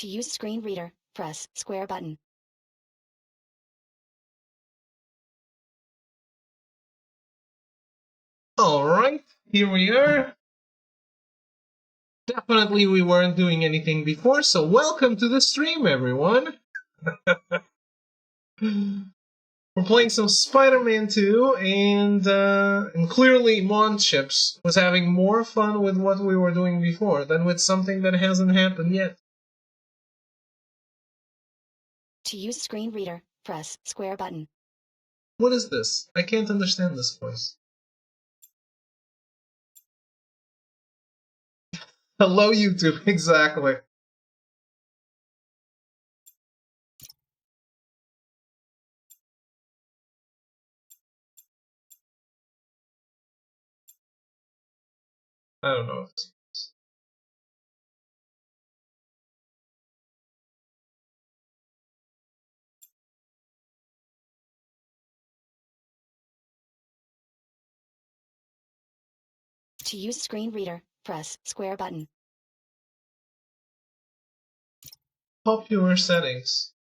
To use screen reader, press square button. Alright, here we are. Definitely we weren't doing anything before, so welcome to the stream, everyone. We're playing some Spider-Man 2, and clearly Monchips was having more fun with what we were doing before than with something that hasn't happened yet. To use screen reader, press square button. What is this? I can't understand this voice. Hello, YouTube, exactly. I don't know. To use screen reader, press square button. Popular settings.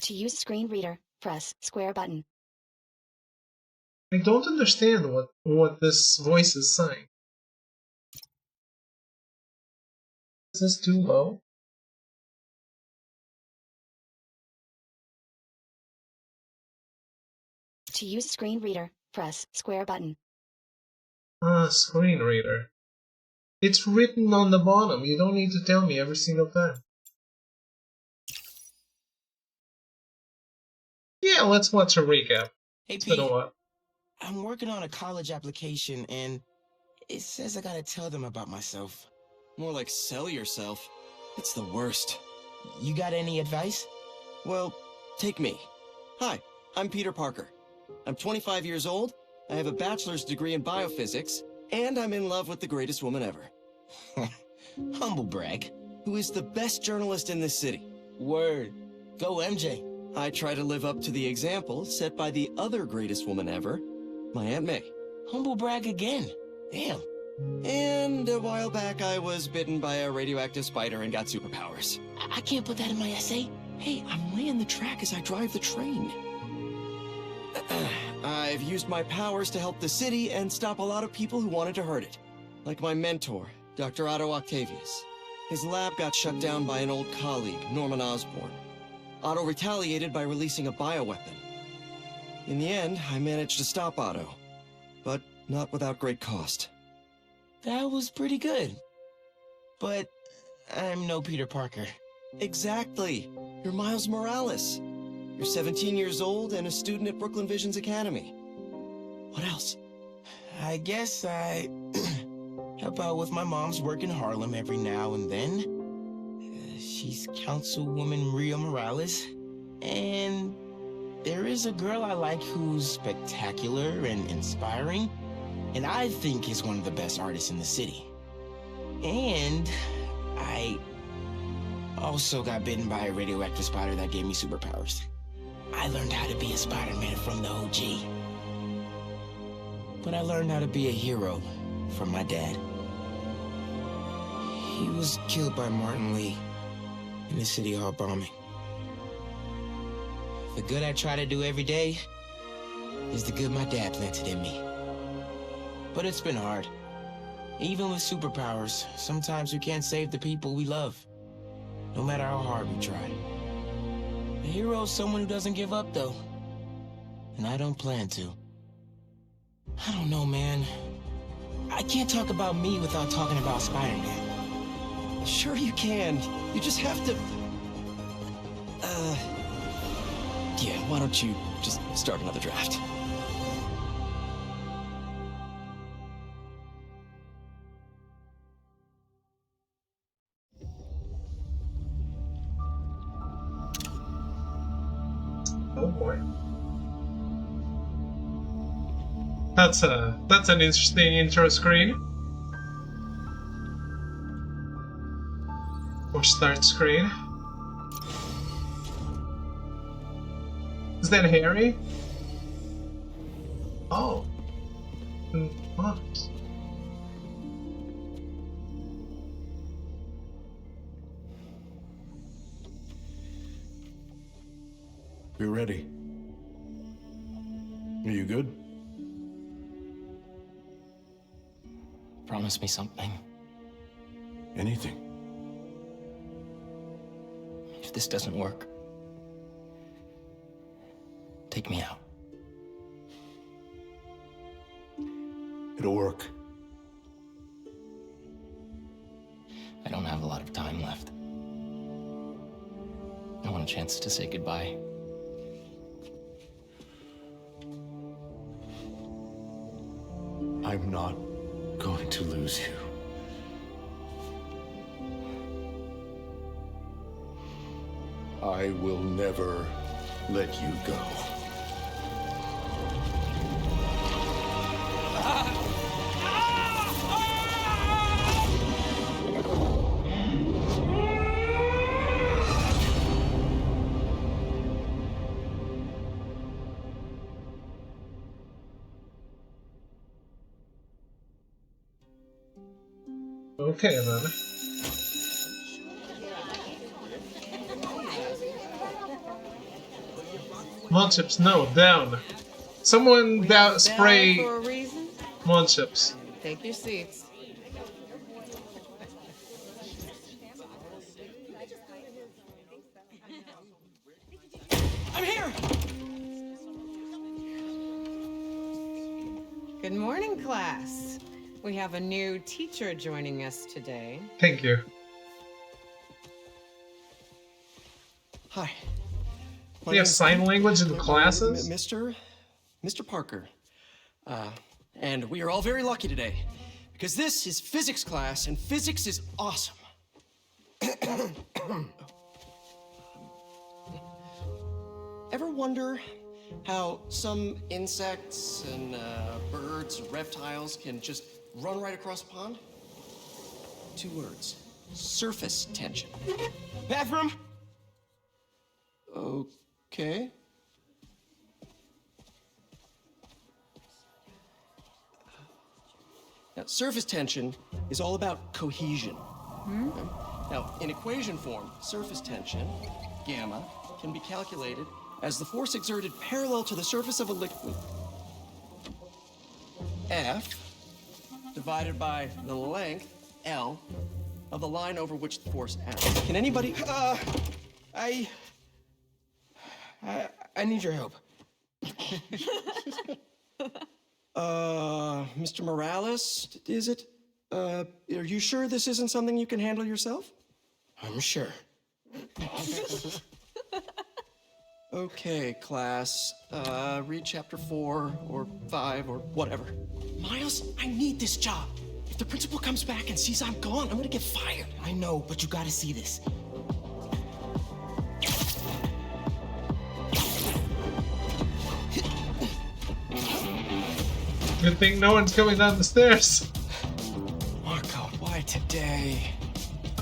To use screen reader, press square button. I don't understand what this voice is saying. Is this too low? To use screen reader, press square button. Screen reader. It's written on the bottom. You don't need to tell me every single time. Yeah, let's watch a recap. Hey, It's been a Pete, while. I'm working on a college application, and it says I gotta tell them about myself. More like sell yourself. It's the worst. You got any advice? Well, take me. Hi, I'm Peter Parker. I'm 25 years old, I have a bachelor's degree in biophysics, and I'm in love with the greatest woman ever. Humble brag. Who is the best journalist in this city. Word. Go, MJ. I try to live up to the example set by the other greatest woman ever, my Aunt May. Humble brag again. Damn. And a while back, I was bitten by a radioactive spider and got superpowers. I can't put that in my essay. Hey, I'm laying the track as I drive the train. I've used my powers to help the city and stop a lot of people who wanted to hurt it. Like my mentor, Dr. Otto Octavius. His lab got shut down by an old colleague, Norman Osborn. Otto retaliated by releasing a bioweapon. In the end, I managed to stop Otto, but not without great cost. That was pretty good. But I'm no Peter Parker. Exactly. You're Miles Morales. You're 17 years old and a student at Brooklyn Visions Academy. What else? I guess I help out with my mom's work in Harlem every now and then. She's Councilwoman Maria Morales. And there is a girl I like who's spectacular and inspiring, and I think is one of the best artists in the city. And I also got bitten by a radioactive spider that gave me superpowers. I learned how to be a Spider-Man from the OG. But I learned how to be a hero from my dad. He was killed by Martin Lee in the City Hall bombing. The good I try to do every day is the good my dad planted in me. But it's been hard. Even with superpowers, sometimes we can't save the people we love, no matter how hard we try. A hero is someone who doesn't give up, though. And I don't plan to. I don't know, man. I can't talk about me without talking about Spider-Man. Sure you can. You just have to... Yeah, why don't you just start another draft? Oh boy. That's an interesting intro screen. Or start screen. Is that Harry? Oh. What? We're ready. Are you good? Promise me something. Anything. If this doesn't work, take me out. It'll work. I don't have a lot of time left. I want a chance to say goodbye. I'm not going to lose you. I will never let you go. Okay then. Munchips, no, down. Someone down spray Down for a reason. Munchips. Take your seats. I'm here! Good morning, class. We have a new teacher joining us today. Thank you. Hi. We have sign language in the classes? Mr. Parker. And we are all very lucky today, because this is physics class, and physics is awesome. Ever wonder how some insects and birds, reptiles can just run right across a pond? 2 words. Surface tension. Bathroom? Okay. Now, surface tension is all about cohesion. Okay? Now, in equation form, surface tension, gamma, can be calculated as the force exerted parallel to the surface of a liquid, F, divided by the length, L, of the line over which the force acts. Can anybody... I need your help. Mr. Morales, is it? Are you sure this isn't something you can handle yourself? I'm sure. Okay, class. Read chapter 4 or 5 or whatever. Miles, I need this job. If the principal comes back and sees I'm gone, I'm gonna get fired. I know, but you gotta see this. Good thing no one's coming down the stairs. Marco, why today?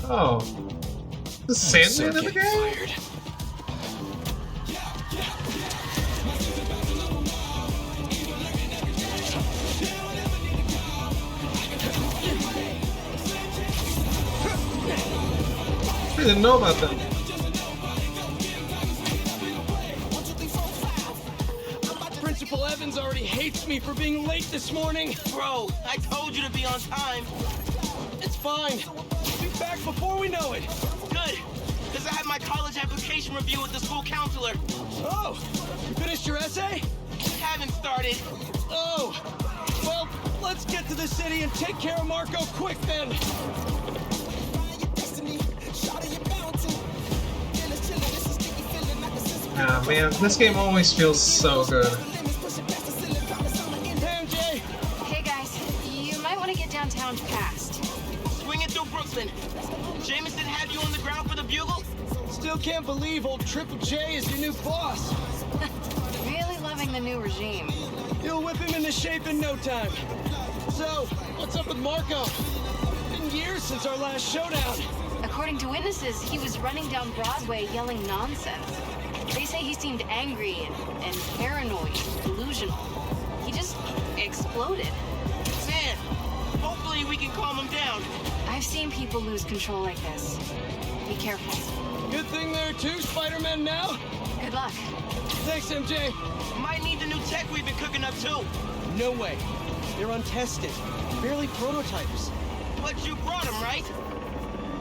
Oh. The Sandman in the getting game? fired. I didn't know about that. Principal Evans already hates me for being late this morning. Bro, I told you to be on time. It's fine. We'll be back before we know it. Good, because I had my college application review with the school counselor. Oh, you finished your essay? Haven't started. Oh, well, let's get to the city and take care of Marco quick then. Ah man, this game always feels so good. Hey, MJ. Hey guys, you might want to get downtown fast. Swinging through Brooklyn. Jameson had you on the ground for the bugle? Still can't believe old Triple J is your new boss. Really loving the new regime. You'll whip him into shape in no time. So, what's up with Marco? Been years since our last showdown. According to witnesses, he was running down Broadway yelling nonsense. They say he seemed angry and paranoid, delusional. He just exploded. Man, hopefully we can calm him down. I've seen people lose control like this. Be careful. Good thing there are two Spider-Men now. Good luck. Thanks, MJ. Might need the new tech we've been cooking up too. No way. They're untested. Barely prototypes. But you brought him, right?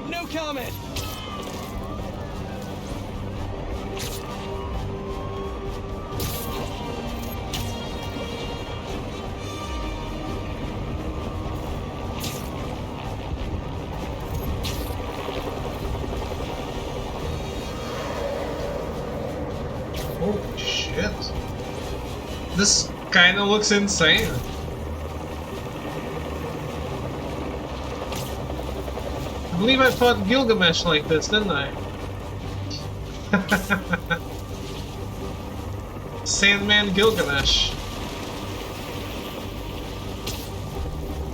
No comment. Holy shit. This kinda looks insane. I believe I fought Gilgamesh like this, didn't I? Sandman Gilgamesh.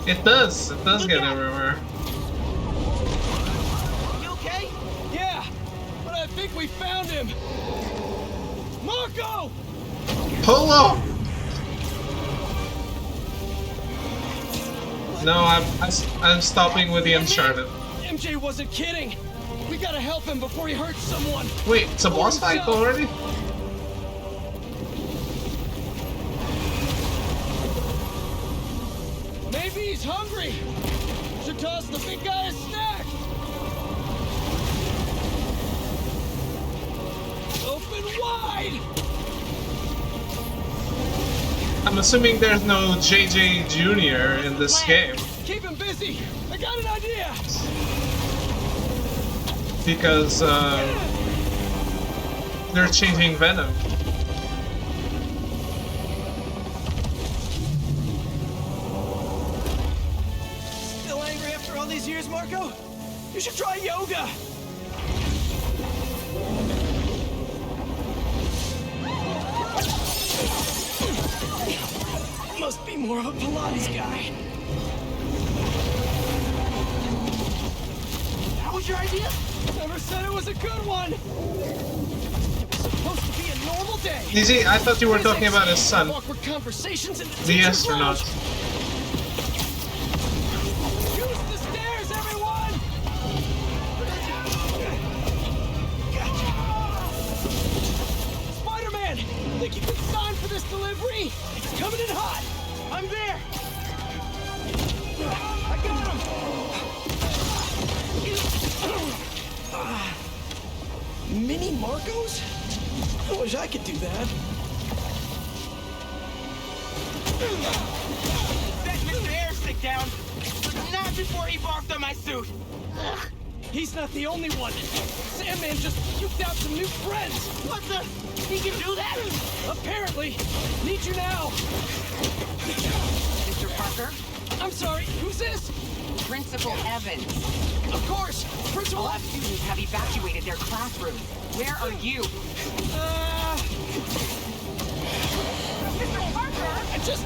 It does get everywhere. You okay? Yeah, but I think we found him. Marco! Polo! No, I'm stopping with the Uncharted. MJ wasn't kidding. We gotta help him before he hurts someone. Wait, it's a boss fight already? Maybe he's hungry. Should toss the big guy a snack. Open wide. I'm assuming there's no JJ Jr. in this game. Keep him busy. I got an idea. Because they're changing Venom. Still angry after all these years, Marco? You should try yoga. Must be more of a Pilates guy. That was your idea? Never said it was a good one. It was supposed to be a normal day. Easy, I thought you were talking about his son, Awkward conversations in the teacher's astronaut. lounge. Use the stairs, everyone! Spider-Man! Think you can sign for this delivery? It's coming in hot! I'm there. I got him! Mini Marcos? I wish I could do that. Set Mr. Airstick down. But not before he barfed on my suit. He's not the only one. Sandman just puked out some new friends. What the? He can do that? Apparently. Need you now. Mr. Parker, I'm sorry, who's this? Principal Evans. Of course, Principal All F. students have evacuated their classroom. Where are you? Mr. Parker! I just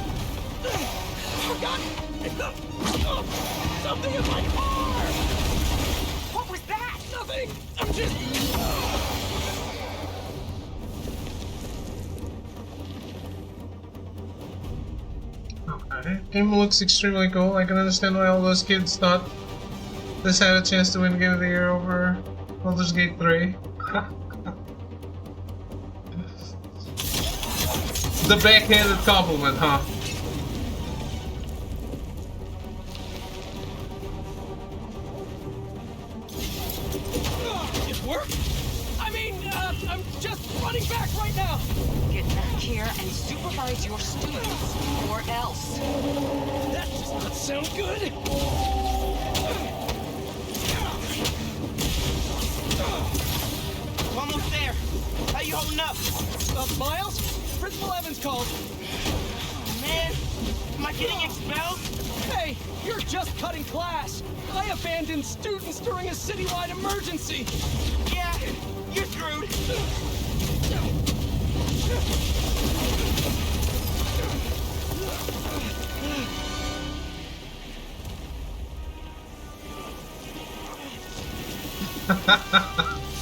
forgot something in my car! What was that? Nothing! I'm just... Okay. Game looks extremely cool. I can understand why all those kids thought this had a chance to win Game of the Year over Baldur's Gate 3. The backhanded compliment, huh? It worked? I mean, I'm just running back right now! Get back here and supervise your students, or else. That does not sound good! Almost there. How you holding up? Miles? Principal Evans called. Man, am I getting expelled? Hey, you're just cutting class. I abandoned students during a citywide emergency. Yeah, you're screwed.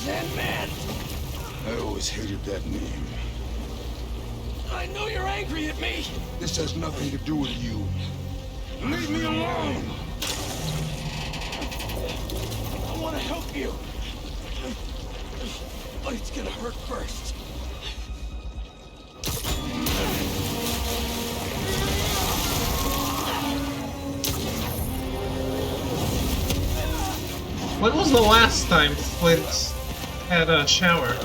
Sandman! I always hated that name. I know you're angry at me! This has nothing to do with you. Leave me alone! I want to help you! But it's gonna hurt first. When was the last time Flint had a shower?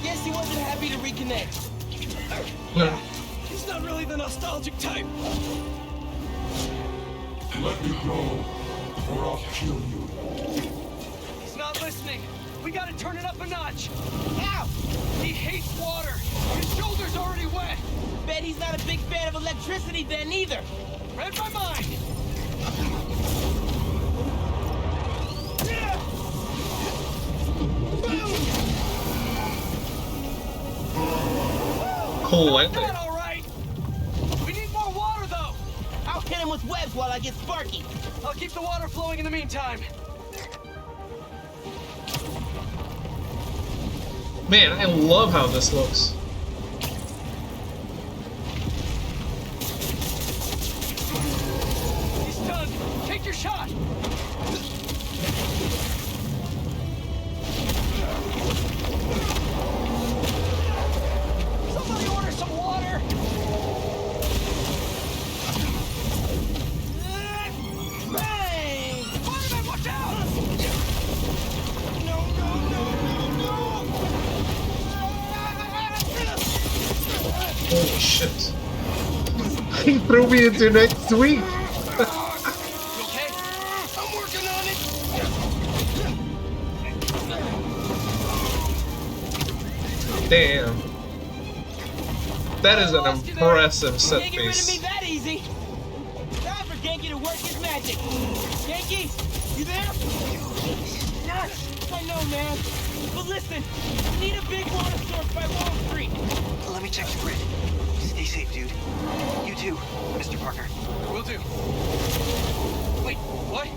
Guess he wasn't happy to reconnect. Yeah. He's not really the nostalgic type. Let me go, or I'll kill you. He's not listening. We gotta turn it up a notch. Ow! He hates water. His shoulder's already wet. Bet he's not a big fan of electricity then either. Read my mind. Cool ending. Not all right. We need more water though. I'll hit him with webs while I get Sparky. I'll keep the water flowing in the meantime. Man, I love how this looks. He's done. Take your shot. Somebody order some water. Bang! Fireman, watch out! No, no, no, no, Holy shit. He threw me into next week. You okay? I'm working on it. Damn. That is an impressive set Can't get rid of me piece. that easy. Time for Genki to work his magic. Genki, you there? Yes. I know, man. But listen, we need a big water source by Wall Street. Let me check the grid. Stay safe, dude. You too, Mr. Parker. Will do. Wait, what?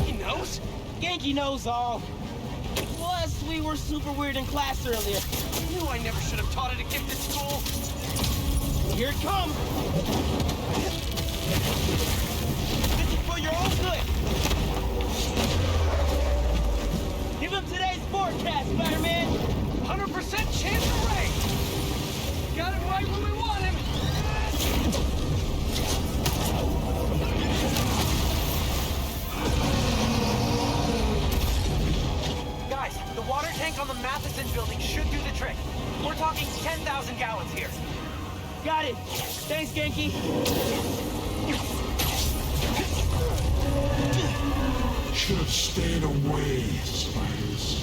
He knows? Genki knows all. Plus, we were super weird in class earlier. I knew I never should have taught at a gifted school. Here it comes. This is for your own good. Give him today's forecast, Spider-Man. 100% chance of rain. Got it right when we want him. Guys, the water tank on the Matheson building should do the trick. We're talking 10,000 gallons here. Got it. Thanks, Genki. Should have stayed away, spiders.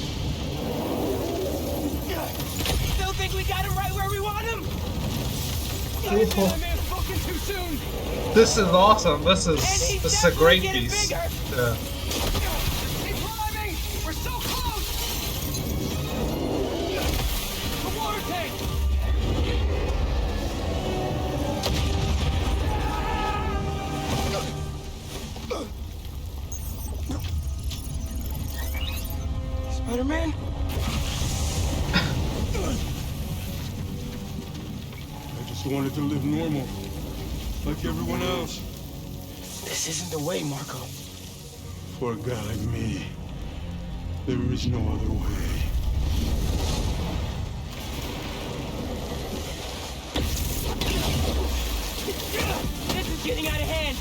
Still think we got him right where we want him? My man's spoken too soon. This is awesome. This is a great definitely piece. getting Yeah. Keep climbing! We're so close! The water tank! Spider-Man? I just wanted to live normal, like everyone else. This isn't the way, Marco. For a guy like me, there is no other way. This is getting out of hand.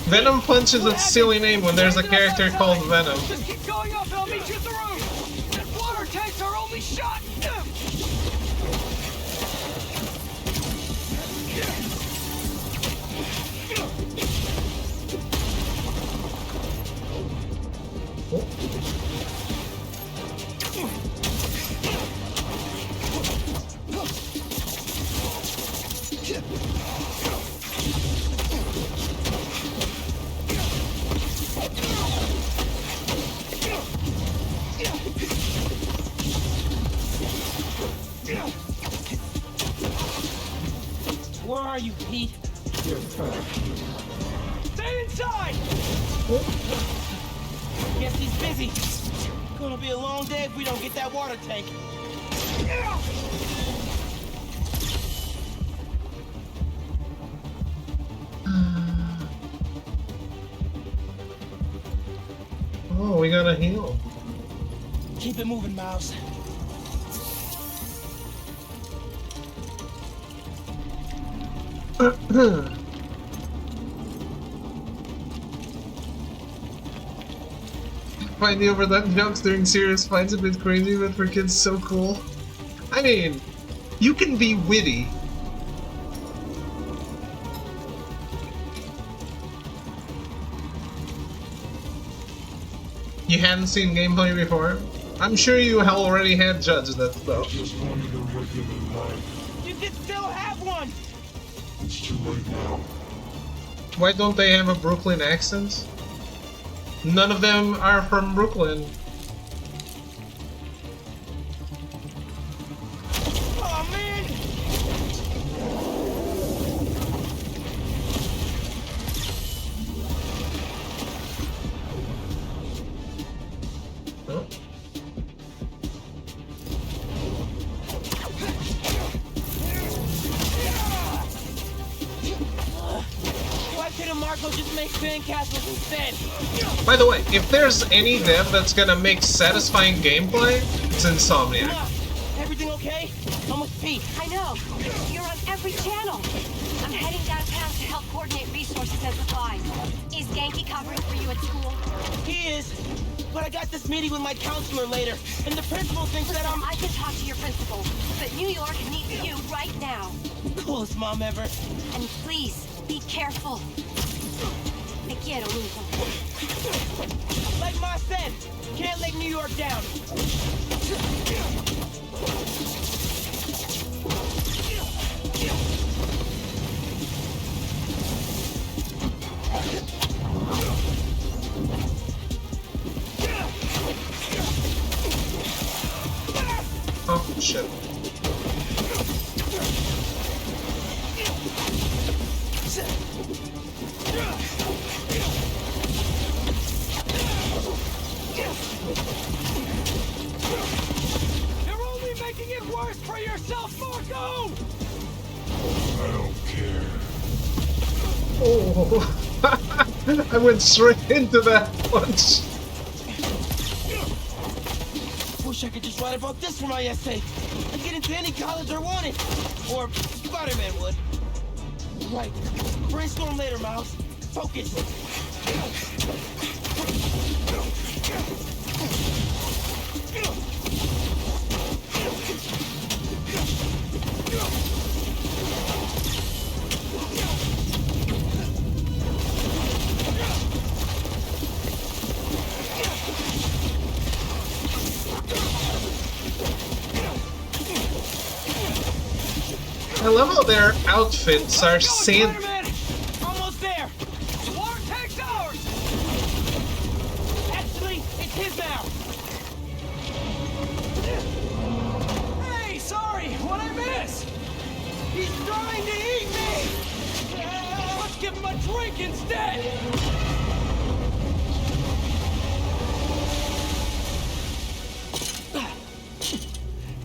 Venom Punch is a silly name when there's a character called Venom. Just keep going up and I'll meet you at the room. That water tank's our only shot. Where are you, Pete? Stay inside! Guess he's busy. Gonna be a long day if we don't get that water tank. Oh, we gotta heal. Keep it moving, Miles. Find the overdone jumps during serious fights a bit crazy, but for kids so cool. I mean, you can be witty. You hadn't seen gameplay before? I'm sure you already had judged that though. Just wanted a regular life. You can still have one! It's too late now. Why don't they have a Brooklyn accent? None of them are from Brooklyn. Oh, man! Huh? Why couldn't Marco just make sandcastles instead? By the way, if there's any dev that's gonna make satisfying gameplay, it's Insomniac. Ma, everything okay? I'm with Pete. I know. You're on every channel. I'm heading downtown to help coordinate resources and supplies. Is Genki covering for you at school? He is. But I got this meeting with my counselor later, and the principal thinks that I'm I can talk to your principal, but New York needs you right now. coolest mom ever. And please, be careful. Te quiero, hijo. Like Ma said, can't let New York down. Oh, shit. You're only making it worse for yourself, Marco! I don't care. Oh, I went straight into that punch. Wish I could just write about this for my essay. I'd get into any college I wanted. Or Spider-Man would. Right. Brainstorm later, Miles. Focus. I love how their outfits are sand. Spider-Man! Almost there! Water tank's ours! Actually, it's his now! Hey, sorry! What'd I miss? He's trying to eat me! Let's give him a drink instead!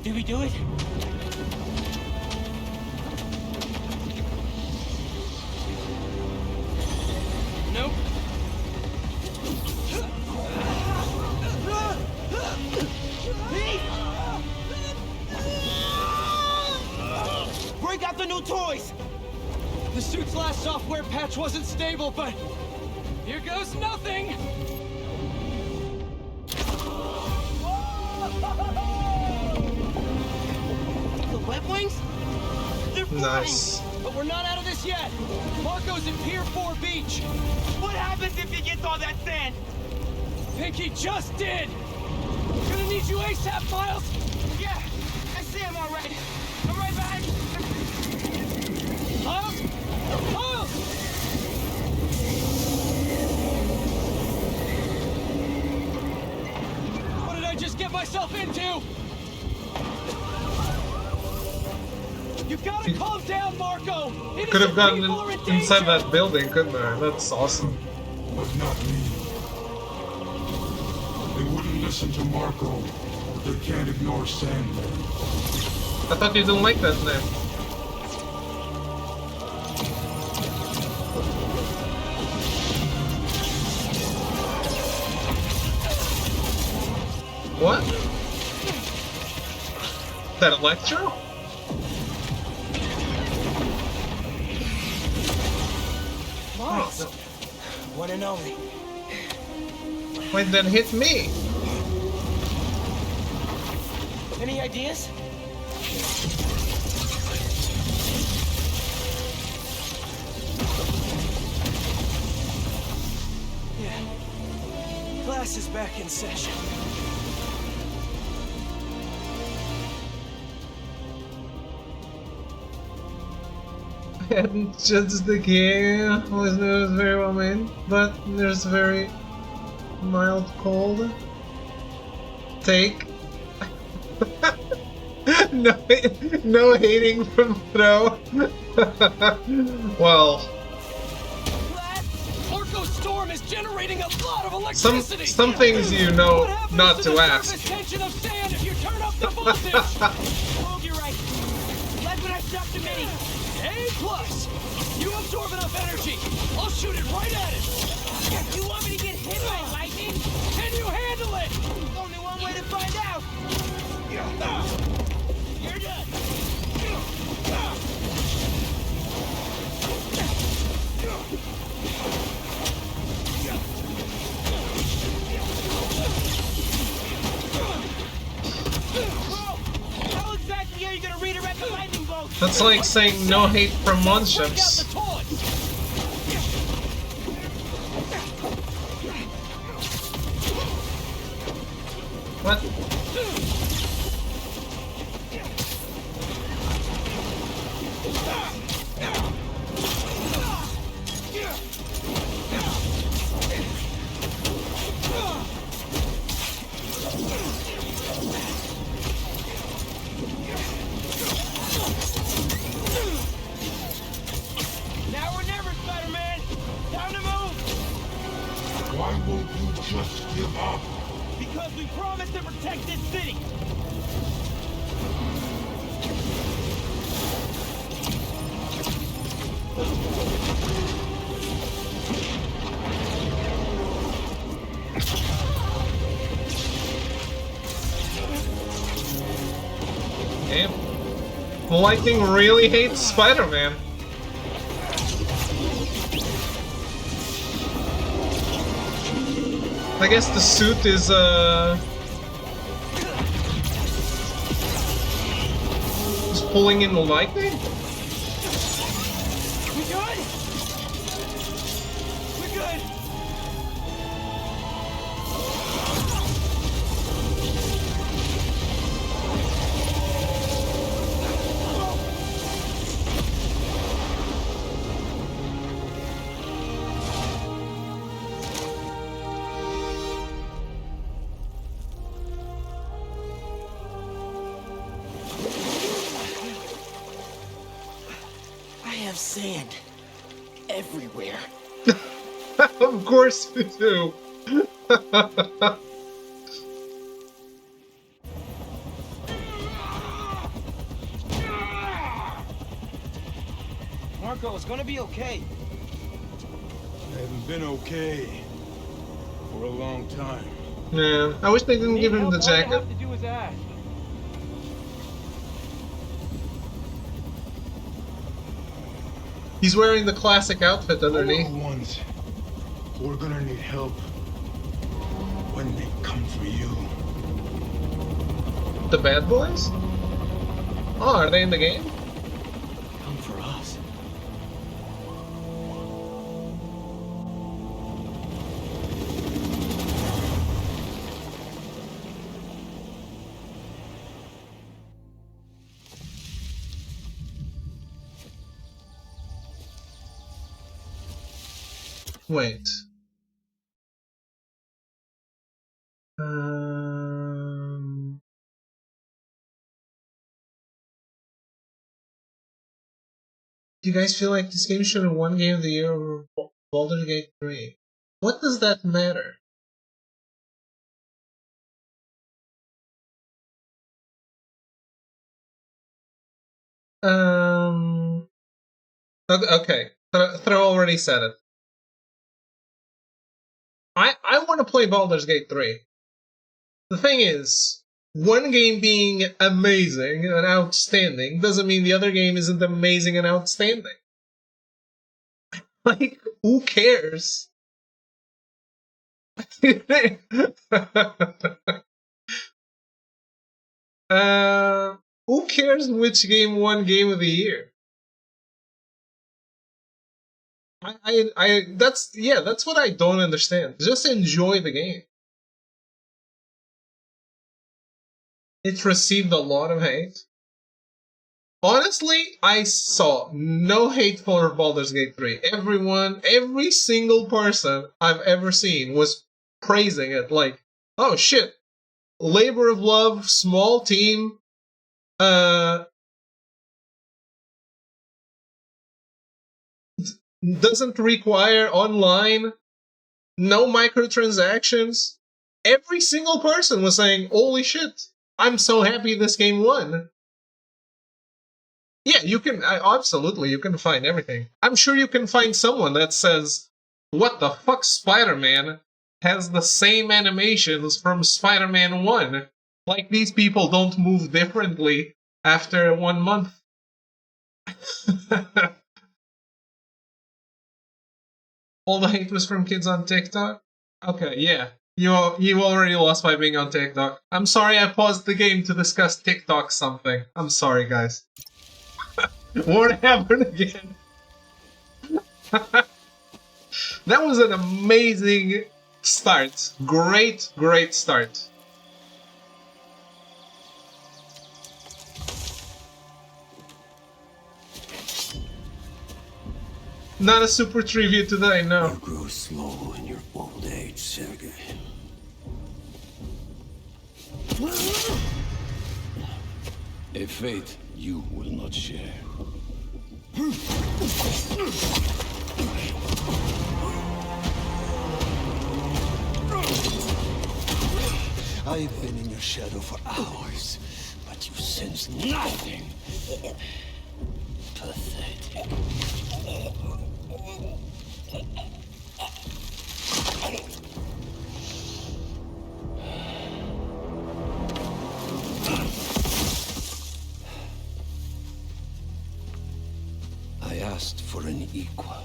Did we do it? Nope. Break out the new toys! The suit's last software patch wasn't stable, but here goes nothing! The web wings? They're flying! Nice. But we're not out of this yet. Marco's in Pier 4 Beach. What happens if he gets all that sand? Think he just did. Gonna need you ASAP, Miles. Yeah, I see him all right. I'm right behind you. Miles? Miles! What did I just get myself into? You gotta calm down, Marco! Could have gotten inside that building, couldn't I? That's awesome. But not me. They wouldn't listen to Marco, but they can't ignore Sandman. I thought you didn't like that name. What? That Electro? Morris, one and only. Wait, then hit me. Any ideas? Yeah. Class is back in session. I hadn't judged the game. Was very well made, but there's very mild cold. Take. no hating from Throw. Well, Marco Storm is generating a lot of some electricity. things you know not to ask. Tension of sand if you turn up the voltage. Oh, you're right. Like when I dropped the mini. A plus. You absorb enough energy. I'll shoot it right at it. You want me to get hit by lightning? Can you handle it? There's only one way to find out. You're done. How exactly are you gonna redirect the lightning bolt? That's like saying no hate from Monships. What? Now or never, Spider-Man! Time to move! Why won't you just give up? Because we promised to protect this city! Damn. Lightning really hates Spider-Man. I guess the suit is pulling in the lightning? We good? We're good! I have sand everywhere. Of course you do. Marco, it's gonna be okay. I haven't been okay for a long time. Man, I wish they didn't give him the jacket. All you have to do is ask. He's wearing the classic outfit underneath. We're the ones who are gonna need help when they come for you. The bad boys? Oh, are they in the game? Come for us. Wait. Do you guys feel like this game should have won Game of the Year over Baldur's Gate 3? What does that matter? Okay. Throw already said it. I want to play Baldur's Gate 3. The thing is, one game being amazing and outstanding doesn't mean the other game isn't amazing and outstanding. Like, who cares? Who cares which game won Game of the Year? That's what I don't understand. Just enjoy the game. It received a lot of hate. Honestly, I saw no hate for Baldur's Gate 3. Every single person I've ever seen was praising it. Like, oh shit, labor of love, small team, doesn't require online, no microtransactions. Every single person was saying, holy shit, I'm so happy this game won. Yeah, you can, absolutely, you can find everything. I'm sure you can find someone that says, what the fuck, Spider-Man has the same animations from Spider-Man 1. Like, these people don't move differently after 1 month. All the hate was from kids on TikTok? Okay, yeah. You already lost by being on TikTok. I'm sorry I paused the game to discuss TikTok something. I'm sorry, guys. Won't happen again. That was an amazing start. Great start. Not a super trivia today, no. You grow slow in your old age, Sergei. A fate you will not share. I've been in your shadow for hours, but you sense nothing. Pathetic. I asked for an equal.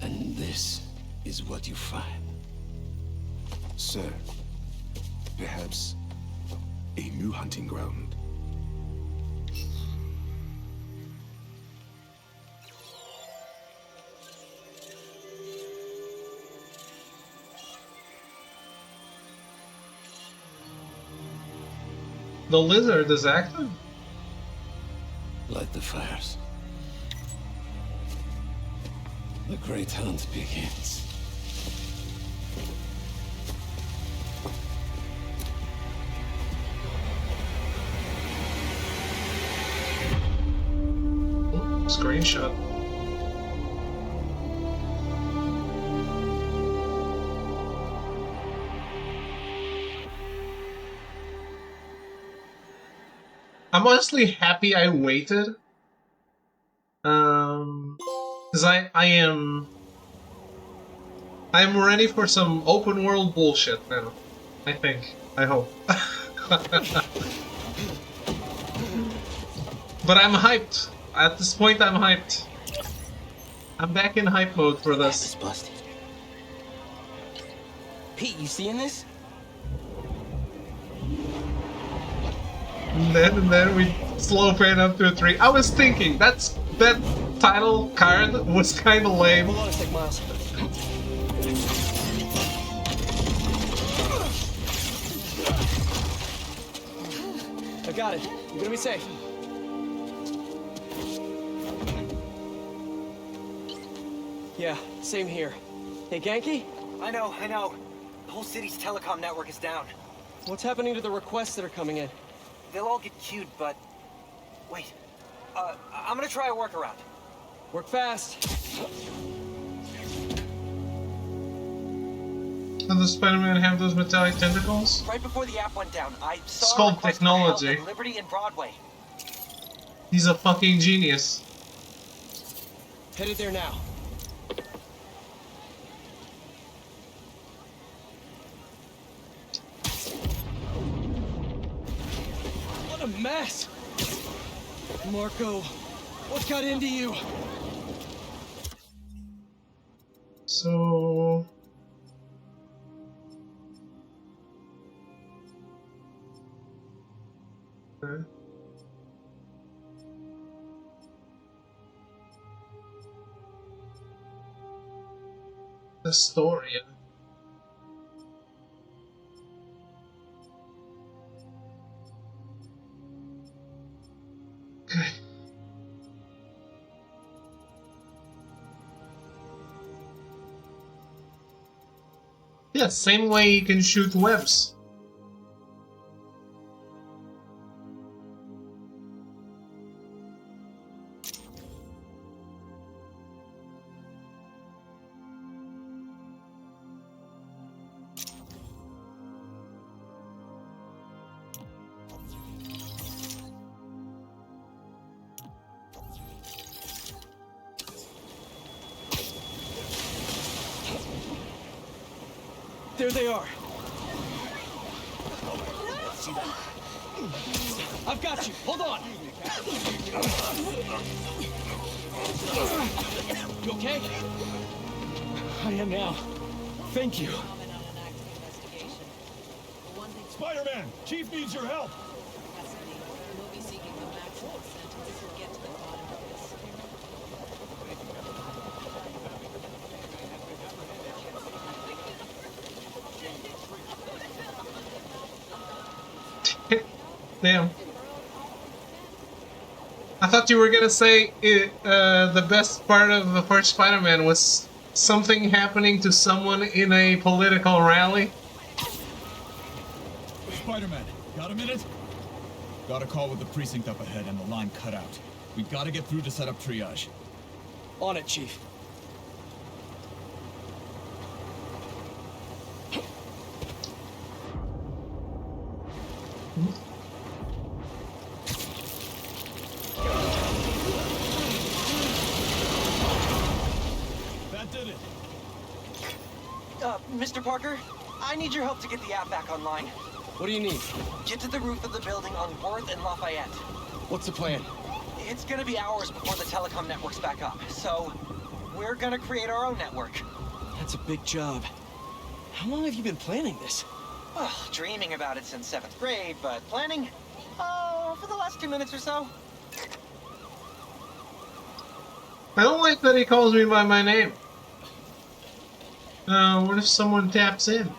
And this is what you find. Sir, perhaps a new hunting ground. The lizard is active? Light the fires. The great hunt begins. Screenshot. I'm honestly happy I waited. Because I am ready for some open world bullshit now. I think. I hope. But I'm hyped. At this point, I'm hyped. I'm back in hype mode for this. It's busted. Pete, you seeing this? And then we slow pan up to a 3. I was thinking that title card was kind of lame. Hold on a sec, Miles. I got it. You're gonna be safe. Yeah, same here. Hey, Genki? I know. The whole city's telecom network is down. What's happening to the requests that are coming in? They'll all get queued, but... Wait. I'm gonna try a workaround. Work fast. Does Spider-Man have those metallic tentacles? Right before the app went down, I saw It's a called request for help technology. at Liberty and Broadway. He's a fucking genius. Headed there now. What a mess! Marco, what got into you? So... Okay. The story. Okay. Yeah, same way you can shoot webs. There they are. I've got you. Hold on. You okay? I am now. Thank you. Spider-Man! Chief needs your help! Damn. I thought you were gonna say the best part of the first Spider-Man was something happening to someone in a political rally. Spider-Man, got a minute? Got a call with the precinct up ahead and the line cut out. We gotta get through to set up triage. On it, Chief. That did it. Mr. Parker, I need your help to get the app back online. What do you need? Get to the roof of the building on Worth and Lafayette. What's the plan? It's gonna be hours before the telecom network's back up, so we're gonna create our own network. That's a big job. How long have you been planning this? Oh, dreaming about it since 7th grade, but planning? Oh, for the last 2 minutes or so. I don't like that he calls me by my name. What if someone taps in?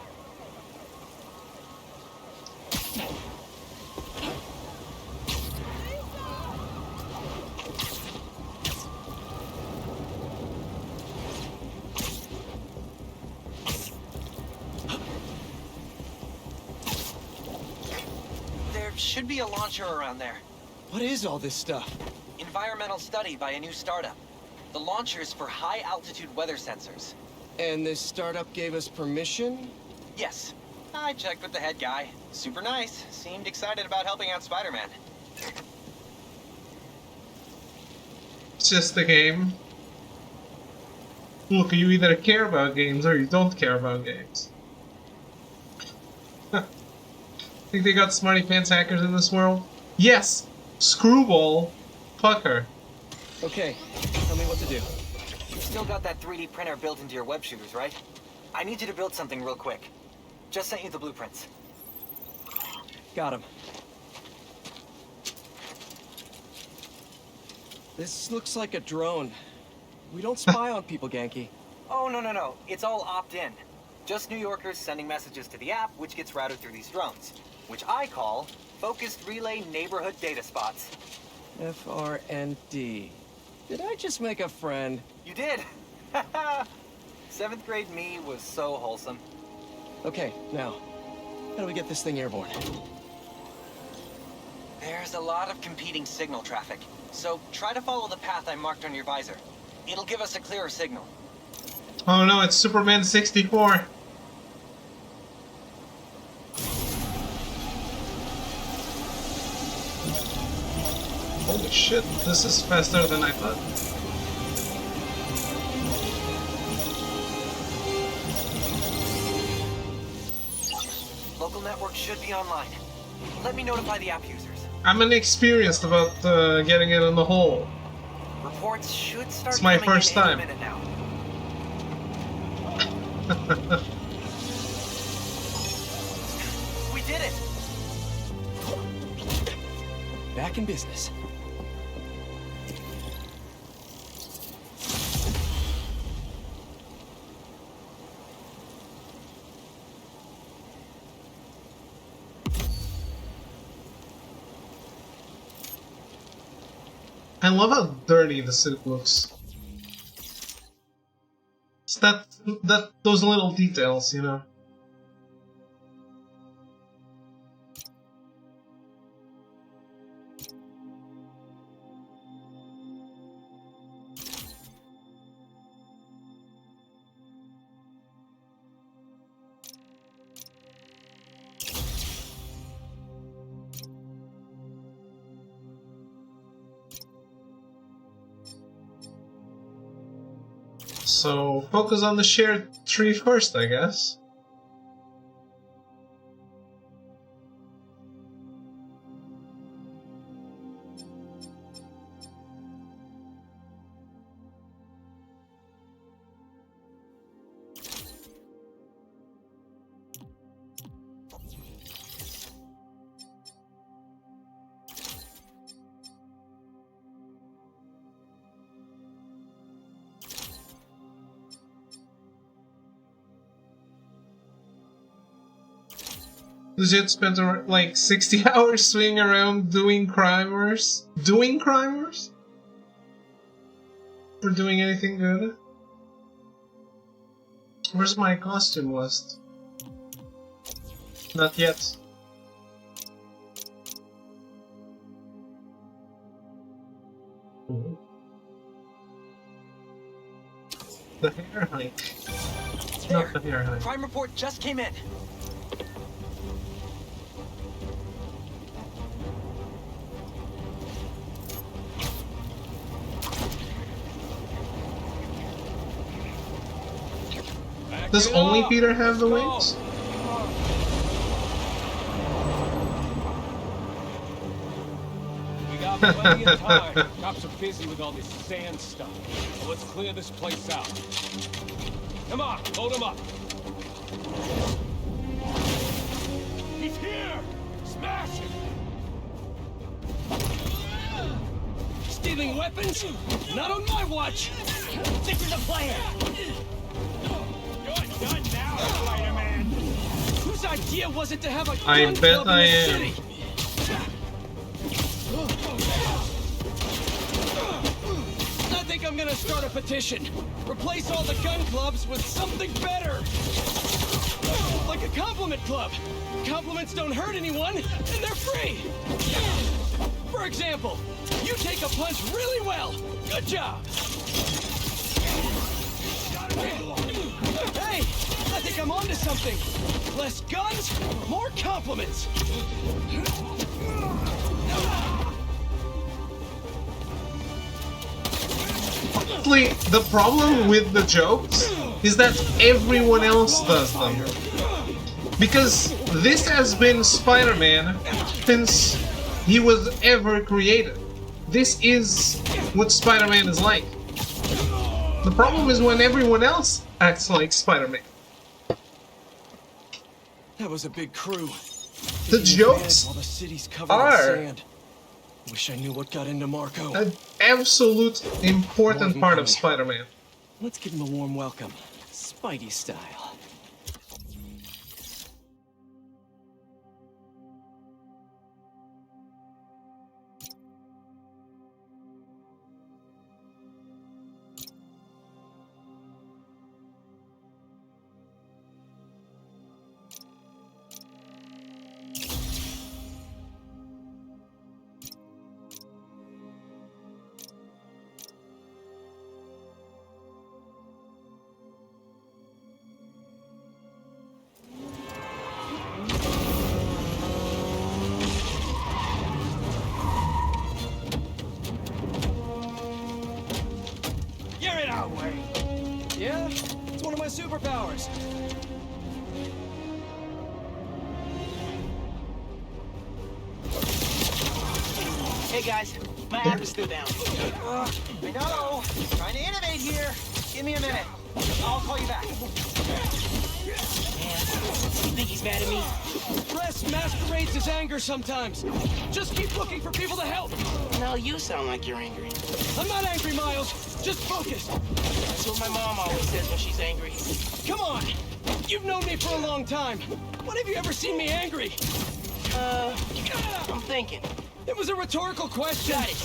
There should be a launcher around there. What is all this stuff? Environmental study by a new startup. The launcher's for high-altitude weather sensors. And this startup gave us permission? Yes. I checked with the head guy. Super nice. Seemed excited about helping out Spider-Man. It's just a game. Look, you either care about games or you don't care about games. Think they got smarty pants hackers in this world? Yes! Screwball! Fucker. Okay, tell me what to do. You still got that 3D printer built into your web shooters, right? I need you to build something real quick. Just sent you the blueprints. Got him. This looks like a drone. We don't spy on people, Ganke. Oh, no. It's all opt-in. Just New Yorkers sending messages to the app, which gets routed through these drones, which I call Focused Relay Neighborhood Data Spots. FRND. Did I just make a friend? You did! 7th grade me was so wholesome. Okay, now, how do we get this thing airborne? There's a lot of competing signal traffic, so try to follow the path I marked on your visor. It'll give us a clearer signal. Oh no, it's Superman 64. Holy shit, this is faster than I thought. Local network should be online. Let me notify the app users. I'm inexperienced about getting it in the hole. Reports should start It's my coming first in any time. minute now. We did it! Back in business. I love how dirty the suit looks. It's those little details, you know. So focus on the shared tree first, I guess. Legit spent like 60 hours swinging around doing crimers? Doing crimers? For doing anything good? Where's my costume list? Not yet. Ooh. The hair hike. Not the hair hike. Crime report just came in. Does only Peter have the wings? We got plenty of time. Cops are busy with all this sand stuff. So let's clear this place out. Come on, load him up. He's here! Smash him! Stealing weapons? Not on my watch! This is a plan! You're done now, Spider-Man! Whose idea was it to have a I gun bet club I in the am. city? I think I'm gonna start a petition. Replace all the gun clubs with something better. Like a compliment club. Compliments don't hurt anyone, and they're free. For example, you take a punch really well. Good job. Hey, I think I'm onto something. Less guns, more compliments. Honestly, the problem with the jokes is that everyone else does them. Because this has been Spider-Man since he was ever created. This is what Spider-Man is like. The problem is when everyone else acts like Spider-Man. That was a big crew. The Taking jokes advantage while the city's covered in are sand. Wish I knew what got into Marco. an absolute important part of Spider-Man. Let's give him a warm welcome, Spidey style. superpowers. Hey guys, my app is still down. I know. Trying to innovate here. Give me a minute. I'll call you back. You think he's mad at me? Press masquerades as anger sometimes. Just keep looking for people to help. No, you sound like you're angry. I'm not angry, Miles. Just focused. That's what my mom always says when she's angry. Come on. You've known me for a long time. When have you ever seen me angry? I'm thinking. It was a rhetorical question. Got it.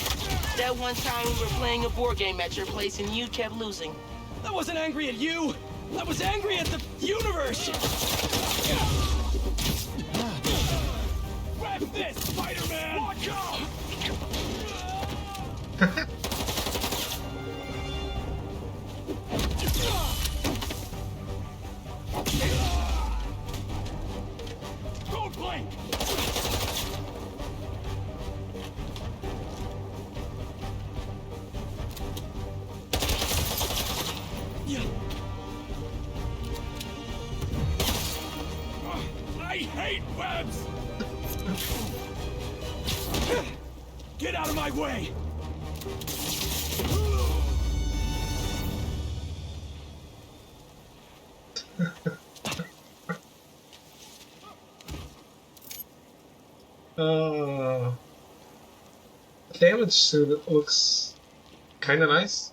That one time we were playing a board game at your place and you kept losing. I wasn't angry at you. I was angry at the universe. Grab this, Spider-Man! Watch out! Don't blink! I hate webs! Get out of my way! Damage suit looks kind of nice.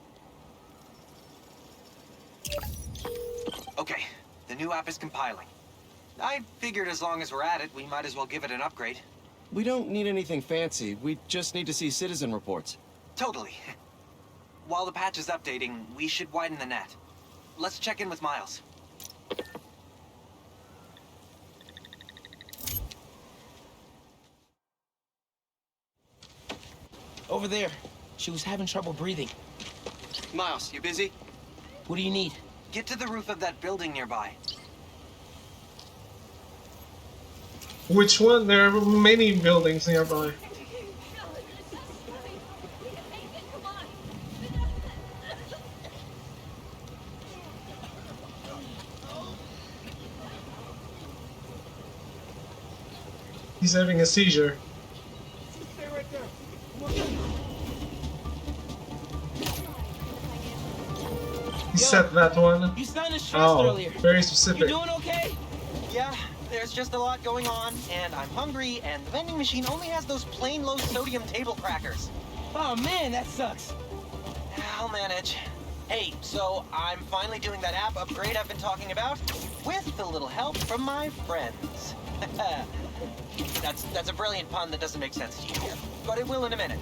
Okay, the new app is compiling. I figured as long as we're at it, we might as well give it an upgrade. We don't need anything fancy. We just need to see citizen reports. Totally. While the patch is updating, we should widen the net. Let's check in with Miles. Over there. She was having trouble breathing. Miles, you busy? What do you need? Get to the roof of that building nearby. Which one? There are many buildings nearby. He's having a seizure. Stay right there. He said that one. You sounded stressed Oh, earlier. very You specific. doing okay? Yeah, there's just a lot going on, and I'm hungry, and the vending machine only has those plain low-sodium table crackers. Oh man, that sucks. I'll manage. Hey, so I'm finally doing that app upgrade I've been talking about, with a little help from my friends. That's a brilliant pun that doesn't make sense to you, but it will in a minute.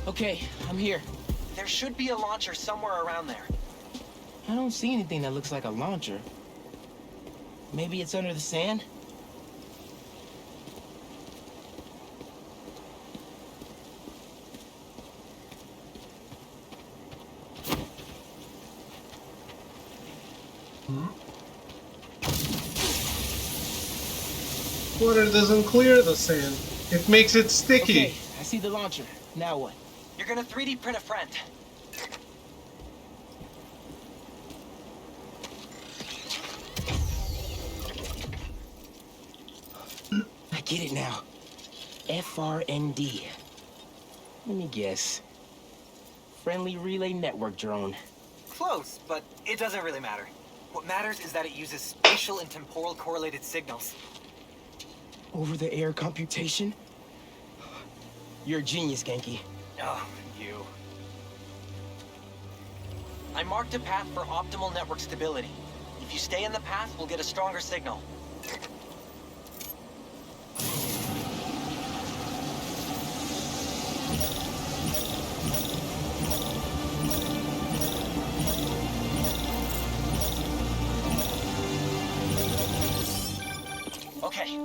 Okay, I'm here. There should be a launcher somewhere around there. I don't see anything that looks like a launcher. Maybe it's under the sand? Water doesn't clear the sand. It makes it sticky. Okay, I see the launcher. Now what? You're gonna 3D print a friend. I get it now. FRND. Let me guess. Friendly Relay Network drone. Close, but it doesn't really matter. What matters is that it uses spatial and temporal correlated signals. Over-the-air computation? You're a genius, Genki. Oh, you. I marked a path for optimal network stability. If you stay in the path, we'll get a stronger signal. Okay,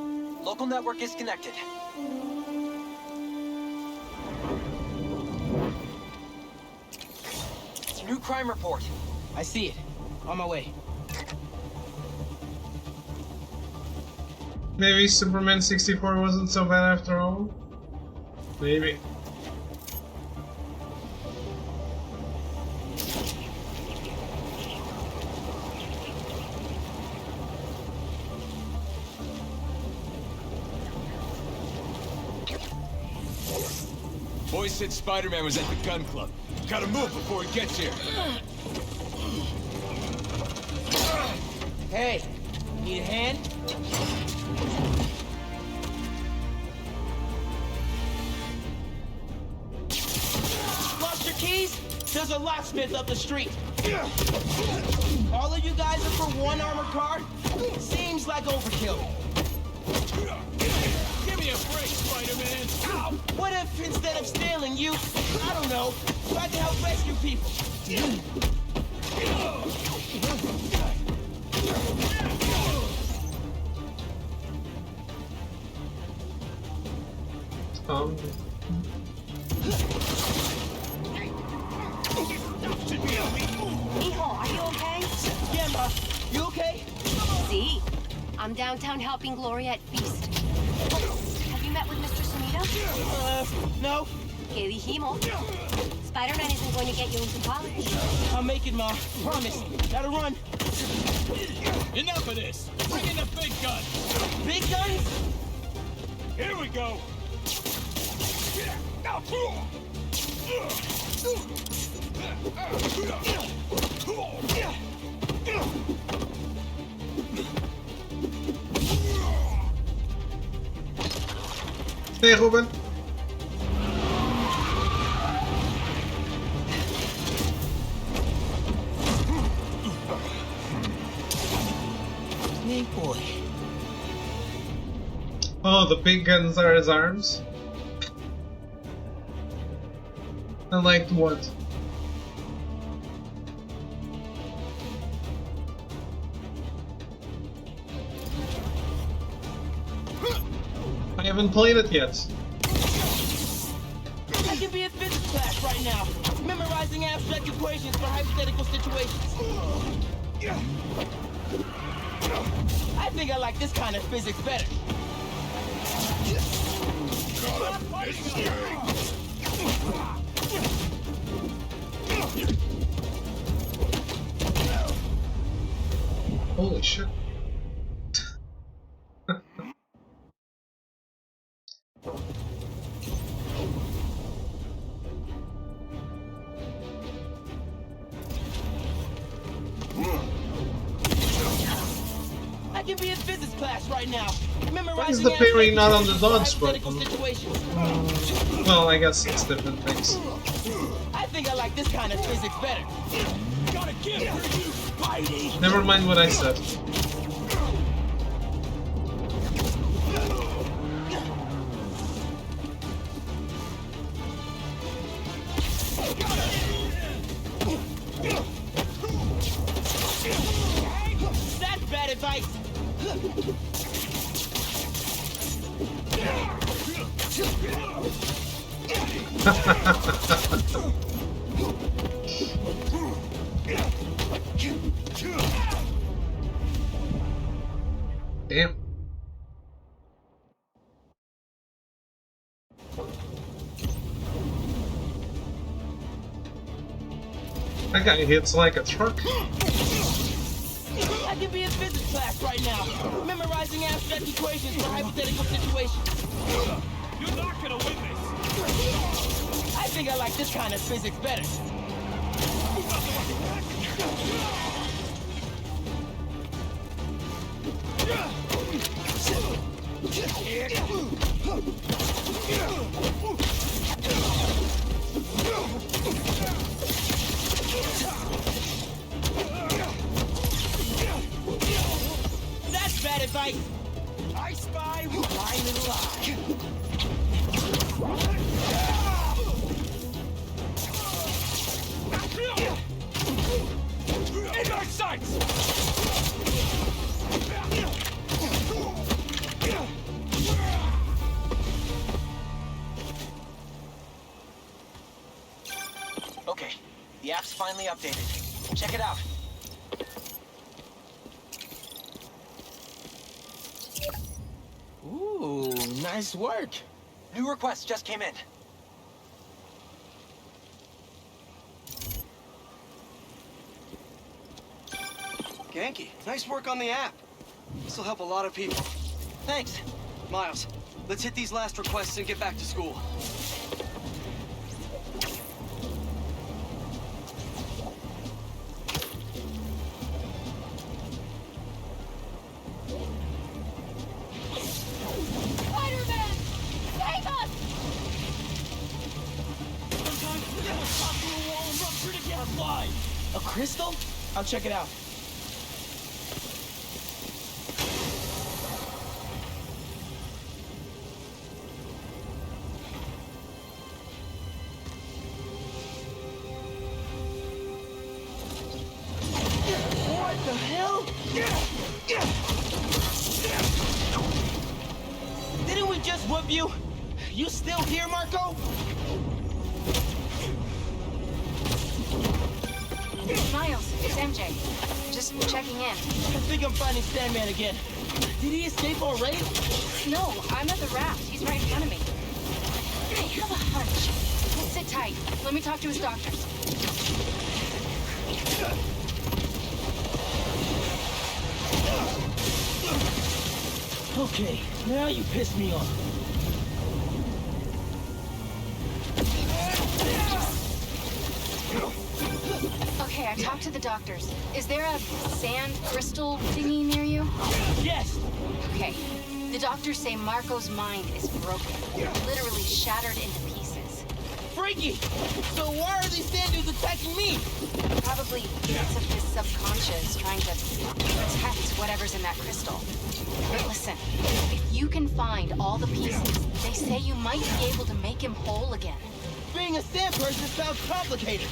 local network is connected. New crime report. I see it. On my way. Maybe Superman 64 wasn't so bad after all? Maybe. Boys said Spider-Man was at the gun club. Gotta move before he gets here. Hey, need a hand? Lost your keys? There's a locksmith up the street. All of you guys are for one armored car? Seems like overkill. Give me a break, Spider-Man. Ow! What if instead of stealing you, I don't know, tried to help rescue people? Mijo, are you okay? Yeah, Ma. You okay? See? I'm downtown helping Gloria at Feast. Have you met with Mr. Sumida? No. Que dijimos? Spider-Man isn't going to get you into college. I'll make it, Ma. Promise. Gotta run. Enough of this. Bring in the big gun. Big guns? Here we go. Hey, Ruben. Snake boy. Oh, the big guns are his arms? I liked what? I haven't played it yet. I could be in physics class right now, memorizing abstract equations for hypothetical situations. I think I like this kind of physics better. Holy shit. I can be in physics class right now, memorizing Why is the parry not on the dodge hypothetical button? situations. Well, I guess it's different things. I think I like this kind of physics better. Gotta give her you, Spidey. Never mind what I said. That's bad advice. Damn. That guy hits like a truck. I can be in physics class right now, memorizing abstract equations for hypothetical situations. You're not gonna win this. I think I like this kind of physics better. That's bad advice. I spy my little eye. In our sights! The app's finally updated. Check it out. Ooh, nice work. New request just came in. Genki, nice work on the app. This'll help a lot of people. Thanks. Miles, let's hit these last requests and get back to school. Spider-Man! Save us! Sometimes we gotta pop through a wall and run through to get our fly. A crystal? I'll check it out. What the hell? Didn't we just whoop you? You still here, Marco? Miles, it's MJ. Just checking in. I think I'm finding Sandman again. Did he escape already? No, I'm at the raft. He's right in front of me. I have a hunch. Sit tight. Let me talk to his doctors. Okay, now you pissed me off. Okay, I talked to the doctors. Is there a sand crystal thingy near you? Yes! Okay. The doctors say Marco's mind is broken. Literally shattered into pieces. Freaky! So why are these sand dudes attacking me? Probably bits of his subconscious trying to protect whatever's in that crystal. But listen, if you can find all the pieces, they say you might be able to make him whole again. Being a sand person sounds complicated.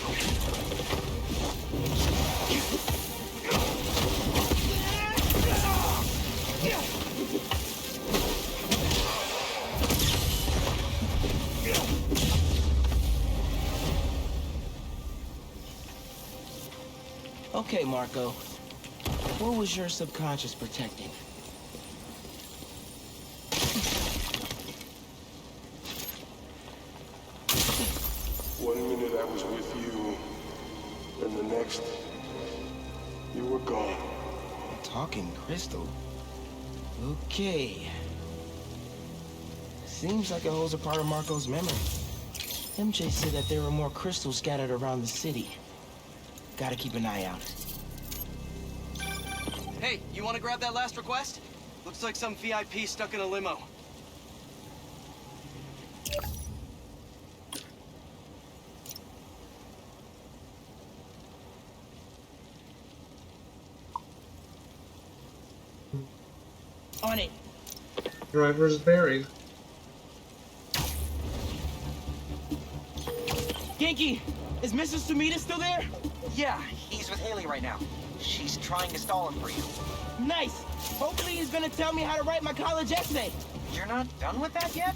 Okay, Marco. What was your subconscious protecting? One minute I was with you, and the next, you were gone. Talking crystal. Okay. Seems like it holds a part of Marco's memory. MJ said that there were more crystals scattered around the city. Gotta keep an eye out. Hey, you want to grab that last request? Looks like some VIP stuck in a limo. On it. Driver's buried. Genki, is Mrs. Sumida still there? Yeah, he's with Haley right now. She's trying to stall him for you. Nice. Hopefully he's gonna tell me how to write my college essay. You're not done with that yet?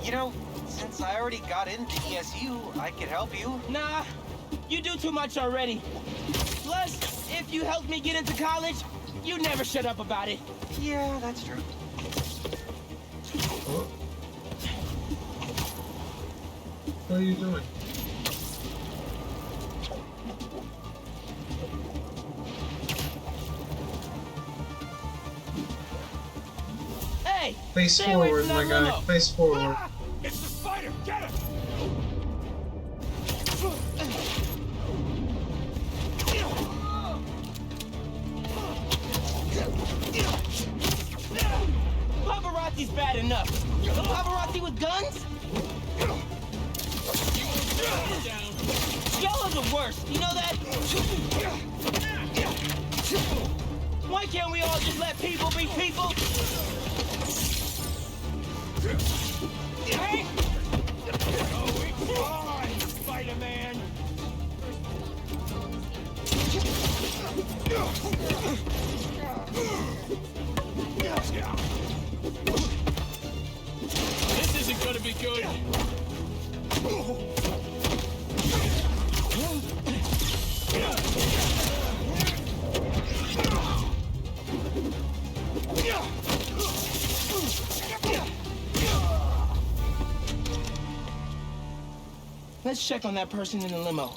You know, since I already got into ESU, I could help you. Nah, you do too much already. Plus, if you helped me get into college, you never shut up about it. Yeah, that's true. Oh. What are you doing? Hey! Face stay away forward, from my that guy. limo. Face forward. Ah! It's the spider! Get him! Paparazzi's bad enough. The paparazzi with guns? Y'all are the worst. You know that? Why can't we all just let people be people? Hey! Fine, Spider-Man! This isn't gonna be good. Let's check on that person in the limo.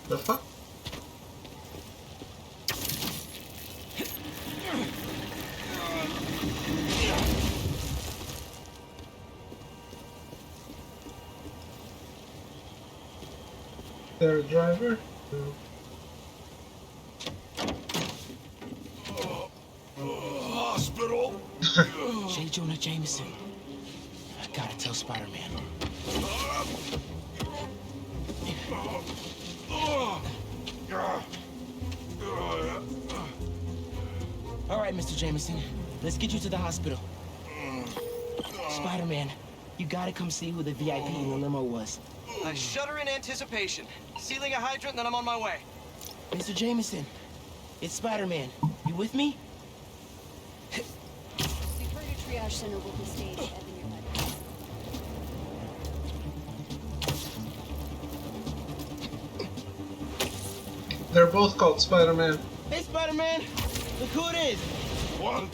The fuck? There a driver? No. Hospital. J. Jonah Jameson. I gotta tell Spider-Man. All right, Mr. Jameson. Let's get you to the hospital. Spider-Man, you gotta come see who the VIP in the limo was. I shudder in anticipation. Sealing a hydrant, then I'm on my way. Mr. Jameson, it's Spider-Man. You with me? The Purge Triage Center will be staged at the nearby base. They're both called Spider-Man. Hey, Spider-Man! Look who it is! What?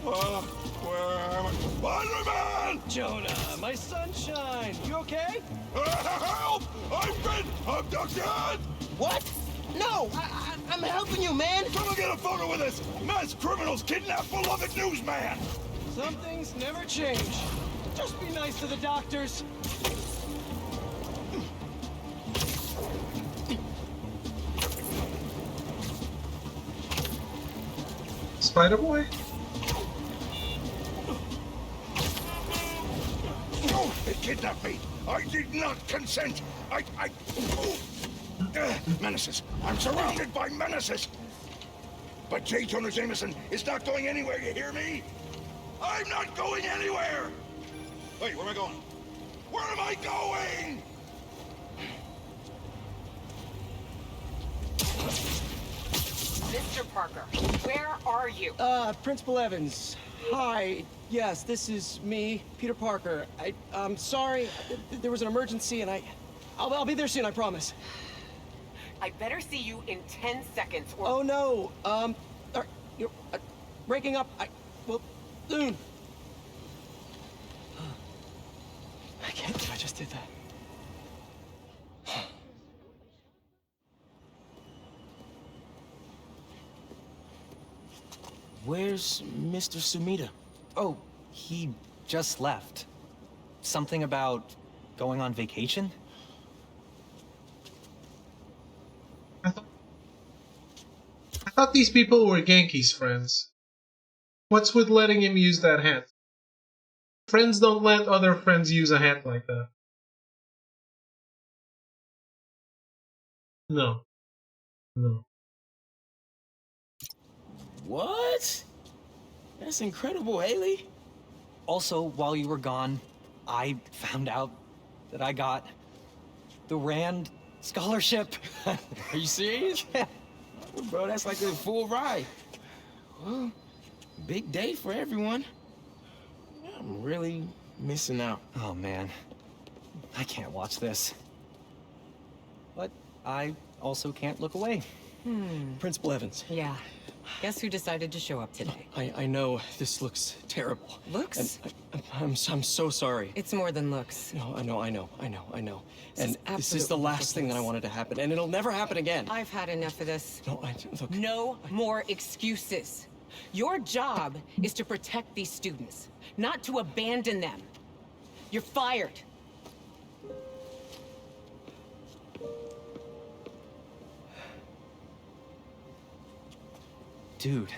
Where am I? Spider-Man! Jonah, my sunshine. You okay? Help! I've been abducted! What? No! I'm helping you, man! Come get a photo with us! Mass criminals kidnap beloved newsman! Some things never change. Just be nice to the doctors. Spider-Boy? Oh, they kidnapped me! I did not consent! Menaces! I'm surrounded by menaces! But J. Jonah Jameson is not going anywhere, you hear me? I'm not going anywhere! Wait, where am I going? Where am I going? Mr. Parker, where are you? Principal Evans. Hi. Yes, this is me, Peter Parker. I'm sorry. There was an emergency, and I'll be there soon, I promise. I better see you in 10 seconds or... Oh, no. You're breaking up. Well, soon. I can't believe I just did that. Where's Mr. Sumida? Oh, he just left. Something about going on vacation? I thought these people were Genki's friends. What's with letting him use that hat? Friends don't let other friends use a hat like that. No. No. What? That's incredible, Haley. Also, while you were gone, I found out that I got the Rand scholarship. Are you serious? Yeah. Bro, that's like a full ride. Well, big day for everyone. I'm really missing out. Oh, man. I can't watch this. But I also can't look away. Principal Evans. Yeah. Guess who decided to show up today? I know this looks terrible. Looks? And I'm so sorry. It's more than looks. No, I know. This is And this is the absolutely last thing that I ridiculous. wanted to happen, and it'll never happen again. I've had enough of this. No, look. No more excuses. Your job is to protect these students, not to abandon them. You're fired. Dude.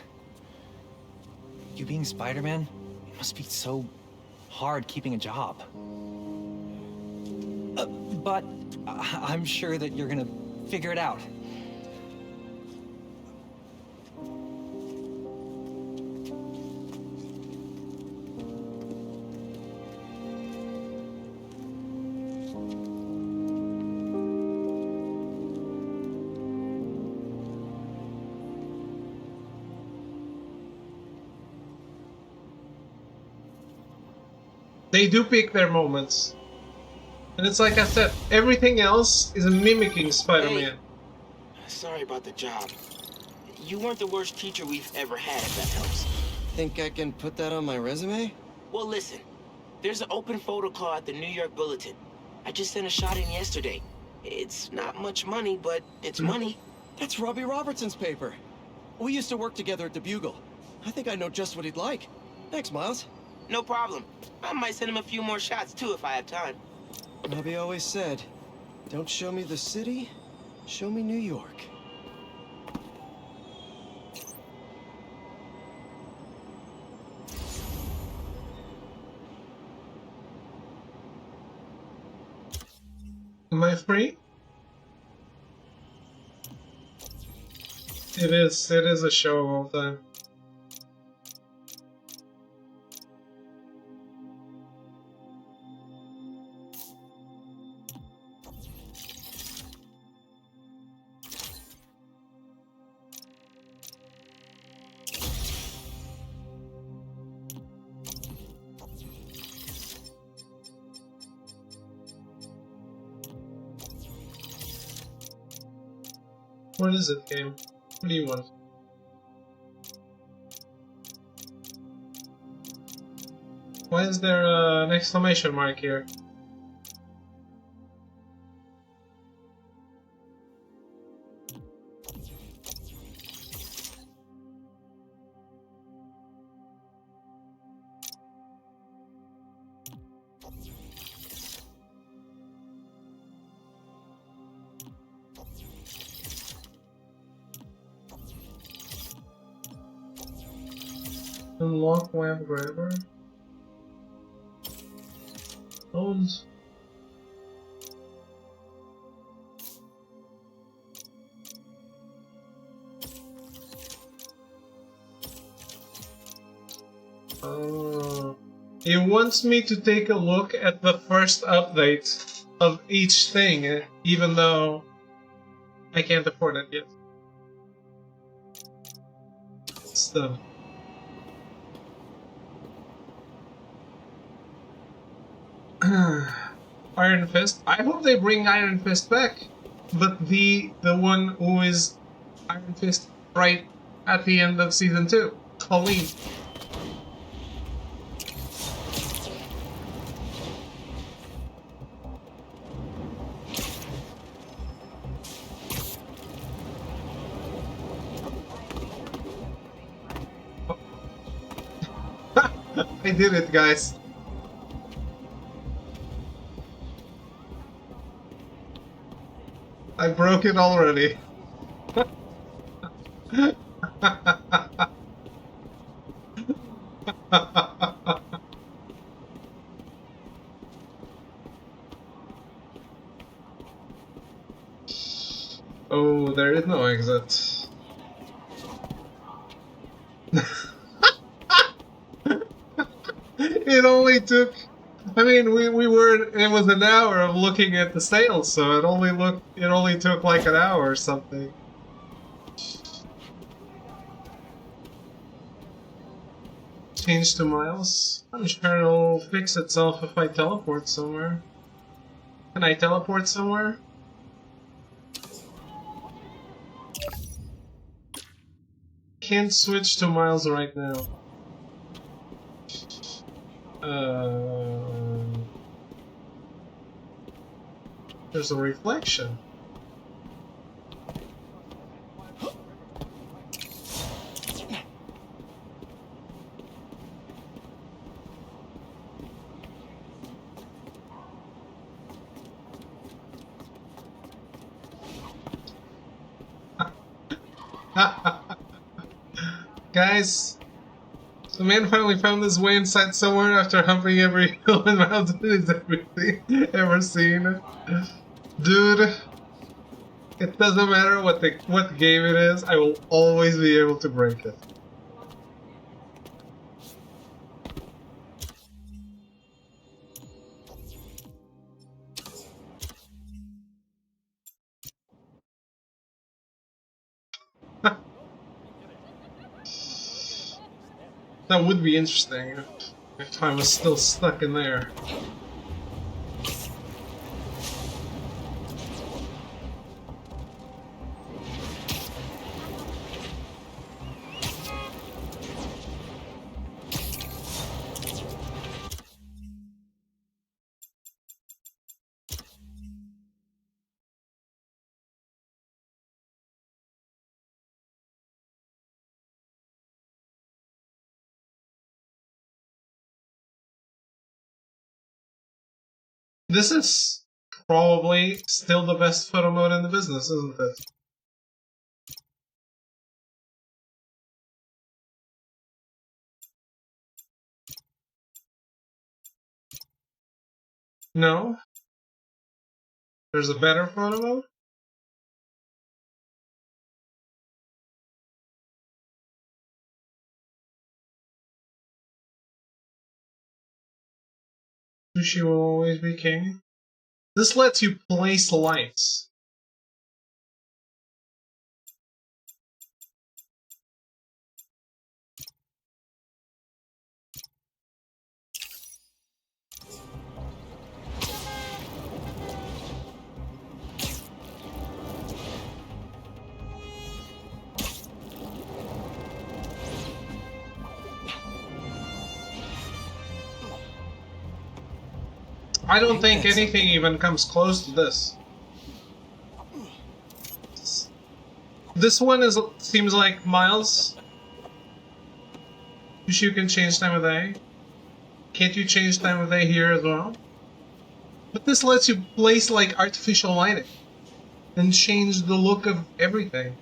You being Spider-Man, it must be so hard keeping a job. But I'm sure that you're gonna figure it out. They do pick their moments. And it's like I said, everything else is mimicking Spider-Man. sorry about the job. You weren't the worst teacher we've ever had, if that helps. Think I can put that on my resume? Well, listen. There's an open photo call at the New York Bulletin. I just sent a shot in yesterday. It's not much money, but it's money. That's Robbie Robertson's paper. We used to work together at the Bugle. I think I know just what he'd like. Thanks, Miles. No problem. I might send him a few more shots, too, if I have time. Robbie always said, don't show me the city, show me New York. Am I free? It is a show all the time. What is it, game? What do you want? Why is there an exclamation mark here? Unlock WAM grabber. Owns. It wants me to take a look at the first update of each thing, even though I can't afford it yet. It's done. Iron Fist. I hope they bring Iron Fist back, but the one who is Iron Fist right at the end of season 2, Colleen. I did it, guys. I broke it already. Oh, there is no exit. It only took... I mean, we were... It was an hour of looking at the sales, so it only took like an hour or something. Change to Miles. I'm sure it'll fix itself if I teleport somewhere. Can I teleport somewhere? Can't switch to Miles right now. There's a reflection. Guys, the man finally found his way inside somewhere after humping every hill and mountain he's ever seen. Dude, it doesn't matter what game it is, I will always be able to break it. That would be interesting if I was still stuck in there. This is probably still the best photo mode in the business, isn't it? No? There's a better photo mode? Sushi will always be king. This lets you place lights. I don't think anything even comes close to this. This one seems like miles. You can change time of day. Can't you change time of day here as well? But this lets you place like artificial lighting and change the look of everything.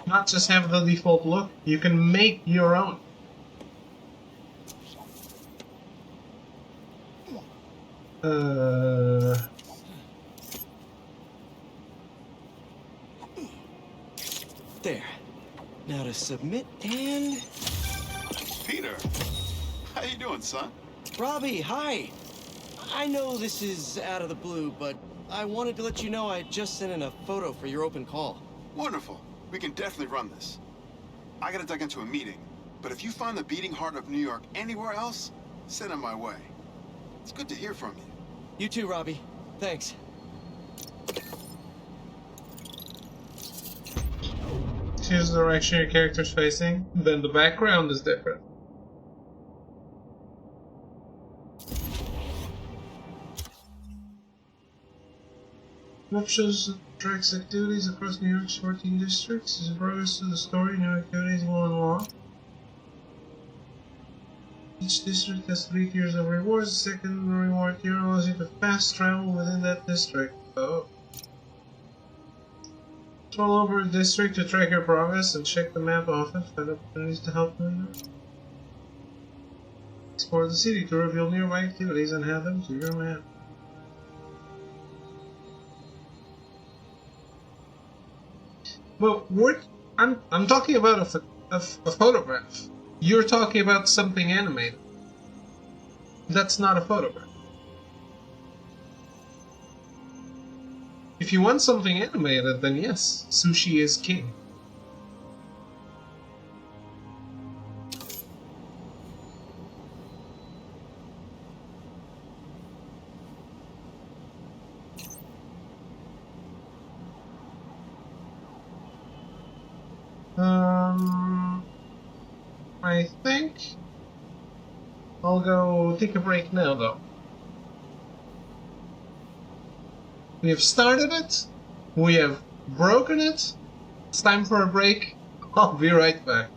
Not just have the default look. You can make your own. There. Now to submit and... Peter! How you doing, son? Robbie, hi! I know this is out of the blue, but I wanted to let you know I just sent in a photo for your open call. Wonderful. We can definitely run this. I gotta duck into a meeting, but if you find the beating heart of New York anywhere else, send it my way. It's good to hear from you. You too, Robbie. Thanks. Choose the direction your character's facing, then the background is different. Map shows tracks activities across New York's 14 districts. As progress to the story, new activities will unlock. Each district has 3 tiers of rewards. The second reward tier allows you to fast travel within that district. Oh. Scroll over a district to track your progress and check the map often. Find opportunities to help you. Explore the city to reveal nearby activities and add them to your map. Well, I'm talking about a photograph. You're talking about something animated. That's not a photograph. If you want something animated, then yes, sushi is king. I think I'll go take a break now, though. We have started it, we have broken it, it's time for a break. I'll be right back.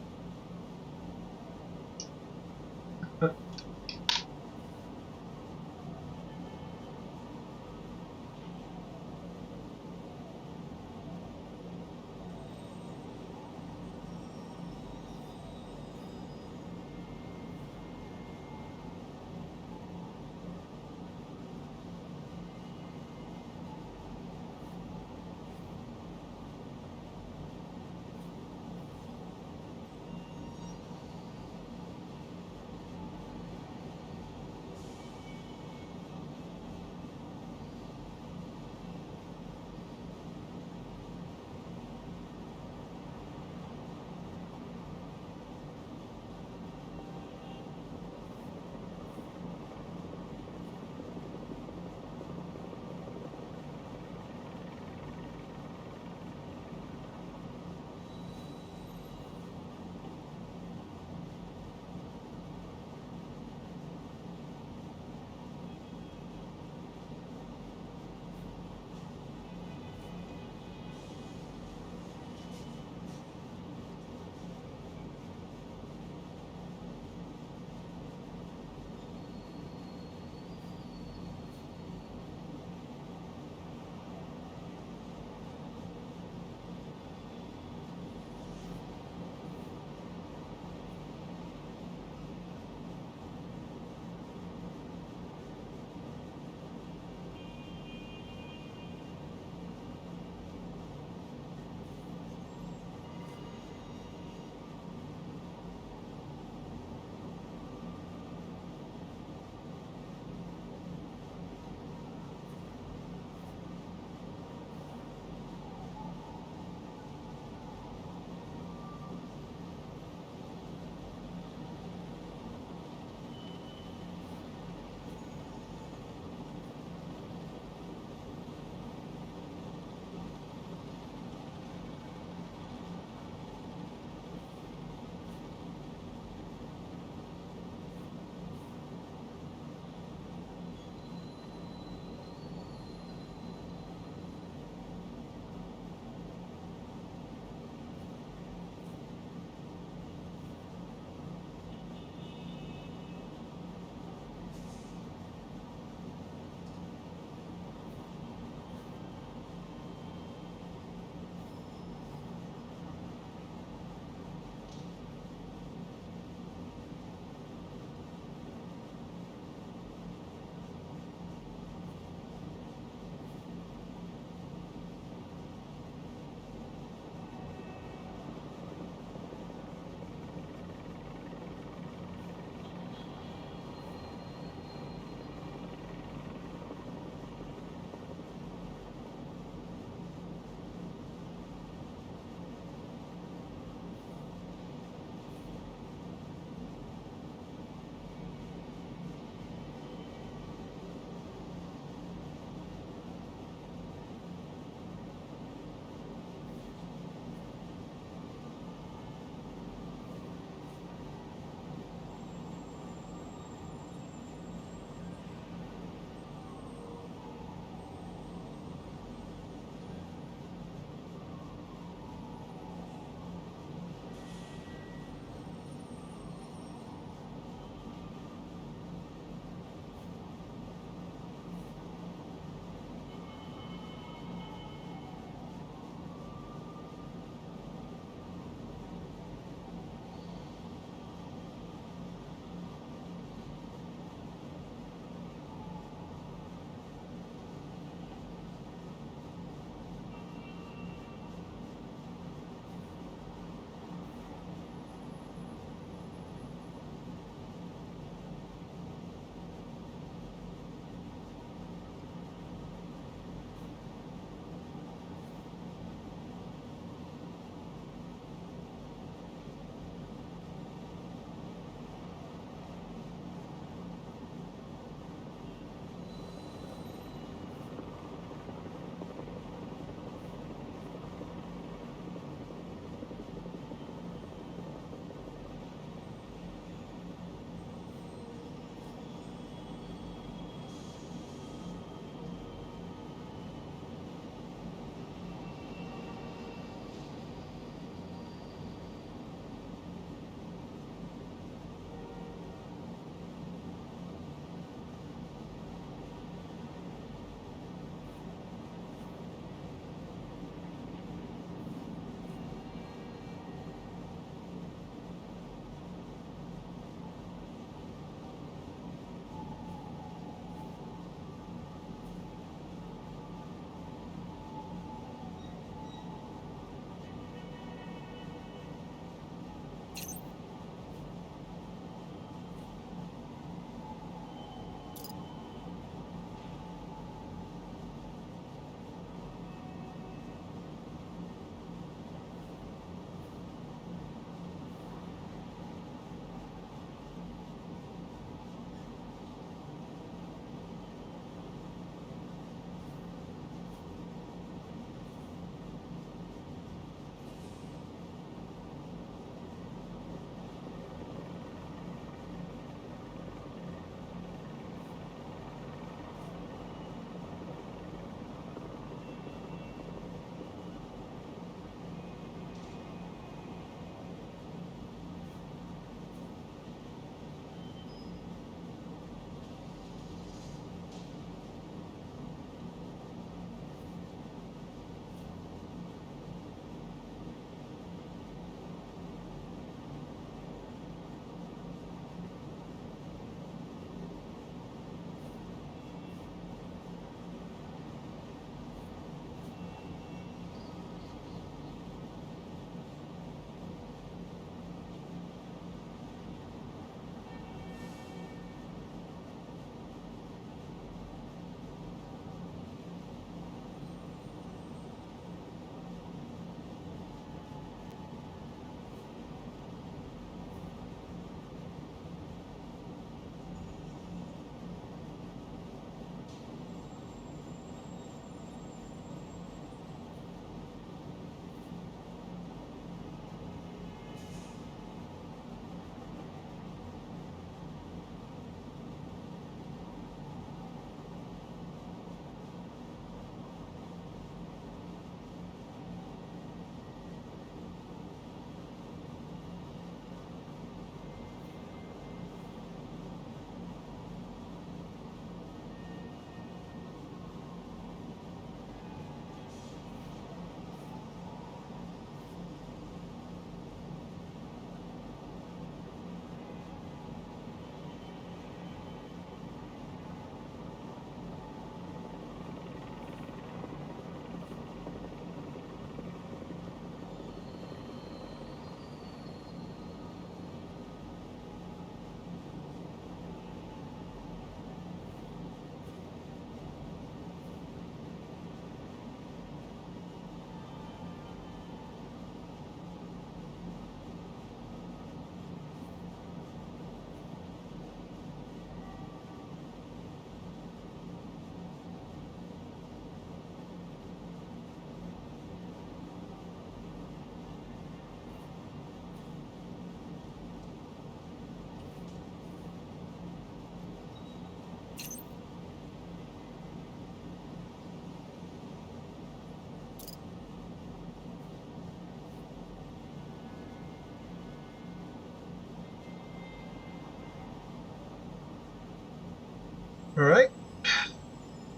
Alright.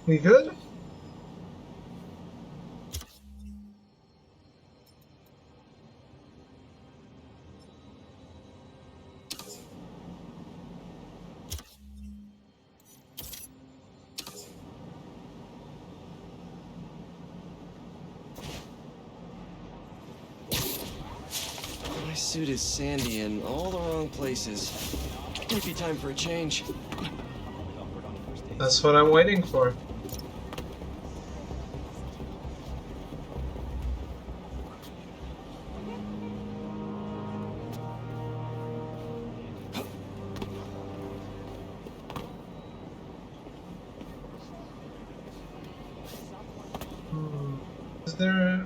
We good? My suit is sandy in all the wrong places. Might be time for a change. That's what I'm waiting for. Is there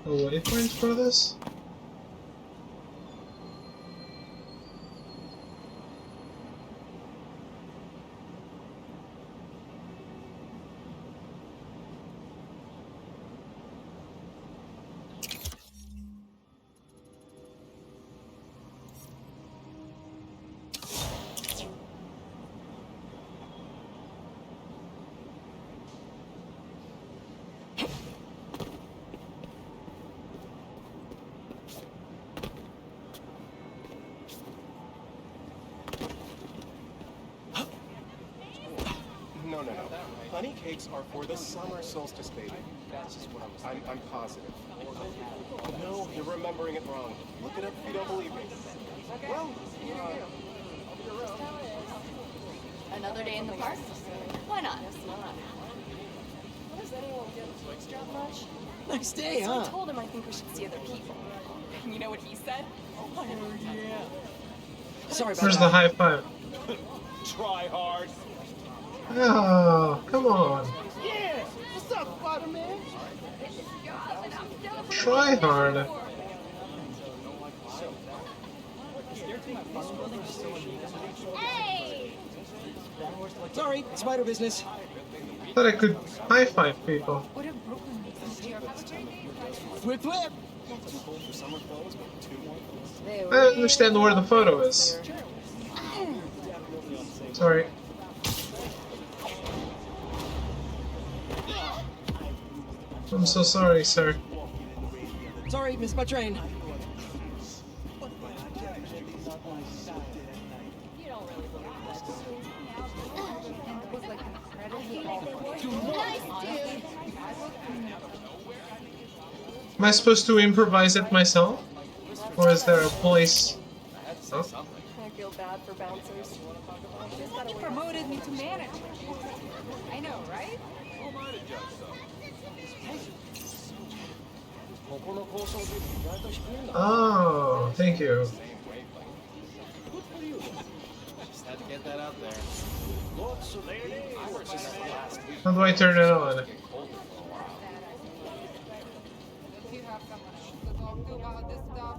a waypoint for this? No. Honey cakes are for the summer solstice, baby. That's just what I'm positive. No, you're remembering it wrong. Look it up if you don't believe me. Well, Another day in the park? Why not? Nice day, So I huh? told him I think we should see other people. You know what he said? Oh, yeah. Sorry about Where's that. the high five? try hard. Oh, come on. Yeah! What's up, Spider-Man? Try hard. Hey! Sorry, spider business. Thought I could high five people. What if Brooklyn makes this to your custom? Whip, whip. I understand where the photo is. Sorry. I'm so sorry, sir. Sorry, missed my train. Am I supposed to improvise it myself? Or is there a place? Oh. I feel bad for bouncers. You promoted me to manager. I know, right? Oh, thank you. Just had to get that out there. How do I turn it on? Do you have someone else to talk to about this stuff?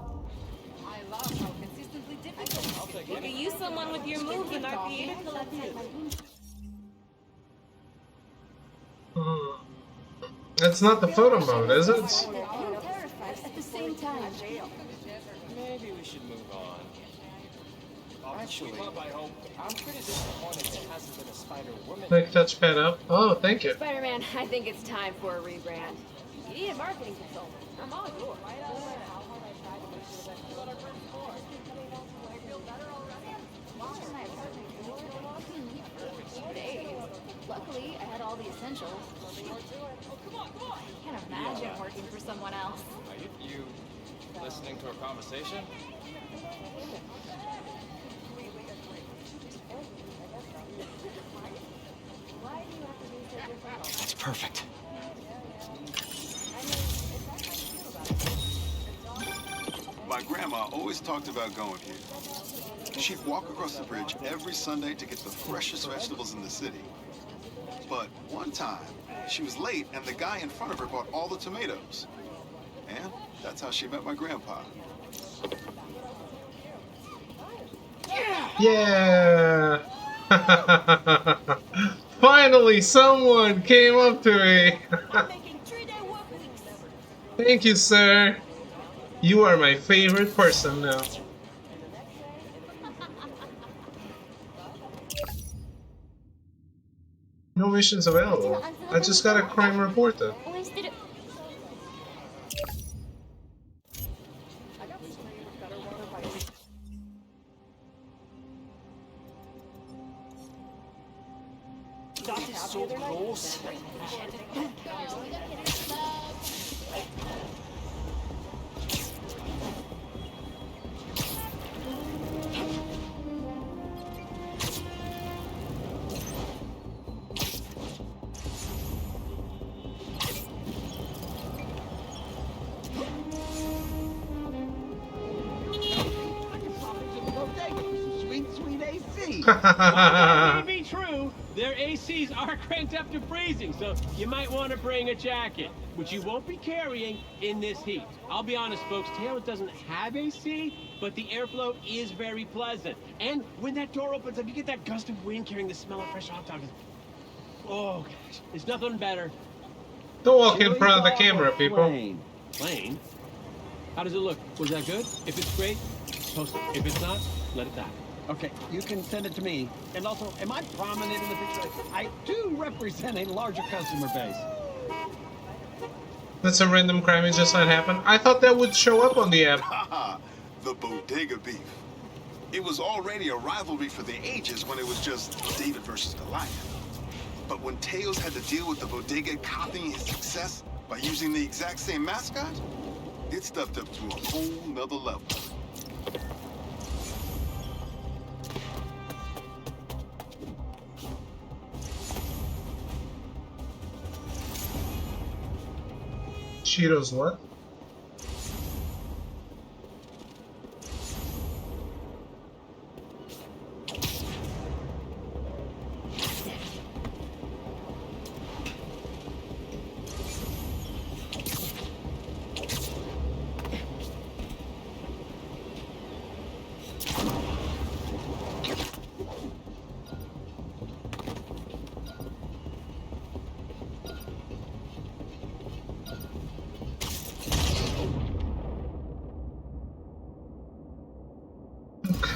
I love how consistently difficult. You can use someone with your moves in RP8 to collect it. It's not the photo mode, is it? I'm terrified at the same time. Maybe we should move on. Actually, I'm pretty disappointed there hasn't been a Spider-Woman. Click touchpad up. Oh, thank you. Spider-Man, I think it's time for a rebrand. You need a marketing consultant. I'm all yours. Days. Luckily, I had all the essentials. I can't imagine working for someone else. Are you listening to a conversation? That's perfect. My grandma always talked about going here. She'd walk across the bridge every Sunday to get the freshest vegetables in the city. But one time, she was late and the guy in front of her bought all the tomatoes. And that's how she met my grandpa. Yeah! Finally, someone came up to me. Thank you, sir. You are my favorite person now. missions available. I just got a crime reported. That is so gross. Sweet, sweet AC. Well, may be true. Their ACs are cranked up to freezing, so you might want to bring a jacket, which you won't be carrying in this heat. I'll be honest, folks, Taylor doesn't have AC, but the airflow is very pleasant. And when that door opens up, you get that gust of wind carrying the smell of fresh hot dogs. Oh, gosh, there's nothing better. Don't walk in front of the camera, people. Plane? How does it look? Was that good? If it's great, post it. If it's not, let it die. Okay, you can send it to me. And also, am I prominent in the picture? I do represent a larger customer base. That's a random crime that just not happened. I thought that would show up on the app. The bodega beef. It was already a rivalry for the ages when it was just David versus Goliath. But when Tails had to deal with the bodega copying his success by using the exact same mascot, it stepped up to a whole nother level. Cheetos what?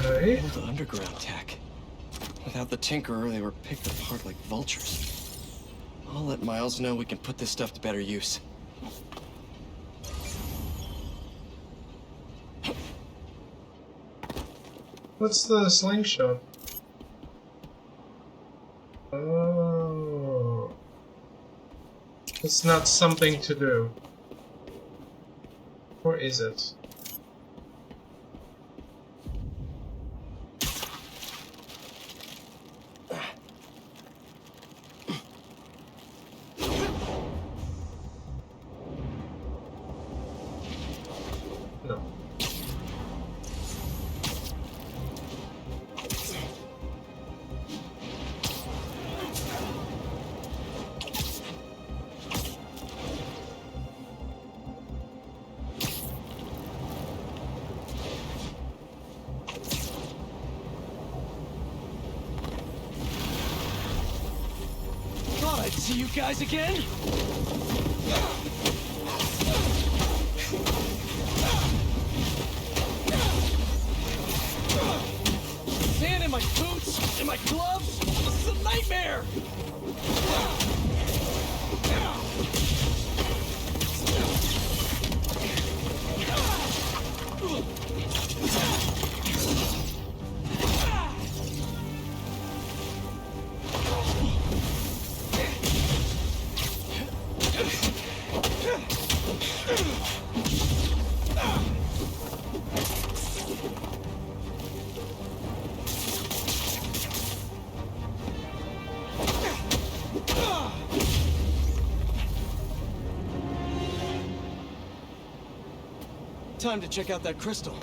Okay. Old underground tech. Without the Tinkerer, they were picked apart like vultures. I'll let Miles know we can put this stuff to better use. What's the slingshot? Oh. It's not something to do. Or is it? No. Thought I'd see you guys again. Sand in my boots, in my gloves. This is a nightmare. Time to check out that crystal.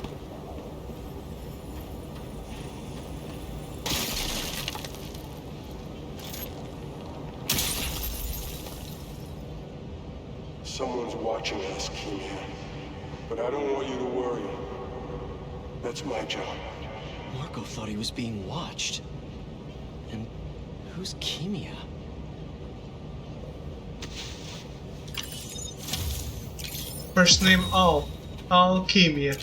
Someone's watching us, Keemia. But I don't want you to worry. That's my job. Marco thought he was being watched. And who's Keemia? First name Al. Alchemia.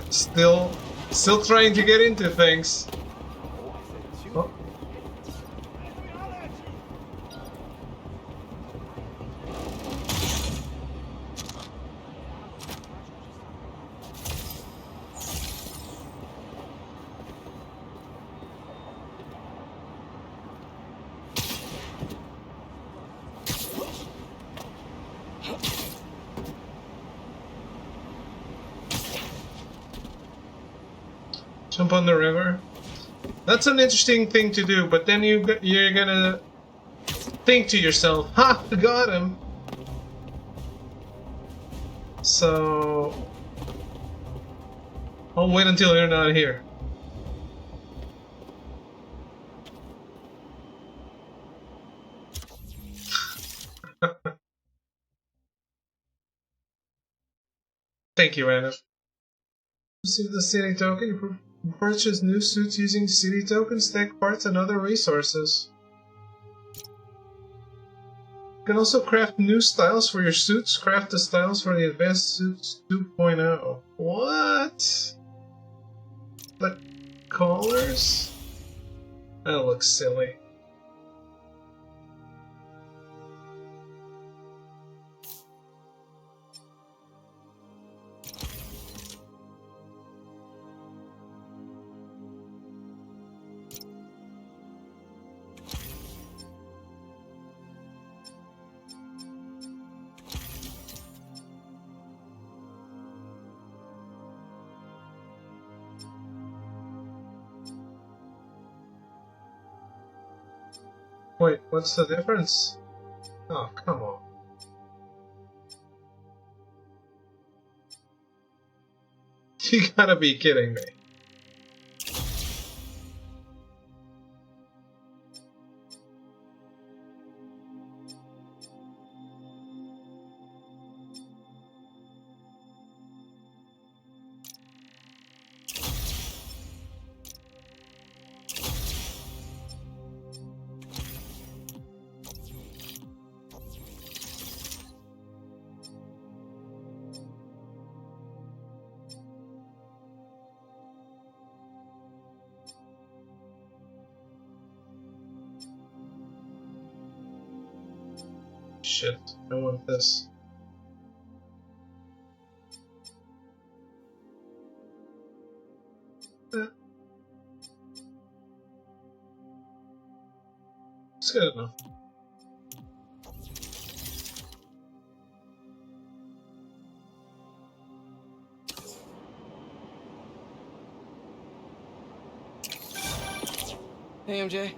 Still trying to get into things. Oh. Jump on the river. That's an interesting thing to do, but then you're gonna think to yourself, "Ha, got him." So I'll wait until you're not here. Thank you, Anna. Receive the city token. You purchase new suits using city tokens, tech parts, and other resources. You can also craft new styles for your suits. Craft the styles for the Advanced Suits 2.0. What? But collars? That looks silly. Wait, what's the difference? Oh, come on. You gotta be kidding me. Shit, I want this. It's good enough. Hey, MJ.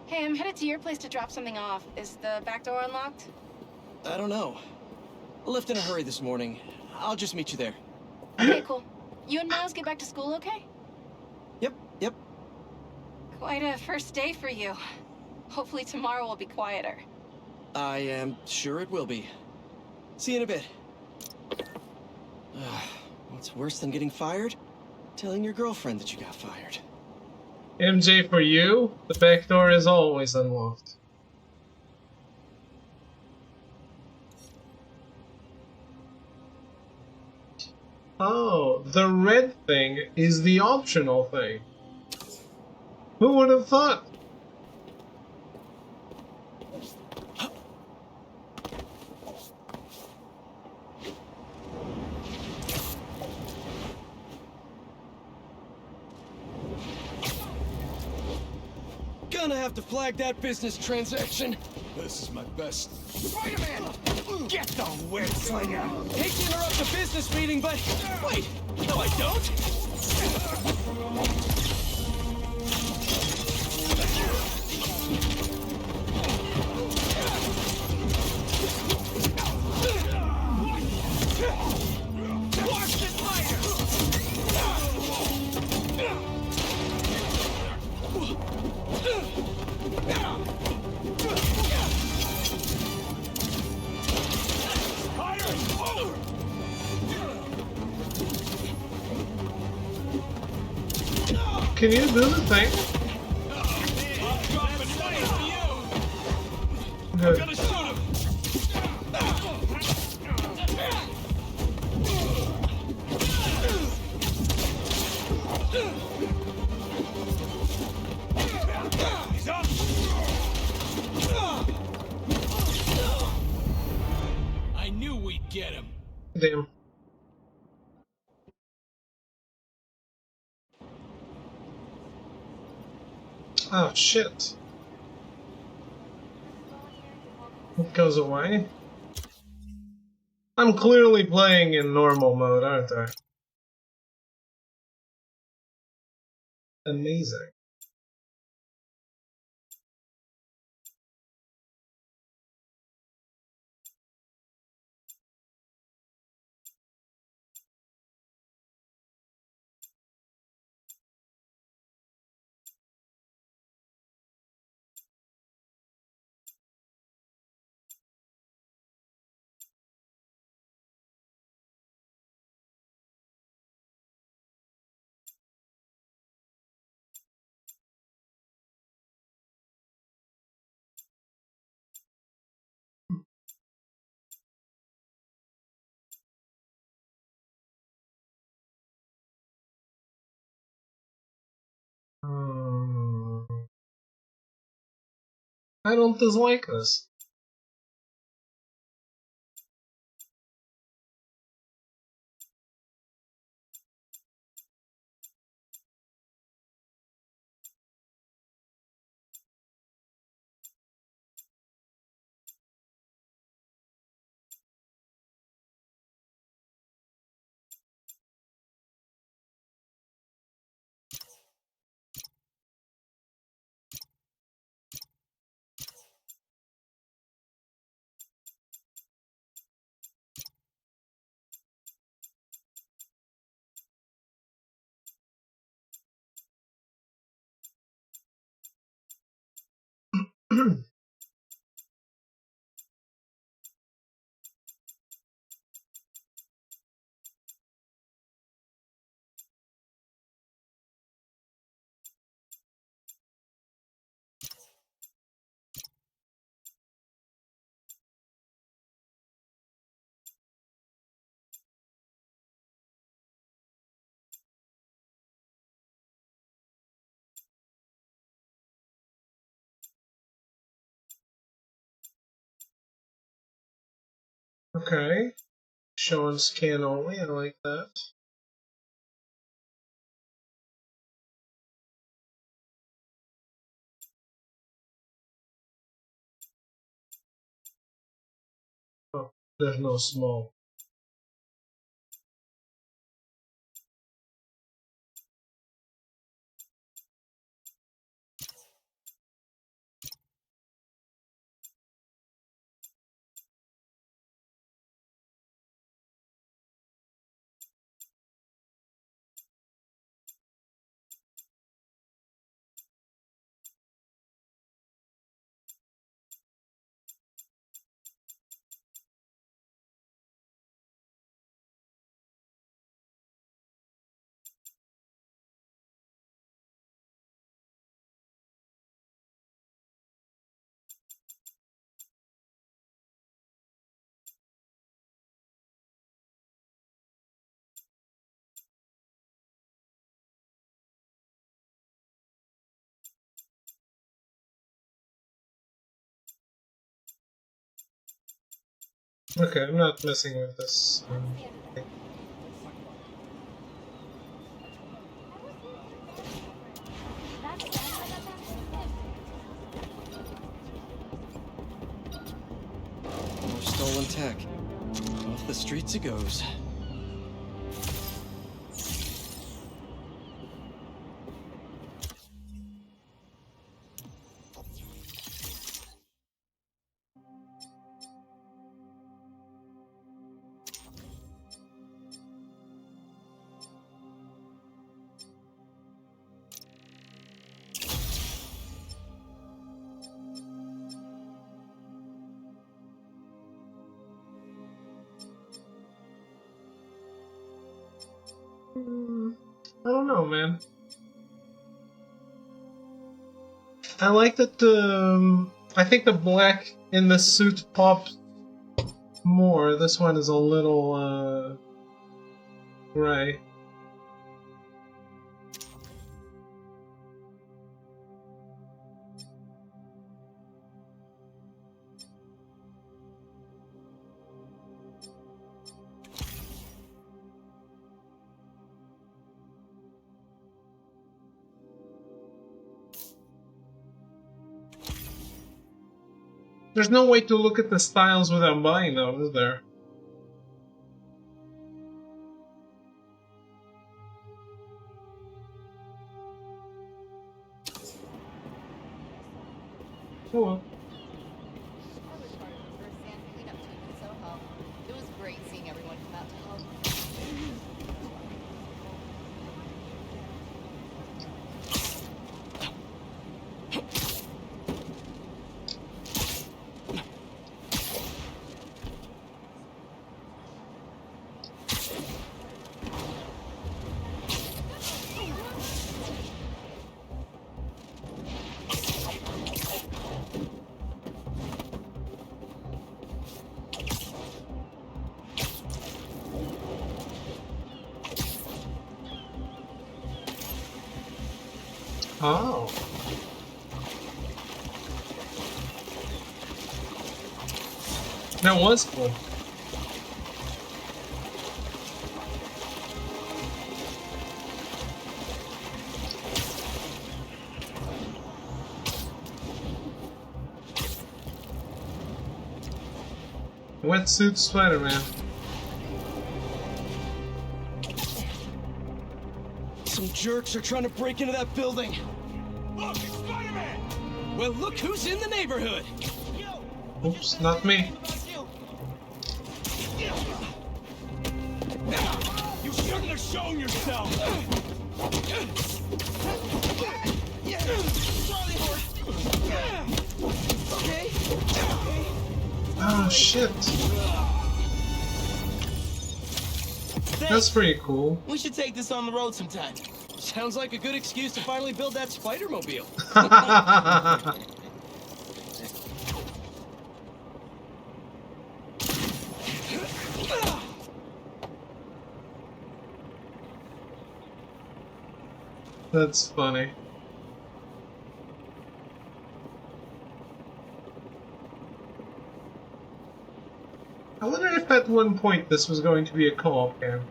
Hey, I'm headed to your place to drop something off. Is the back door unlocked? I don't know. I left in a hurry this morning. I'll just meet you there. Okay, cool. You and Miles get back to school okay? Yep. Quite a first day for you. Hopefully tomorrow will be quieter. I am sure it will be. See you in a bit. What's worse than getting fired? Telling your girlfriend that you got fired. MJ, for you, the back door is always unlocked. Oh, the red thing is the optional thing. Who would have thought? Gonna have to flag that business transaction. This is my best. Spider-Man! Get the web slinger! Hate to interrupt the business meeting, but wait! No, I don't! Watch the spider! Can you do the thing? Good. damn. Oh shit. It goes away. I'm clearly playing in normal mode, aren't I? Amazing. I don't dislike this. Okay. Show and scan only, I like that. Oh, there's no small. Okay, I'm not messing with this. More stolen tech. Off the streets it goes. I don't know, man. I like that the. I think the black in the suit pops more. This one is a little, gray. There's no way to look at the styles without buying them, is there? Oh well. It was great seeing everyone come out to help. Oh. That was cool. Wetsuit Spider-Man. Some jerks are trying to break into that building. Look, it's Spider-Man! Well, look who's in the neighborhood. Oops, not me. You shouldn't have shown yourself. Okay. Oh shit. That's pretty cool. We should take this on the road sometime. Sounds like a good excuse to finally build that Spider-Mobile. That's funny. I wonder if at one point this was going to be a co-op game.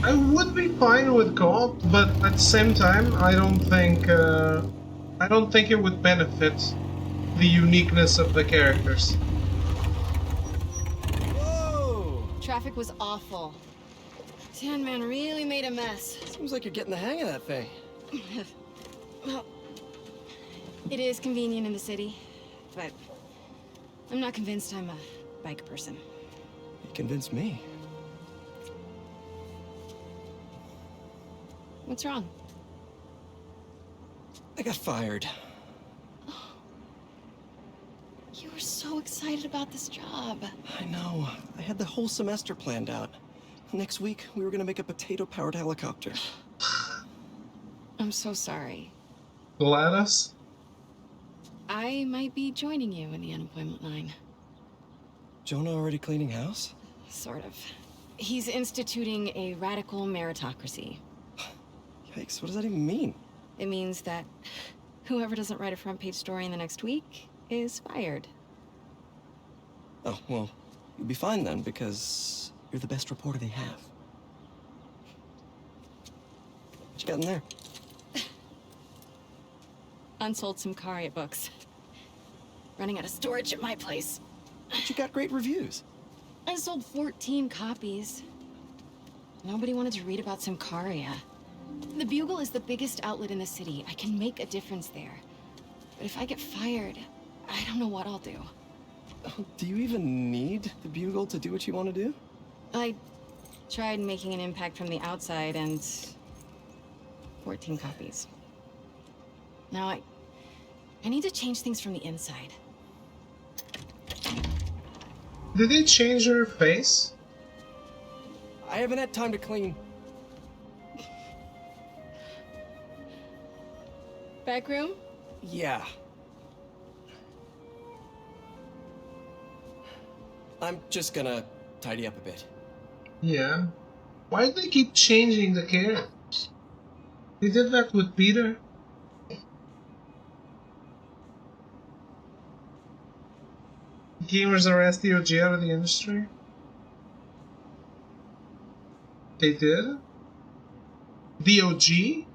I would be fine with co-op, but at the same time, I don't think it would benefit the uniqueness of the characters. Whoa! Traffic was awful. Tan Man really made a mess. Seems like you're getting the hang of that thing. Well, it is convenient in the city, but I'm not convinced I'm a bike person. You convinced me. What's wrong? I got fired. You were so excited about this job. I know. I had the whole semester planned out. Next week, we were gonna make a potato-powered helicopter. I'm so sorry. Gladys? I might be joining you in the unemployment line. Jonah already cleaning house? Sort of. He's instituting a radical meritocracy. Yikes, what does that even mean? It means that whoever doesn't write a front-page story in the next week is fired. Oh, well, you'll be fine then, because you're the best reporter they have. What you got in there? Unsold Symkaria books. Running out of storage at my place. But you got great reviews. I sold 14 copies. Nobody wanted to read about Symkaria. The Bugle is the biggest outlet in the city. I can make a difference there. But if I get fired, I don't know what I'll do. Do you even need the Bugle to do what you want to do? I tried making an impact from the outside and 14 copies. Now I need to change things from the inside. Did they change her face? I haven't had time to clean. Back room? Yeah. I'm just gonna tidy up a bit. Yeah. Why do they keep changing the characters? He did that with Peter. Gamers arrest DOJ out of the industry. They did? DOG?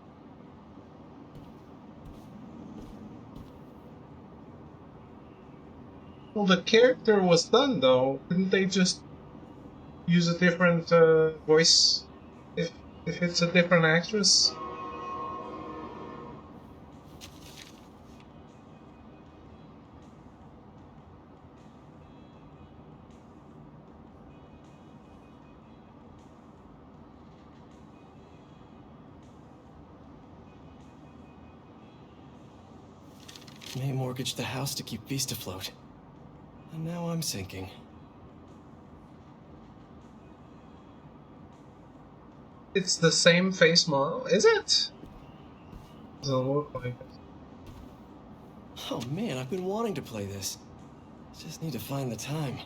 Well, the character was done though. Didn't they just use a different voice if it's a different actress? May mortgaged the house to keep Beast afloat. And now I'm sinking. It's the same face model, is it? Doesn't look like it. Oh man, I've been wanting to play this. Just need to find the time.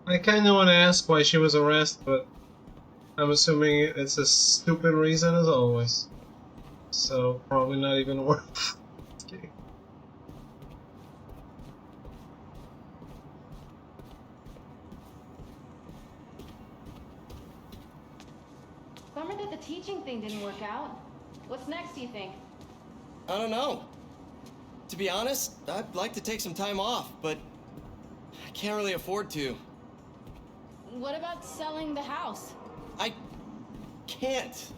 I kinda wanna ask why she was arrested, but I'm assuming it's a stupid reason as always. So, probably not even worth it. Bummer that the teaching thing didn't work out. What's next, do you think? I don't know. To be honest, I'd like to take some time off, but I can't really afford to. What about selling the house? I can't.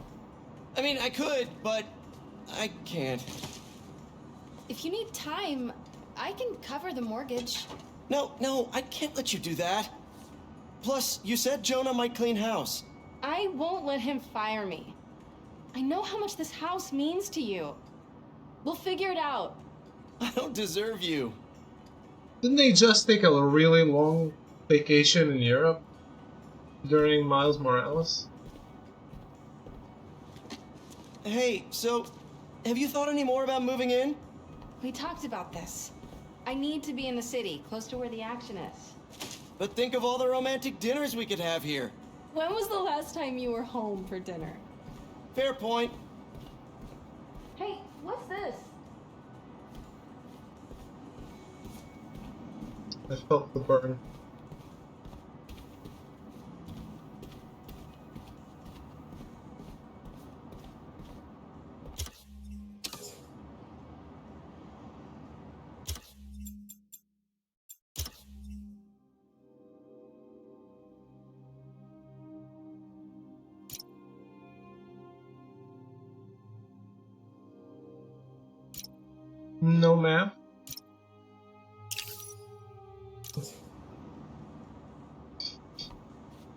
I mean, I could, but I can't. If you need time, I can cover the mortgage. No, I can't let you do that. Plus, you said Jonah might clean house. I won't let him fire me. I know how much this house means to you. We'll figure it out. I don't deserve you. Didn't they just take a really long vacation in Europe during Miles Morales? Hey, so, have you thought any more about moving in? We talked about this. I need to be in the city, close to where the action is. But think of all the romantic dinners we could have here. When was the last time you were home for dinner? Fair point. Hey, what's this? I felt the burn. No map.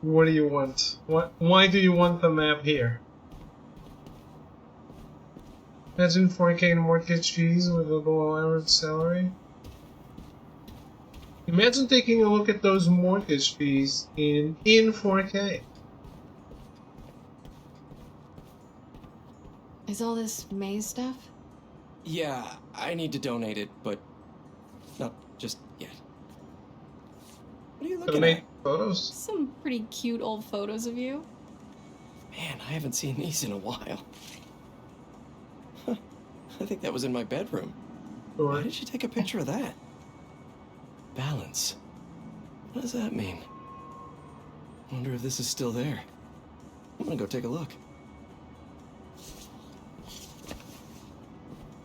What do you want? Why do you want the map here? Imagine 4K mortgage fees with a below average salary. Imagine taking a look at those mortgage fees in 4K. Is all this May's stuff? Yeah, I need to donate it, but not just yet. What are you looking Donate at? photos? Some pretty cute old photos of you. Man, I haven't seen these in a while. Huh. I think that was in my bedroom. Sure. Why did she take a picture of that? Balance. What does that mean? Wonder if this is still there. I'm gonna go take a look.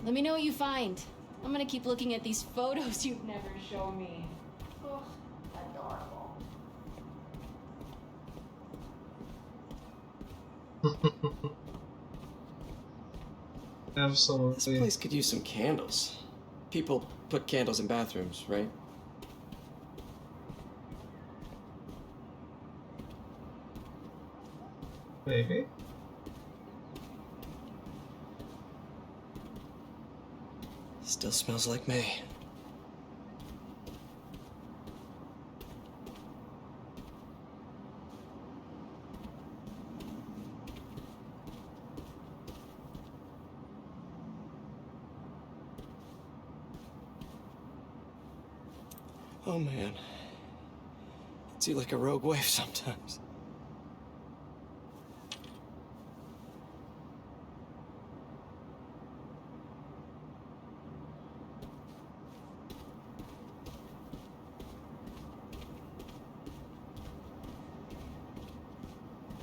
Let me know what you find. I'm gonna keep looking at these photos you've never shown me. Oh, adorable. Absolutely. This place could use some candles. People put candles in bathrooms, right? Maybe. Still smells like May. Oh man. It's like a rogue wave sometimes.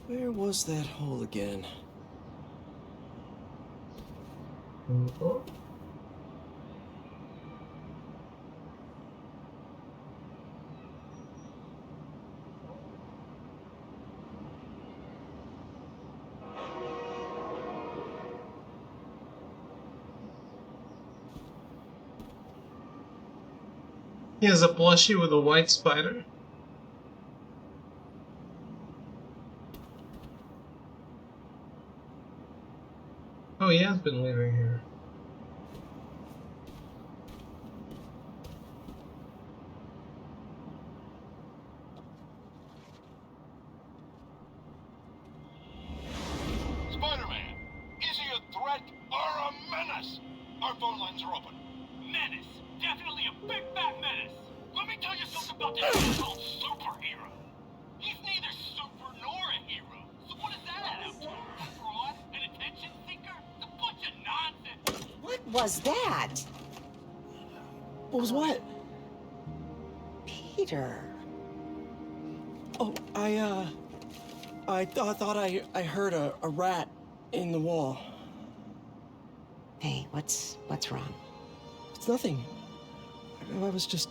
Where was that hole again? He has a plushie with a white spider. Oh, he has been living here. Spider-Man, is he a threat or a menace? Our phone lines are open. Menace. Definitely a big fat menace. Let me tell you something about this so-called superhero. He's neither super nor a hero. So what does that add up to? A fraud? An attention seeker? A bunch of nonsense. What was that? What was what? Peter. Oh, I thought I heard a rat in the wall. Hey, what's wrong? It's nothing. I was just...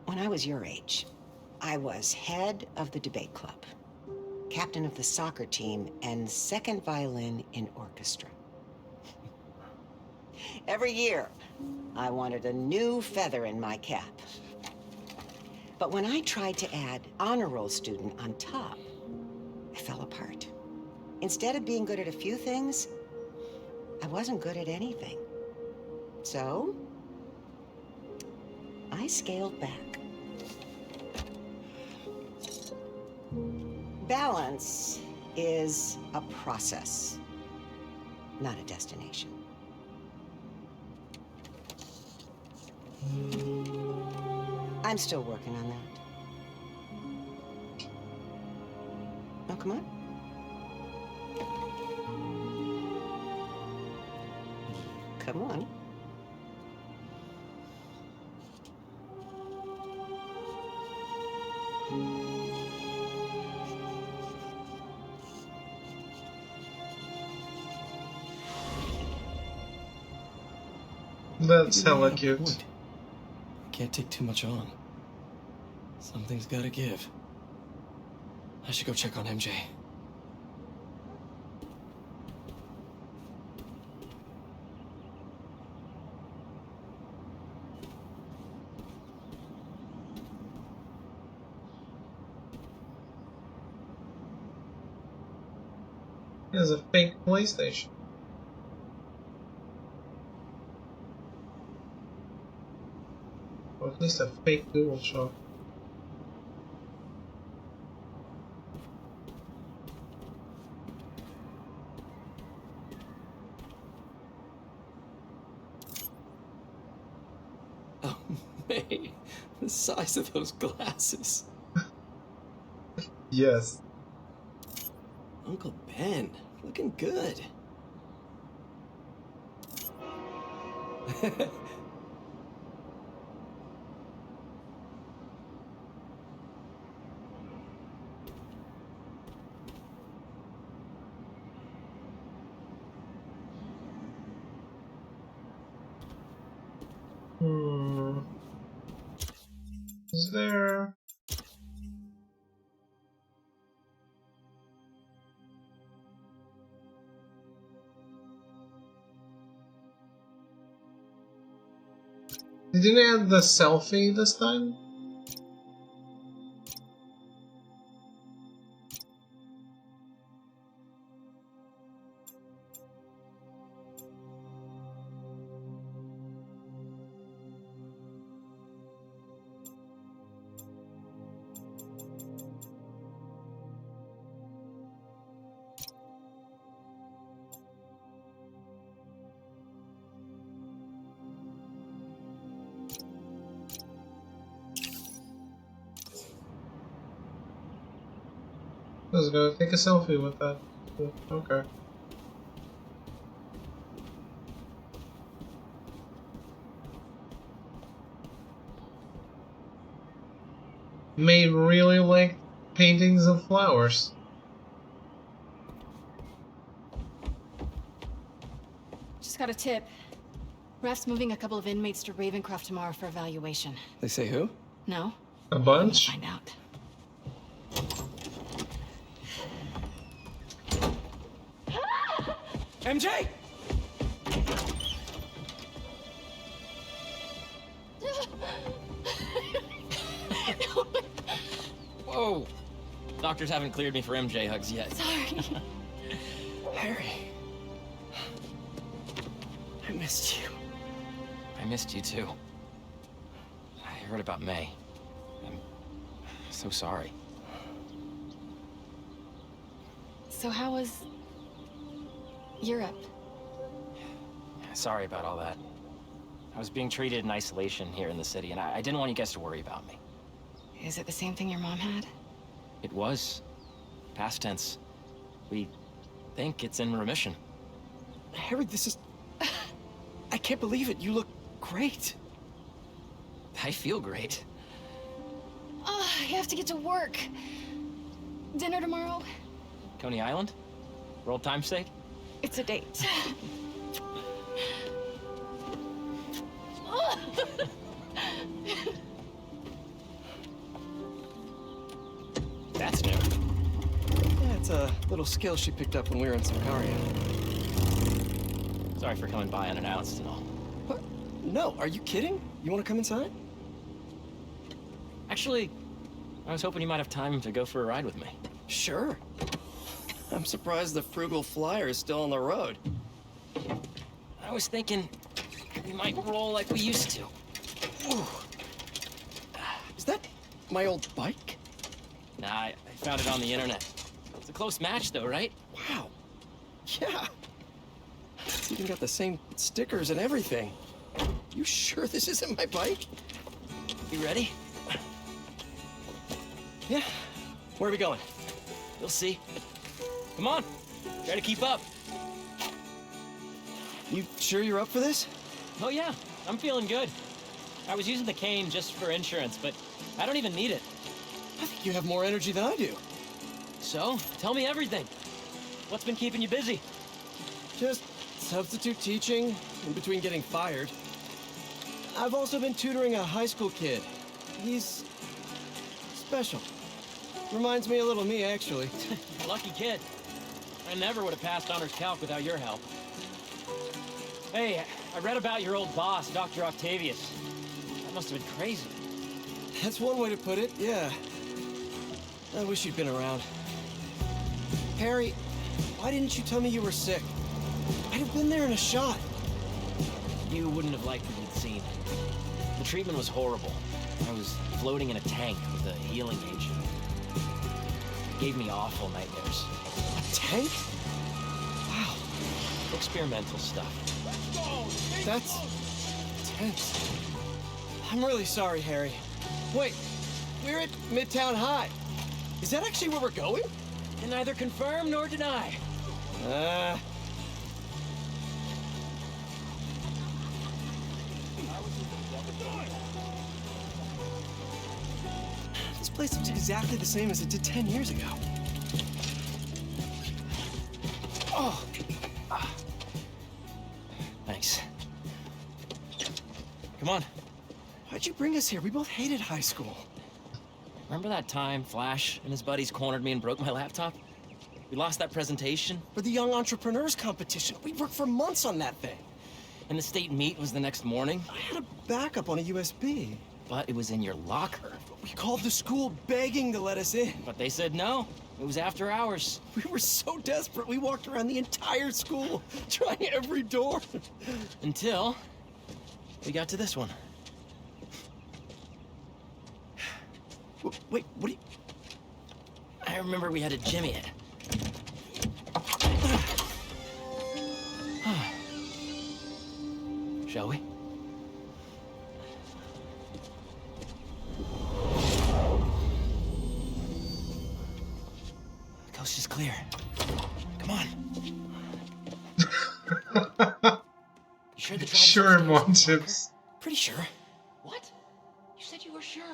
When I was your age, I was head of the debate club, captain of the soccer team, and second violin in orchestra. Every year, I wanted a new feather in my cap. But when I tried to add honor roll student on top, I fell apart. Instead of being good at a few things, I wasn't good at anything. So, I scaled back. Balance is a process, not a destination. I'm still working on that. Oh, come on. Come on. That's hella cute. Can't take too much on. Something's gotta give. I should go check on MJ. He has a fake PlayStation. Or at least a fake DualShock. Oh, May, the size of those glasses. Yes. Uncle Ben, looking good. Is there... Did you add the selfie this time? just gonna take a selfie with that. Okay. May really like paintings of flowers. Just got a tip. Raph's moving a couple of inmates to Ravencroft tomorrow for evaluation. They say who? No? A bunch? Find out. MJ! Whoa! Doctors haven't cleared me for MJ hugs yet. Sorry. Harry. I missed you. I missed you too. I heard about May. I'm so sorry. So how was Europe? Sorry about all that. I was being treated in isolation here in the city, and I didn't want you guys to worry about me. Is it the same thing your mom had? It was. Past tense. We think it's in remission. Harry, this is... I can't believe it. You look great. I feel great. Oh, I have to get to work. Dinner tomorrow? Coney Island? For old time's sake? It's a date. That's new. Yeah, it's a little skill she picked up when we were in Sicaria. Sorry for coming by unannounced and all. What? No, are you kidding? You want to come inside? Actually, I was hoping you might have time to go for a ride with me. Sure. I'm surprised the frugal flyer is still on the road. I was thinking we might roll like we used to. Ooh. Is that my old bike? Nah, I found it on the internet. It's a close match though, right? Wow. Yeah. It's even got the same stickers and everything. You sure this isn't my bike? You ready? Yeah. Where are we going? You'll see. Come on. Try to keep up. You sure you're up for this? Oh yeah, I'm feeling good. I was using the cane just for insurance, but I don't even need it. I think you have more energy than I do. So, tell me everything. What's been keeping you busy? Just substitute teaching in between getting fired. I've also been tutoring a high school kid. He's special. Reminds me a little of me, actually. Lucky kid. I never would have passed honors calc without your help. Hey, I read about your old boss, Dr. Octavius. That must have been crazy. That's one way to put it, yeah. I wish you'd been around. Harry, why didn't you tell me you were sick? I'd have been there in a shot. You wouldn't have liked what you'd seen. The treatment was horrible. I was floating in a tank with a healing agent. It gave me awful nightmares. A tank? Wow. Experimental stuff. That's tense. I'm really sorry, Harry. Wait, we're at Midtown High. Is that actually where we're going? Can neither confirm nor deny. This place looks exactly the same as it did 10 years ago. Oh. Thanks. Come on. Why'd you bring us here? We both hated high school. Remember that time Flash and his buddies cornered me and broke my laptop? We lost that presentation. For the Young Entrepreneurs Competition. We worked for months on that thing. And the state meet was the next morning. I had a backup on a USB. But it was in your locker. We called the school begging to let us in. But they said no. It was after hours. We were so desperate, we walked around the entire school, trying every door. Until we got to this one. Wait, what do you... I remember we had to jimmy it. Shall we? Coast is clear. Come on. You sure the drive Sure, Monchips. Pretty sure. What? You said you were sure.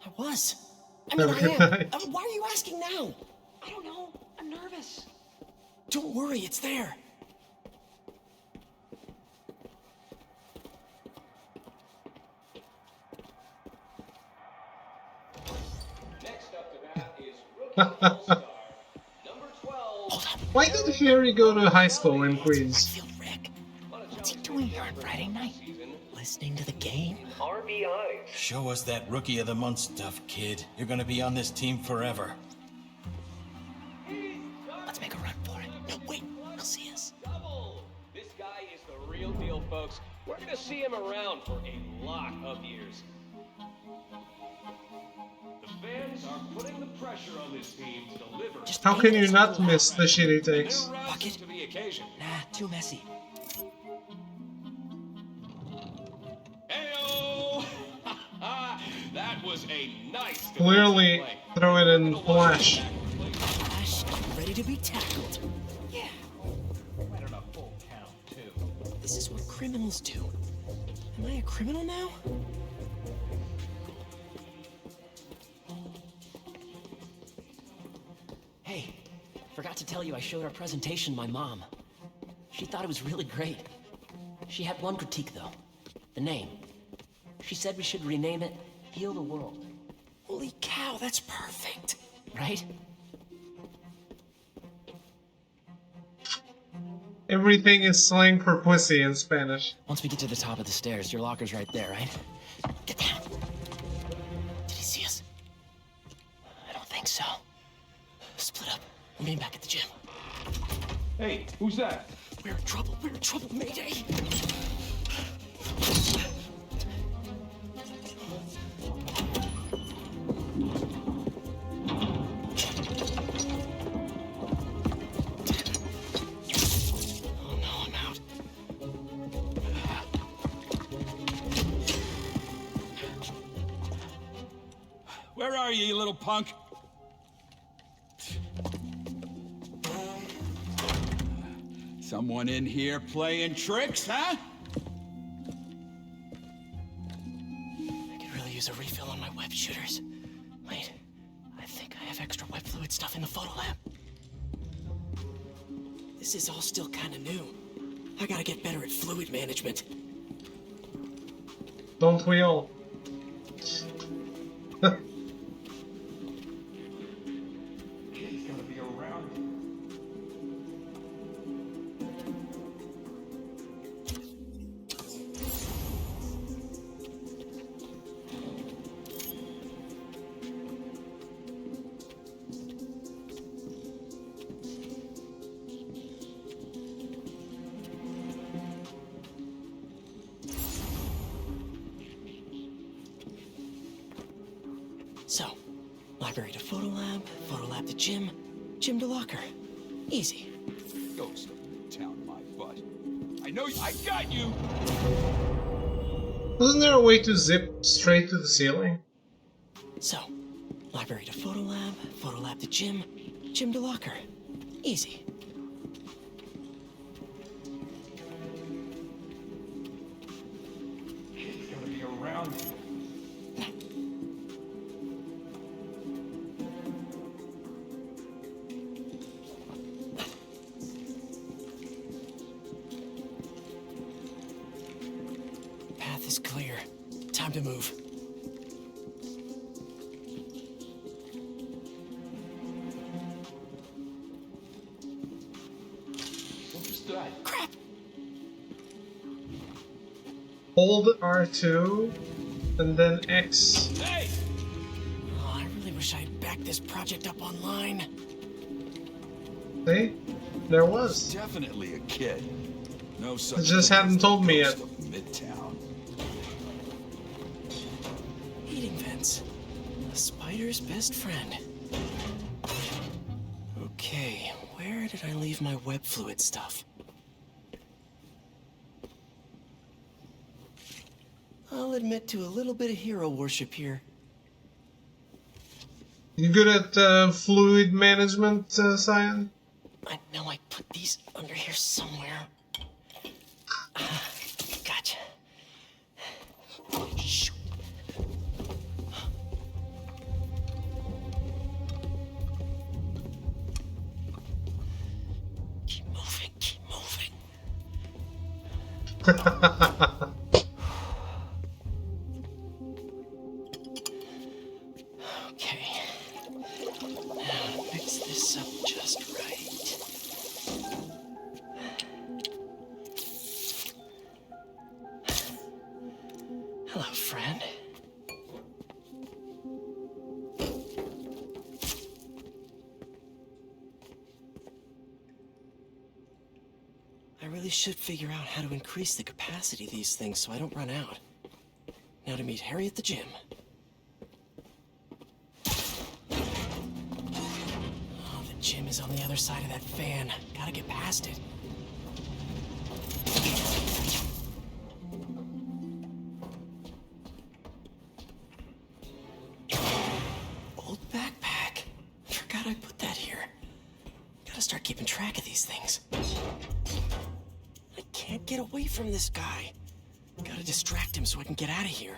I was. I mean, I am. Why are you asking now? I don't know. I'm nervous. Don't worry, it's there. Next up to bat is rookie all-star, number 12. Why did Harry go to high school in Queens? What's he doing here on Friday night? Listening to the game? RBI. Show us that Rookie of the Month stuff, kid. You're gonna be on this team forever. Let's make a run for it. No, wait. He'll see us. Double. This guy is the real deal, folks. We're gonna see him around for a lot of years. The fans are putting the pressure on this team to deliver. How can you not miss the shitty takes? Bucket to the occasion. Nah, too messy. Heyo! That was a nice. Clearly, throw it in Flash. Flash, ready to be tackled. Yeah. Right on a full count, too. This is what criminals do. Am I a criminal now? Hey, forgot to tell you I showed our presentation to my mom. She thought it was really great. She had one critique, though. The name. She said we should rename it Heal the World. Holy cow, that's perfect. Right? Everything is slang for pussy in Spanish. Once we get to the top of the stairs, your locker's right there, right? Get down. Did he see us? I don't think so. Split up. We'll meet him back at the gym. Hey, who's that? We're in trouble. We're in trouble, Mayday. Oh no, I'm out. Where are you, you little punk? Someone in here playing tricks, huh? I could really use a refill on my web shooters. Wait, I think I have extra web fluid stuff in the photo lab. This is all still kind of new. I gotta get better at fluid management. Don't we all? He's gonna be around. So, library to photo lab to gym, gym to locker. Easy. Ghost of Midtown, my butt. I know I got you! Wasn't there a way to zip straight to the ceiling? So, library to photo lab to gym, gym to locker. Easy. He's gonna be around. Path is clear. Time to move. What's that? Crap! Hold R2 and then X. Hey! Oh, I really wish I'd backed this project up online. See? There was. Definitely a kid. No such It just thing hadn't as the told me ghost yet. of Midtown. Heating vents. A spider's best friend. Okay, where did I leave my web fluid stuff? I'll admit to a little bit of hero worship here. You good at fluid management, Cyan? I know I put these under here somewhere. Gotcha. Shoot. Keep moving, keep moving. Okay. Now mix this up just right. Hello, friend. I really should figure out how to increase the capacity of these things so I don't run out. Now to meet Harry at the gym. Oh, the gym is on the other side of that fan. Gotta get past it. Old backpack. Forgot I put that here. Gotta start keeping track of these things. I can't get away from this guy. Gotta distract him so I can get out of here.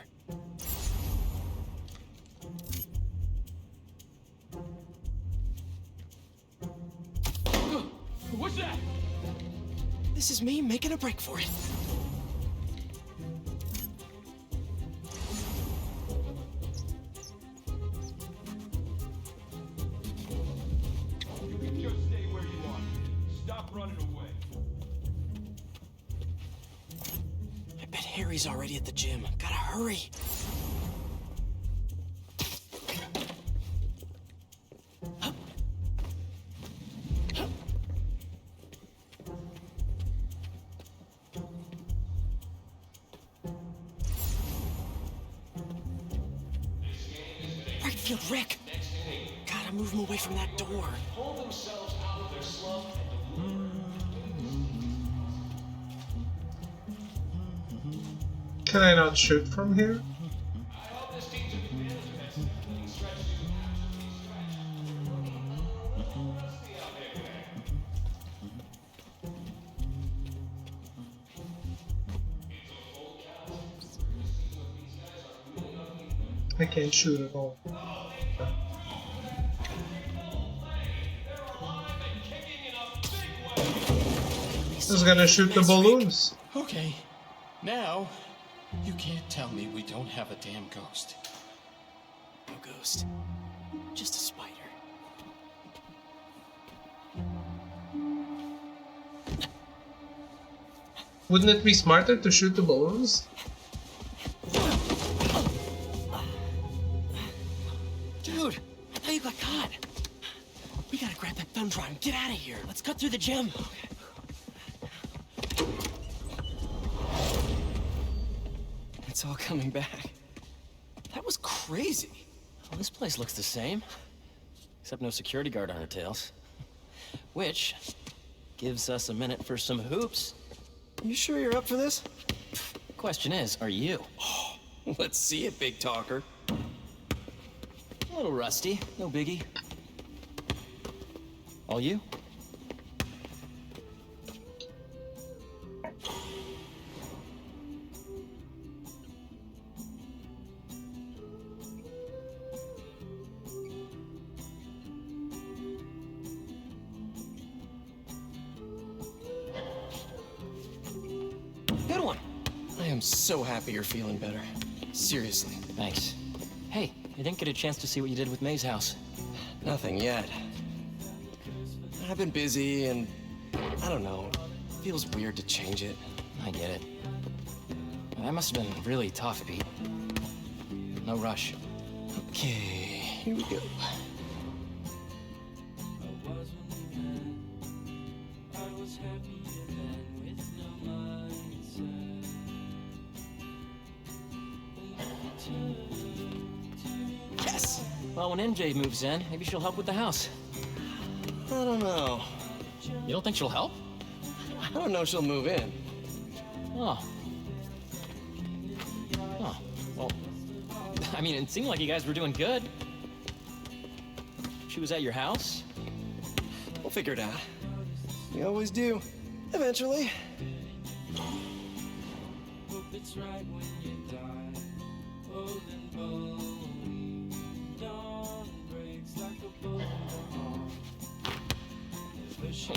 What's that? This is me making a break for it. You can just stay where you are. Stop running away. I bet Harry's already at the gym. Gotta hurry. Right field, Rick. Gotta move him away from that door. Can I not shoot from here? I can't shoot at all. Who's gonna shoot the balloons? Okay, now you can't tell me we don't have a damn ghost. No ghost. Just a spider. Wouldn't it be smarter to shoot the balloons? Dude, I thought you got caught. We gotta grab that thumb drive and get out of here. Let's cut through the gym. It's all coming back. That was crazy. Well, this place looks the same. Except no security guard on our tails. Which gives us a minute for some hoops. You sure you're up for this? Question is, are you? Oh, let's see it, big talker. A little rusty, no biggie. All you? Good one. I am so happy you're feeling better. Seriously. Thanks. Hey, I didn't get a chance to see what you did with May's house. Nothing yet. I've been busy and I don't know. Feels weird to change it. I get it. That must have been really tough, Pete. No rush. Okay, here we go. Yes! Well, when MJ moves in, maybe she'll help with the house. I don't know. You don't think she'll help? I don't know if she'll move in. Oh. Oh, well, I mean, it seemed like you guys were doing good. She was at your house? We'll figure it out. We always do. Eventually.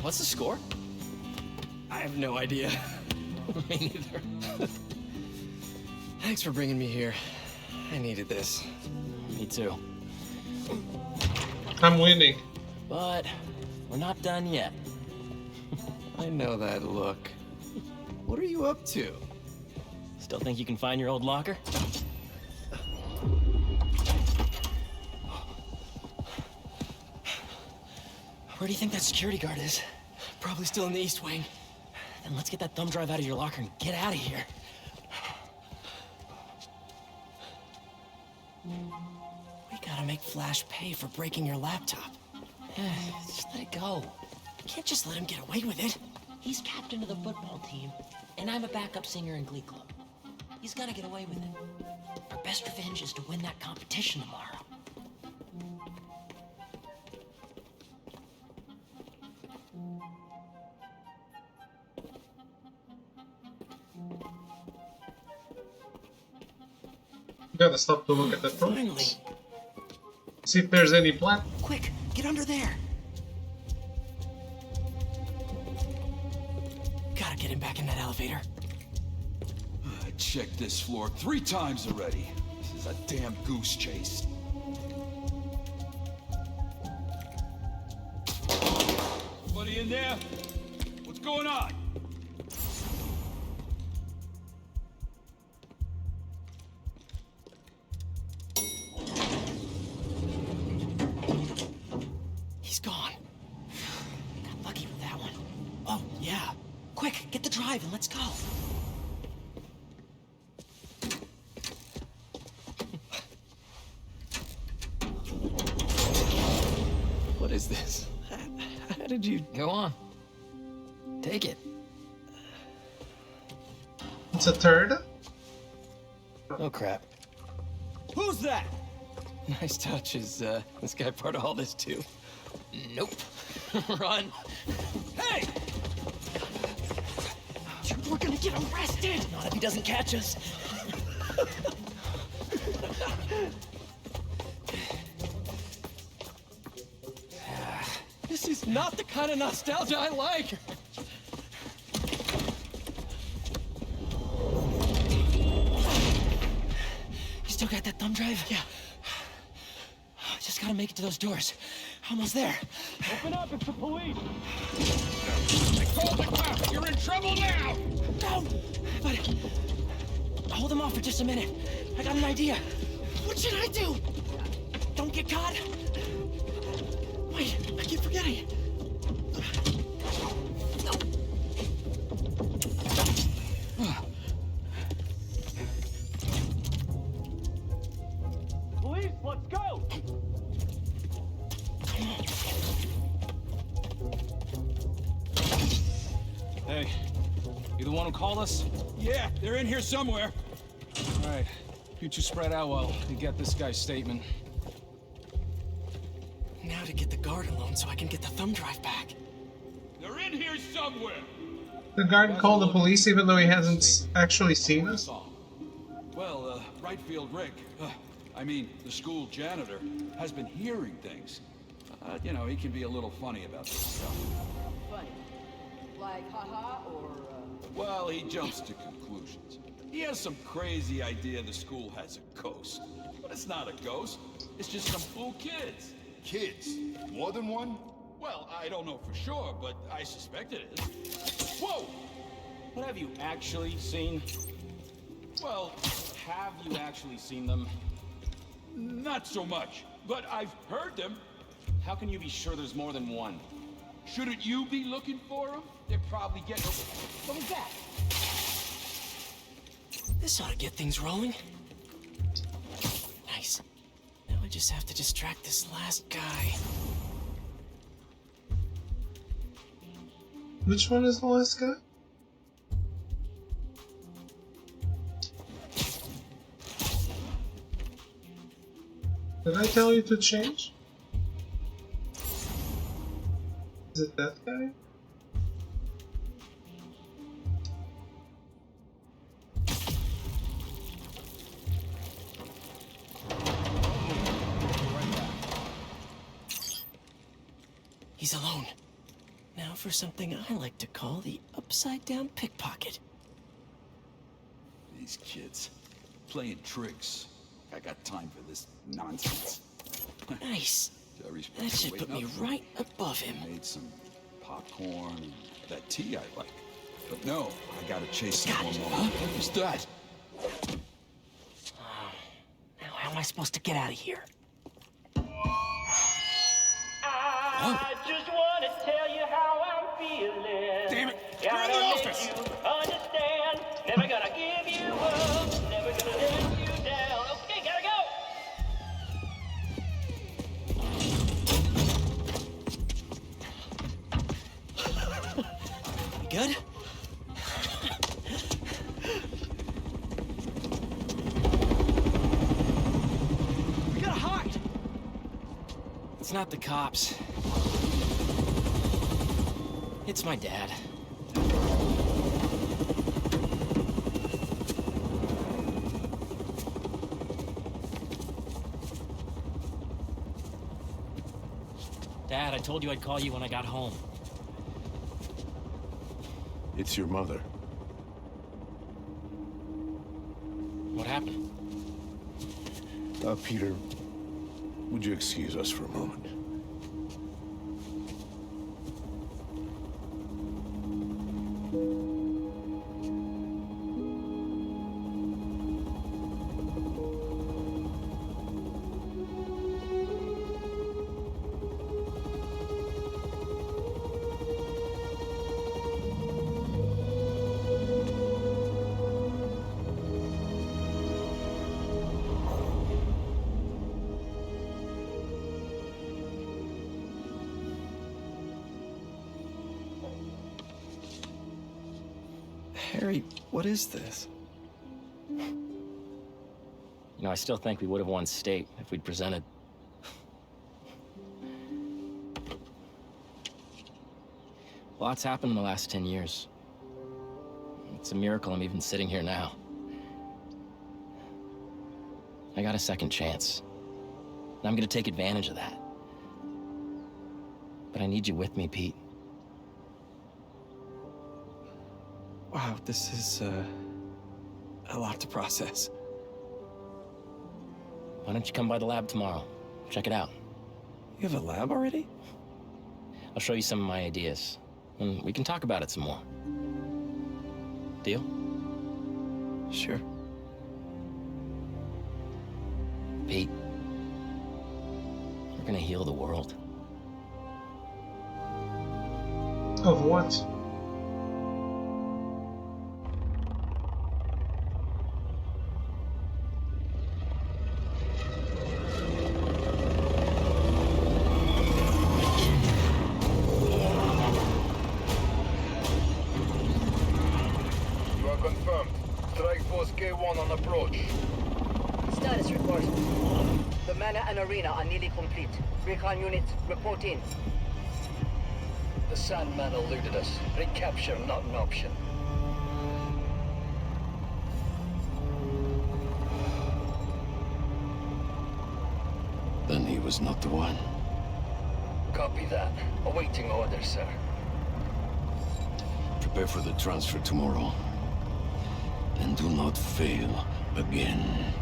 What's the score? I have no idea. Me neither. Thanks for bringing me here. I needed this. Me too. I'm winning. But we're not done yet. I know that look. What are you up to? Still think you can find your old locker? Where do you think that security guard is? Probably still in the East Wing. Then let's get that thumb drive out of your locker and get out of here. We gotta make Flash pay for breaking your laptop. Just let it go. You can't just let him get away with it. He's captain of the football team, and I'm a backup singer in Glee Club. He's gotta get away with it. Our best revenge is to win that competition tomorrow. Gotta stop to look at that phone. Finally. See if there's any plan. Quick, get under there. Gotta get him back in that elevator. I checked this floor 3 times already. This is a damn goose chase. Anybody in there? What's going on? He's gone. Got lucky with that one. Oh, yeah. Quick, get the drive and let's go. What is this? How did you... Go on. Take it. It's a third. Oh, crap. Who's that? Nice touch. Is this guy part of all this too? Nope. Run. Hey! Dude, we're gonna get arrested! Not if he doesn't catch us. This is not the kind of nostalgia I like! You still got that thumb drive? Yeah. Just gotta make it to those doors. Almost there. Open up, it's the police! I called the cops! You're in trouble now! No! But... hold them off for just a minute. I got an idea. What should I do? Don't get caught? Wait, I keep forgetting. No. Police, let's go! Hey, you the one who called us? Yeah, they're in here somewhere. All right, you two spread out while we get this guy's statement. Now to get the guard alone so I can get the thumb drive back. They're in here somewhere. The guard called the police even though he hasn't actually seen us. Well, right field Rick, I mean, the school janitor, has been hearing things. You know, he can be a little funny about this stuff. Funny? Like, haha, or, Well, he jumps to conclusions. He has some crazy idea the school has a ghost. But it's not a ghost. It's just some fool kids. Kids? More than one? Well, I don't know for sure, but I suspect it is. Whoa! What have you actually seen? Well, Have you actually seen them? not so much, but I've heard them. How can you be sure there's more than one? Shouldn't you be looking for them? They're probably getting... What was that? This ought to get things rolling. Nice. Now I just have to distract this last guy. Which one is the last guy? Did I tell you to change? Is it that guy? He's alone. Now for something I like to call the upside-down pickpocket. These kids playing tricks. I got time for this nonsense. Nice. Jerry's That should put me right above him. Made some popcorn and that tea I like. But no, I gotta chase some more. What was that? Now how am I supposed to get out of here? I just want to tell you how I'm feeling. Damn it! Gotta make you understand. Never gonna give you up. Never gonna let you down. Okay, gotta go. You good? We gotta hide. It's not the cops. It's my dad. Dad, I told you I'd call you when I got home. It's your mother. What happened? Peter, would you excuse us for a moment? Harry, what is this? You know, I still think we would have won state if we'd presented. Lots happened in the last 10 years. It's a miracle I'm even sitting here now. I got a second chance. And I'm gonna take advantage of that. But I need you with me, Pete. Wow, this is, a lot to process. Why don't you come by the lab tomorrow? Check it out. You have a lab already? I'll show you some of my ideas. And we can talk about it some more. Deal? Sure. Pete, we're gonna heal the world. Of what? You are confirmed. Strike Force K1 on approach. Status report. The manor and arena are nearly complete. Recon unit, report in. The Sandman eluded us. Recapture not an option. Then he was not the one. Copy that. Awaiting orders, sir. Prepare for the transfer tomorrow. And do not fail again.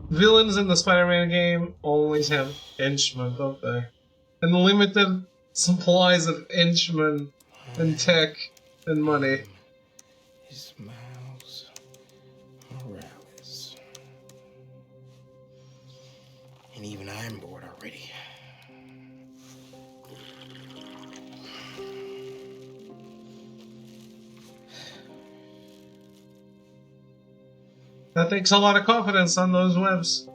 Villains in the Spider-Man game always have henchmen, don't they? And limited supplies of henchmen and tech and money. Is Miles Morales. And even I'm bored already. That takes a lot of confidence on those webs.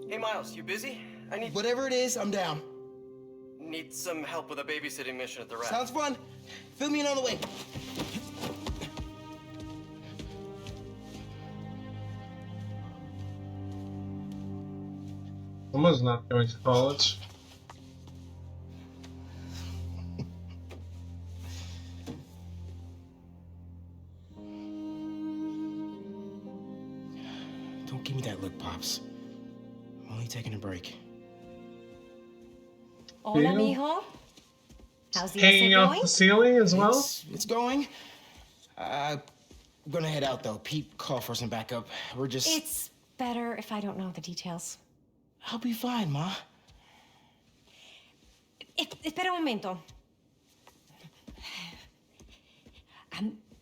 Hey, Miles, you busy? I need... Whatever it is, I'm down. Need need some help with a babysitting mission at the raft. Sounds fun. Fill me in on the way. Someone's not going to college. Don't give me that look, Pops. I'm only taking a break. Hola, Feel? mijo. How's the Hanging essay off going? the ceiling as well? It's going. I'm gonna head out though. Pete called for some backup. We're just. It's better if I don't know the details. I'll be fine, Ma. Espera un momento.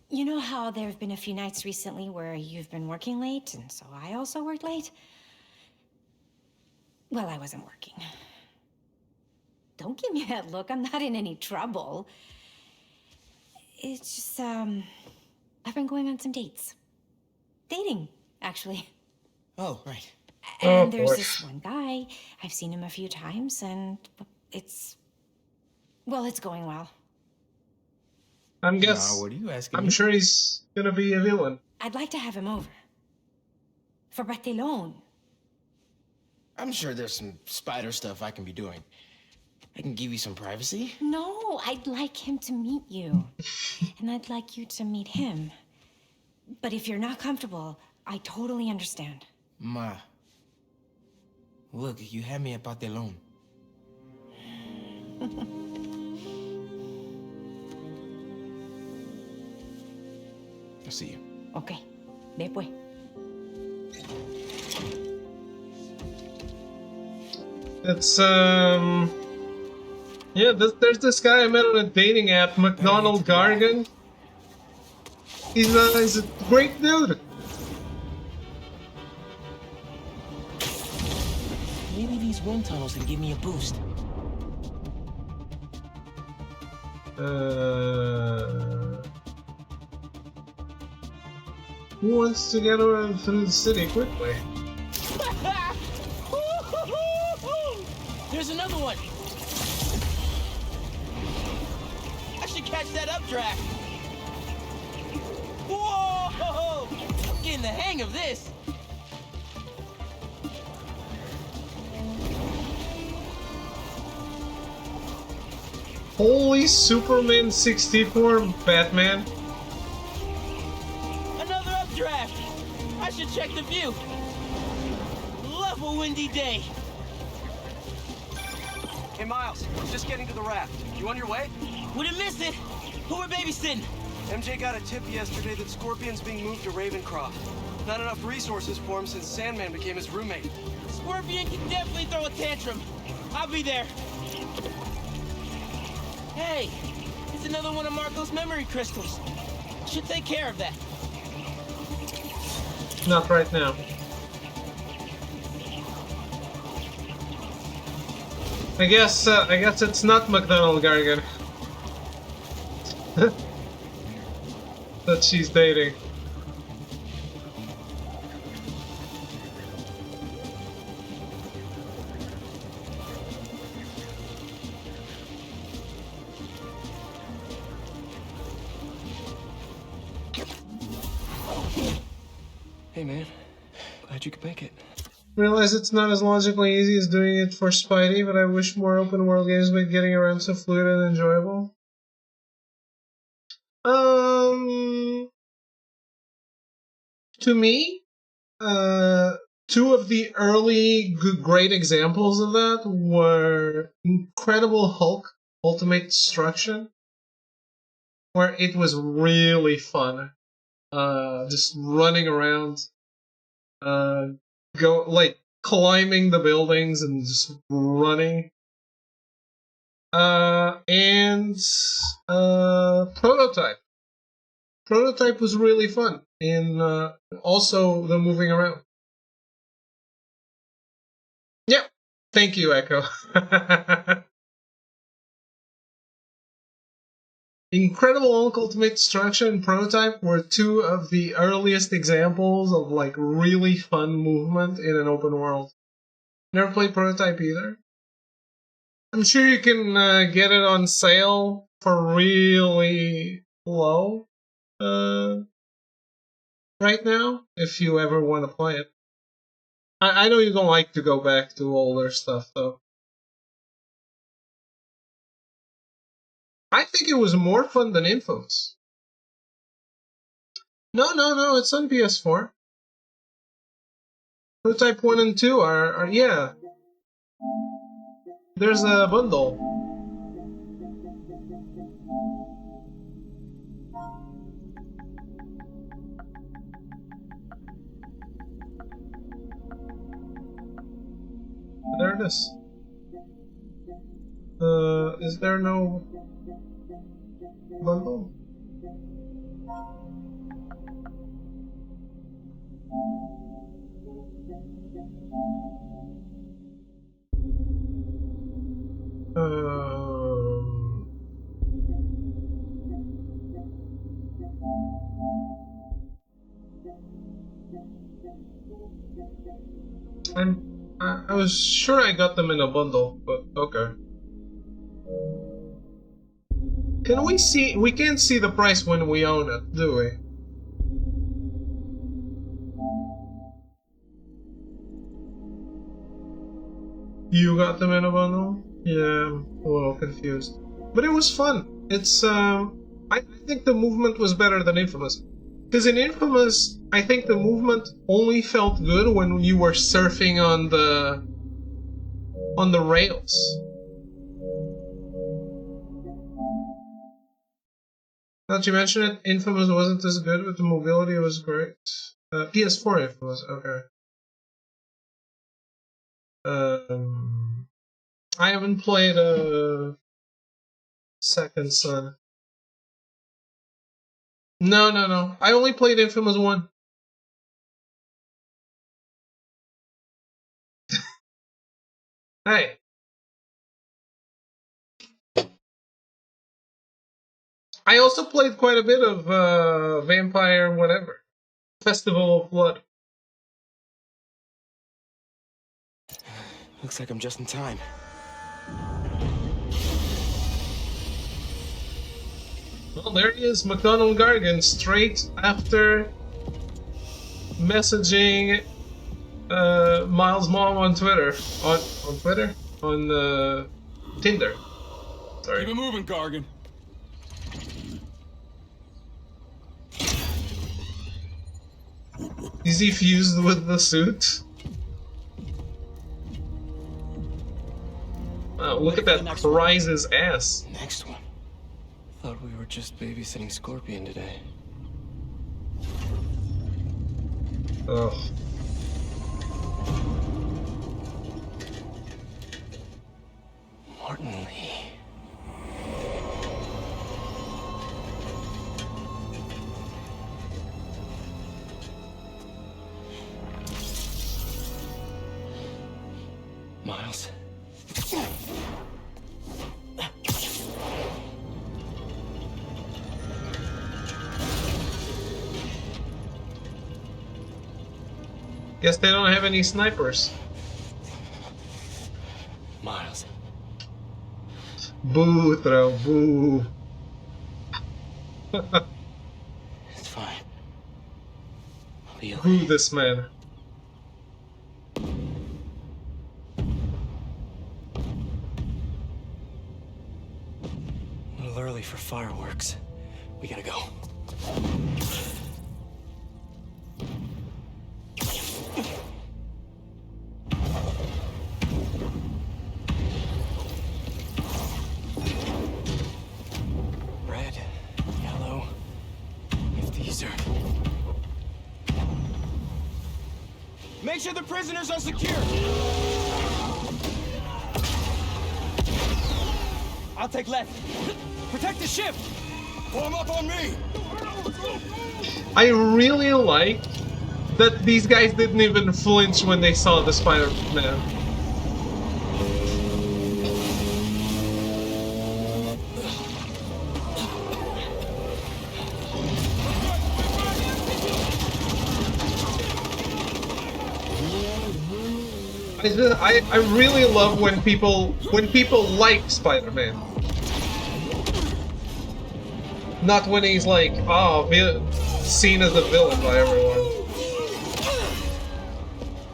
You know how there have been a few nights recently where you've been working late, and so I also worked late? Well, I wasn't working. Don't give me that look. I'm not in any trouble. It's just, I've been going on some dates. Dating, actually. Oh, right. And there's this one guy. I've seen him a few times, and it's going well. I'm guess. What are you asking I'm me? sure he's gonna be a villain. I'd like to have him over. For Bartelone. I'm sure there's some spider stuff I can be doing. I can give you some privacy. No, I'd like him to meet you. And I'd like you to meet him. But if you're not comfortable, I totally understand. Ma. Look, you had me at Bartelone. I'll see you. Okay. Después. It's yeah. There's this guy I met on a dating app, McDonald Gargan. He's a great dude. Maybe these wind tunnels can give me a boost. Who wants to get around through the city quickly? There's another one. I should catch that updraft. Whoa! I'm getting the hang of this. Holy Superman 64 Batman. Another updraft. I should check the view. Love a windy day. Hey, Miles, just getting to the raft. You on your way? Wouldn't miss it. Who we're babysitting? MJ got a tip yesterday that Scorpion's being moved to Ravencroft. Not enough resources for him since Sandman became his roommate. Scorpion can definitely throw a tantrum. I'll be there. Hey, it's another one of Marco's memory crystals. Should take care of that. Not right now. I guess it's not McDonald Gargan that she's dating. Hey, man. Glad you could make it. Realize it's not as logically easy as doing it for Spidey, but I wish more open world games made getting around so fluid and enjoyable. To me, two of the early great examples of that were Incredible Hulk Ultimate Destruction, where it was really fun. Just running around, climbing the buildings and just running. And Prototype. Prototype was really fun, and also the moving around. Yep. Thank you, Echo. Incredible Hulk Ultimate Destruction and Prototype were two of the earliest examples of like really fun movement in an open world. Never played Prototype either. I'm sure you can get it on sale for really low right now if you ever want to play it. I know you don't like to go back to older stuff though. I think it was more fun than Infamous. No, it's on PS4. Prototype 1 and 2 are yeah. There's a bundle. There it is. Is there no bundle? I was sure I got them in a bundle, but okay. Can we see? We can't see the price when we own it, do we? You got them in a bundle? Yeah, I'm a little confused. But it was fun. It's, I think the movement was better than Infamous. Because in Infamous, I think the movement only felt good when you were surfing on the rails. Now that you mention it, Infamous wasn't as good, but the mobility was great. PS4 Infamous, okay. I haven't played Second Son. No. I only played Infamous 1. Hey. I also played quite a bit of Vampire whatever. Festival of Blood. Looks like I'm just in time. Well, there he is, McDonald Gargan, straight after messaging Miles' mom on Twitter. On Twitter? On Tinder. Sorry. Keep it moving, Gargan. Is he fused with the suit? Wow, look at that Rise's ass. Next one. Thought we were just babysitting Scorpion today. Ugh. Martin Lee. Miles. Guess they don't have any snipers. Miles. Boo, throw, boo. It's fine. I'll be okay. Boo this man. A little early for fireworks. We gotta go. Red, yellow. If these are... Make sure the prisoners are secure! I'll take left. Protect the ship! Form up on me! I really like that these guys didn't even flinch when they saw the Spider-Man. I really love when people like Spider-Man. Not when he's like, seen as a villain by everyone.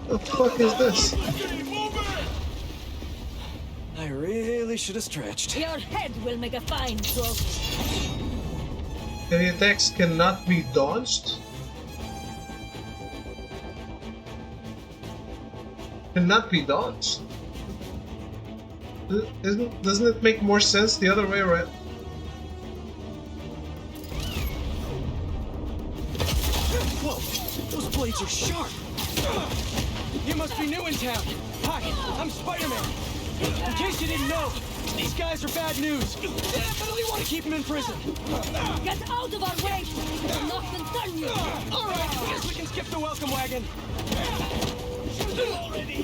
The fuck is this? I really should have stretched. Your head will make a fine joke. The attacks cannot be dodged? Cannot be dodged? Doesn't it make more sense the other way around? Whoa, those blades are sharp. You must be new in town. Hi, I'm Spider-Man. In case you didn't know, these guys are bad news. Definitely want to keep them in prison. Get out of our way! We'll not concern you! All right, I guess we can skip the welcome wagon. Shoot it already!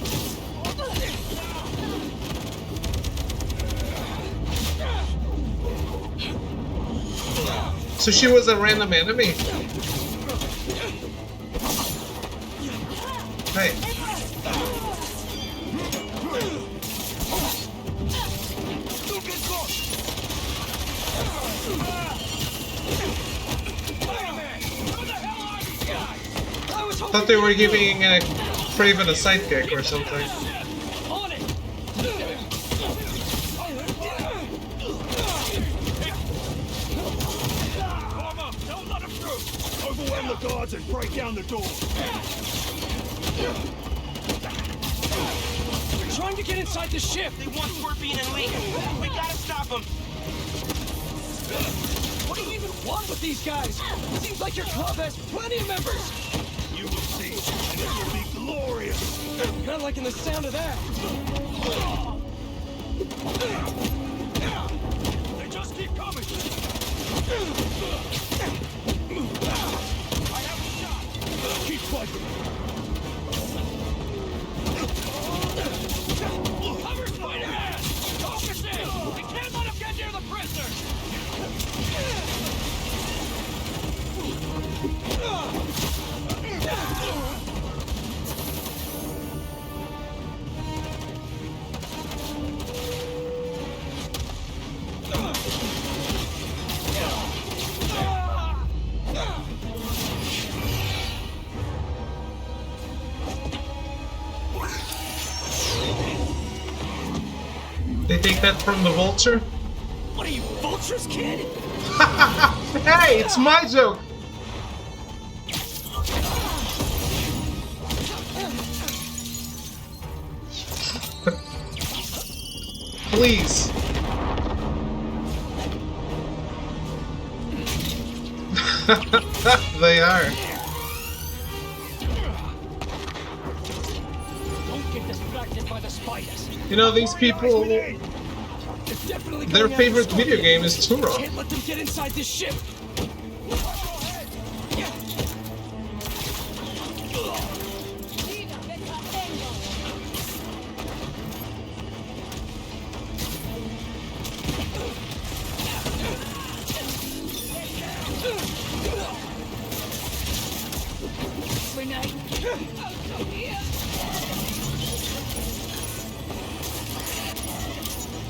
So she was a random enemy? Hey. I thought they were giving Kraven a sidekick or something. Don't let him through! Overwhelm the guards and break down the door! They're trying to get inside the ship! They want Scorpion and Lee! We gotta stop them! What do you even want with these guys? Seems like your club has plenty of members! You will see, and it will be glorious! Not liking the sound of that! They just keep coming! I have a shot! Keep fighting! Cover Spider-Man! Focus in! We can't let him get near the prisoners! They take that from the Vulture? What are you, vultures, kid? Hey, it's my joke! Please. They are. Don't get distracted by the spiders. You know, these people, their favorite video game is Turok. Can't let them get inside this ship.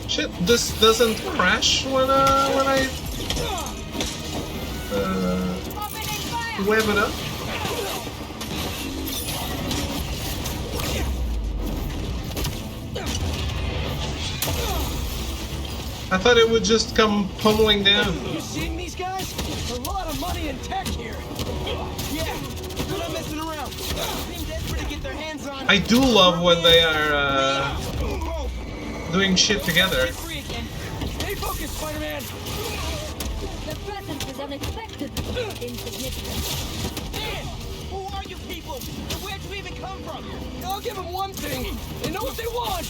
Shit, this doesn't crash when I web it up. I thought it would just come pummeling down. You seeing these guys? A lot of money and tech here. Yeah, they're not messing around. Seem desperate to get their hands on. I do love when they are doing shit together. Stay focused, Spider-Man. The presence is unexpected. Insignificant. Man, who are you people? And where'd you even come from? I'll give them one thing. They know what they want.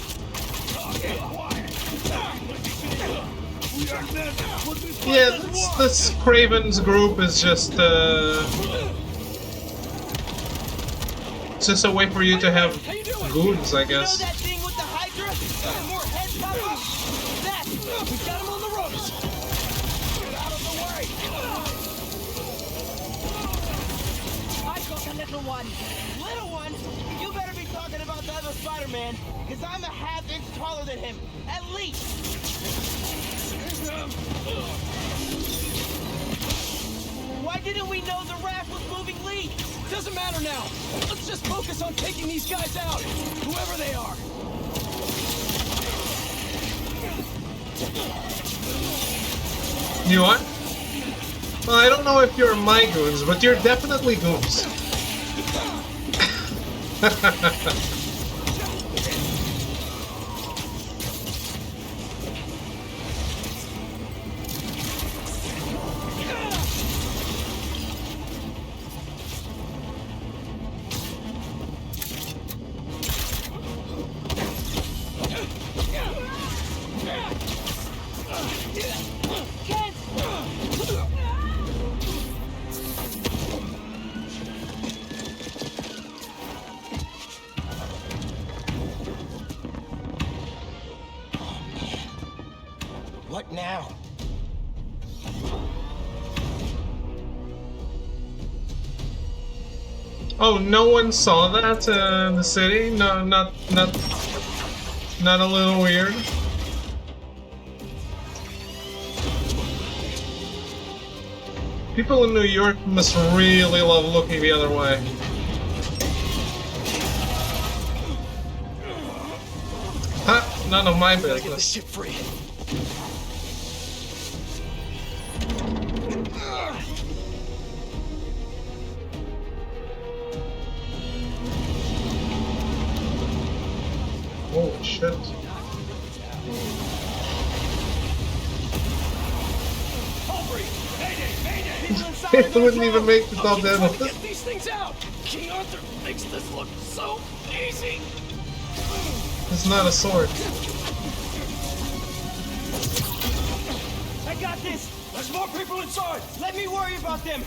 Yeah, this Kraven's group is just it's just a way for you to have goons, I guess. You know that thing with the Hydra? And more heads pop up? That! We got him on the ropes! Get out of the way! I got a little one. Little one? You better be talking about the other Spider-Man. Because I'm a half-inch taller than him, at least. Why didn't we know the raft was moving lead? Doesn't matter now. Let's just focus on taking these guys out, whoever they are. You what? Well, I don't know if you're my goons, but you're definitely goons. What now? Oh, no one saw that in the city? No, not a little weird. People in New York must really love looking the other way. Huh? None of my business. Get the ship free. Holy shit. It wouldn't even make the top 10. Get these things out. King Arthur makes this look so easy. It's not a sword. I got this. There's more people inside. Let me worry about them.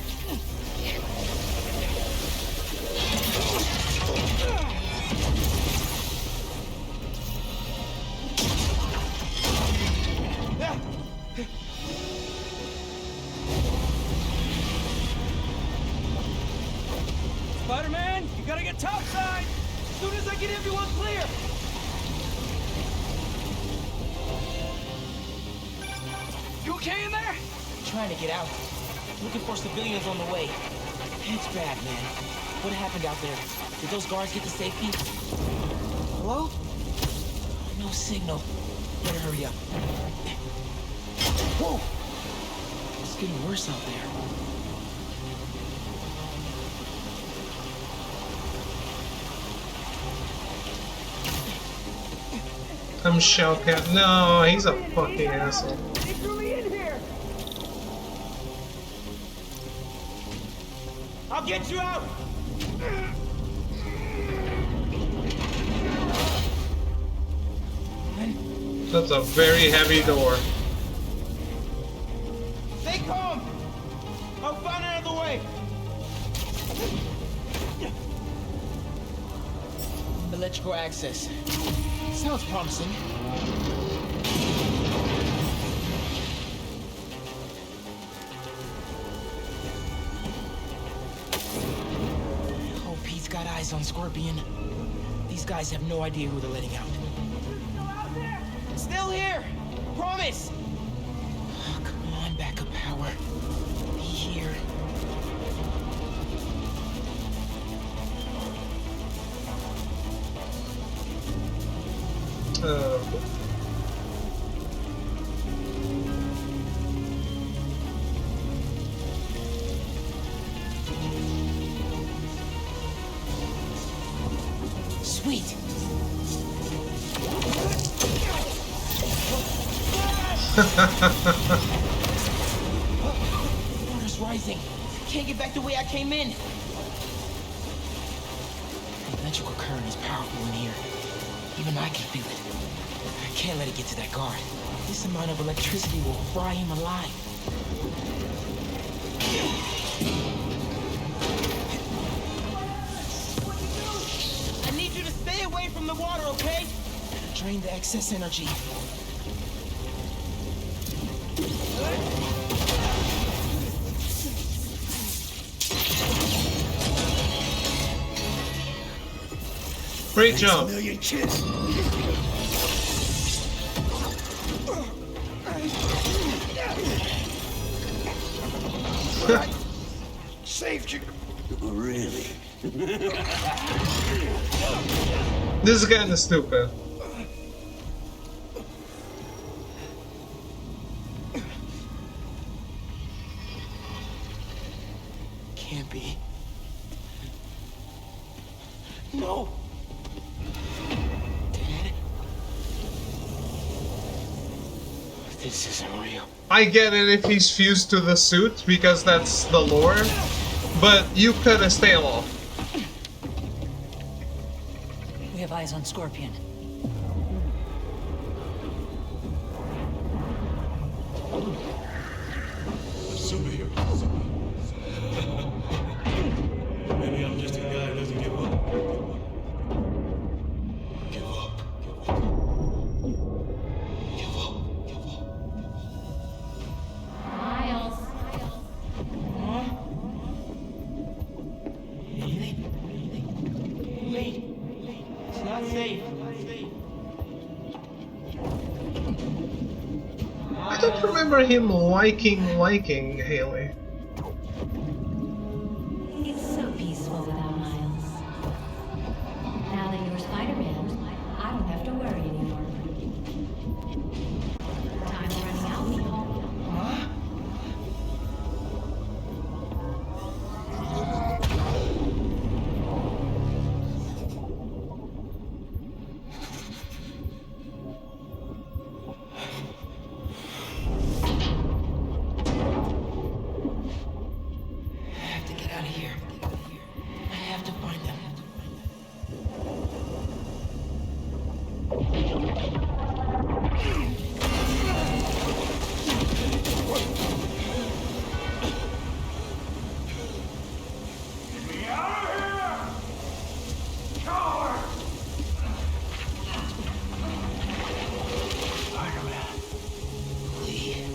Spider-Man, you gotta get topside. As soon as I get everyone clear. You okay in there? Trying to get out. Looking for civilians on the way. It's bad, man. What happened out there? Did those guards get to safety? Hello? No signal. Better hurry up. Whoa! It's getting worse out there. I'm Shellcat. No, he's a fucking asshole. They threw me in here. I'll get you out! That's a very heavy door. Stay calm! I'll find another way! Electrical access. Sounds promising. Hope Pete's got eyes on Scorpion. These guys have no idea who they're letting out. Still here! Promise! Oh, come on, backup power. Be here. Sweet. Water's rising. Can't get back the way I came in. The electrical current is powerful in here. Even I can feel it. I can't let it get to that guard. This amount of electricity will fry him alive. I need you to stay away from the water, okay? Drain the excess energy. Great job. Million kids. I saved you. Really? This is kinda stupid. Can't be. No. Dad? This isn't real. I get it if he's fused to the suit, because that's the lore, but you cut his tail off. We have eyes on Scorpion. Superhero. Maybe I'm just a guy who doesn't give up. Give up. Give up. Miles. Wait. It's not safe. I don't remember him liking Haley. It's so peaceful without Miles. Now that you're Spider-Man, I don't have to worry anymore. Time's running out, Neil. I have to get out of here. I have to find them. Get me out of here! Coward! Spider-Man. Lee.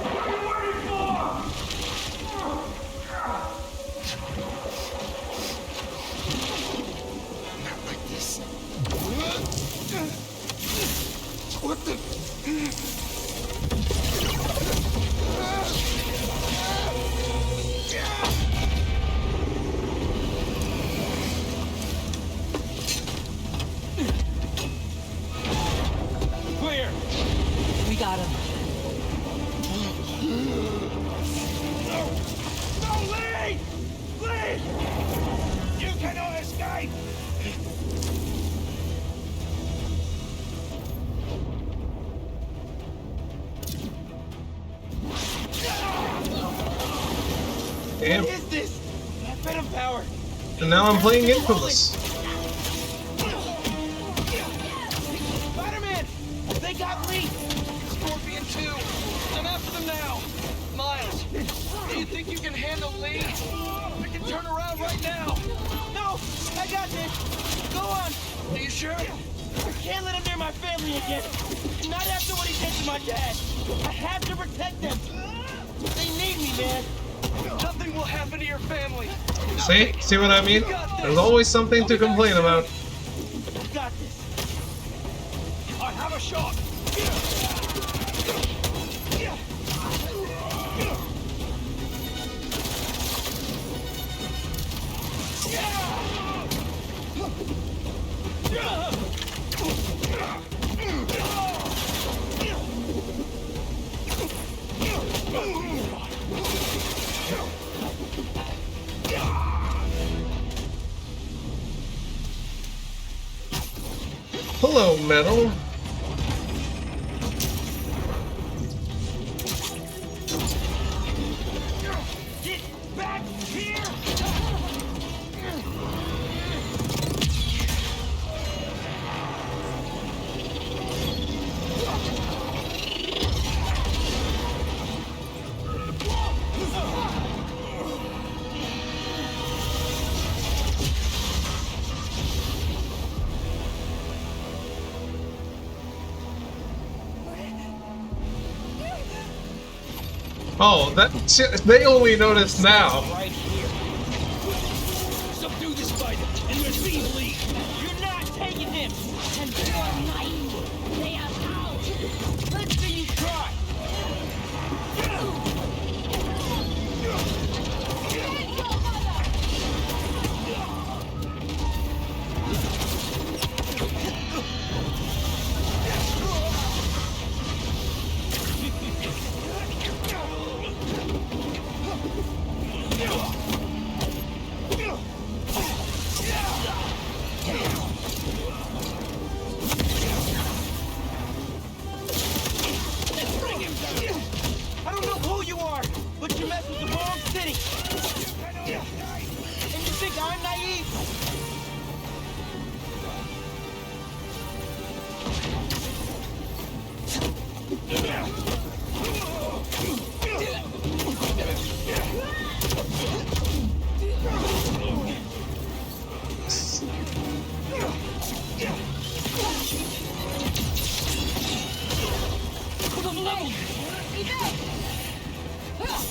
What are you waiting for? Not like this. What the? Clear. We got him. No, Lee! Lee! You cannot escape! Damn. What is this? Venom power. And now I'm playing Infamous. Spider-Man! They got Lee! Scorpion 2! I'm after them now! Miles, do you think you can handle Lee? I can turn around right now! No! I got this! Go on! Are you sure? I can't let him near my family again! Not after what he did to my dad! I have to protect them! They need me, man! Nothing will happen to your family! See what I mean? There's always something to complain about. I got this! I have a shot! Hello, Metal. Get back here! Oh, that they only noticed now. Right here. Subdue this spider and receive Lee. You're not taking him. And you're not. They are out.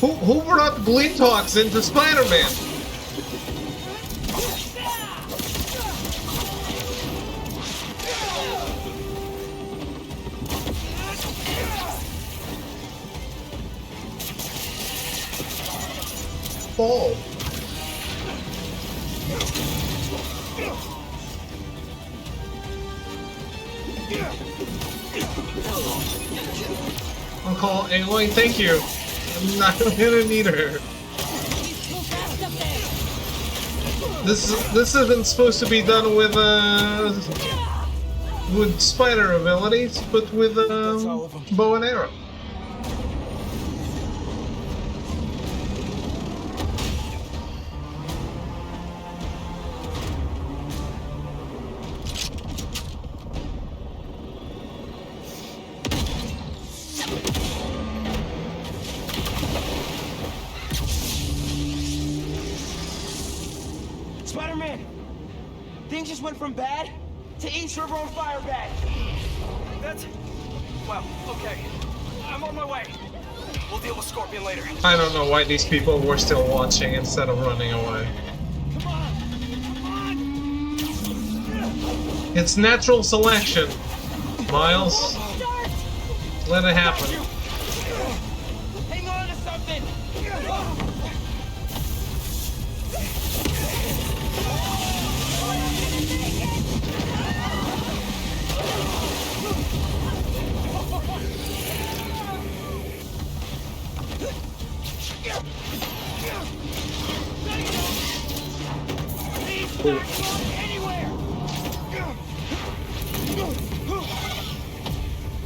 Who brought Glinthawks into Spider-Man? Fall. Uncle Aloy, thank you. I'm not gonna need her. This isn't supposed to be done with spider abilities, but with bow and arrow. Spider-Man! Things just went from bad to East River on fire bad. That's... well, okay. I'm on my way. We'll deal with Scorpion later. I don't know why these people were still watching instead of running away. It's natural selection, Miles. Let it happen. Hang on to something!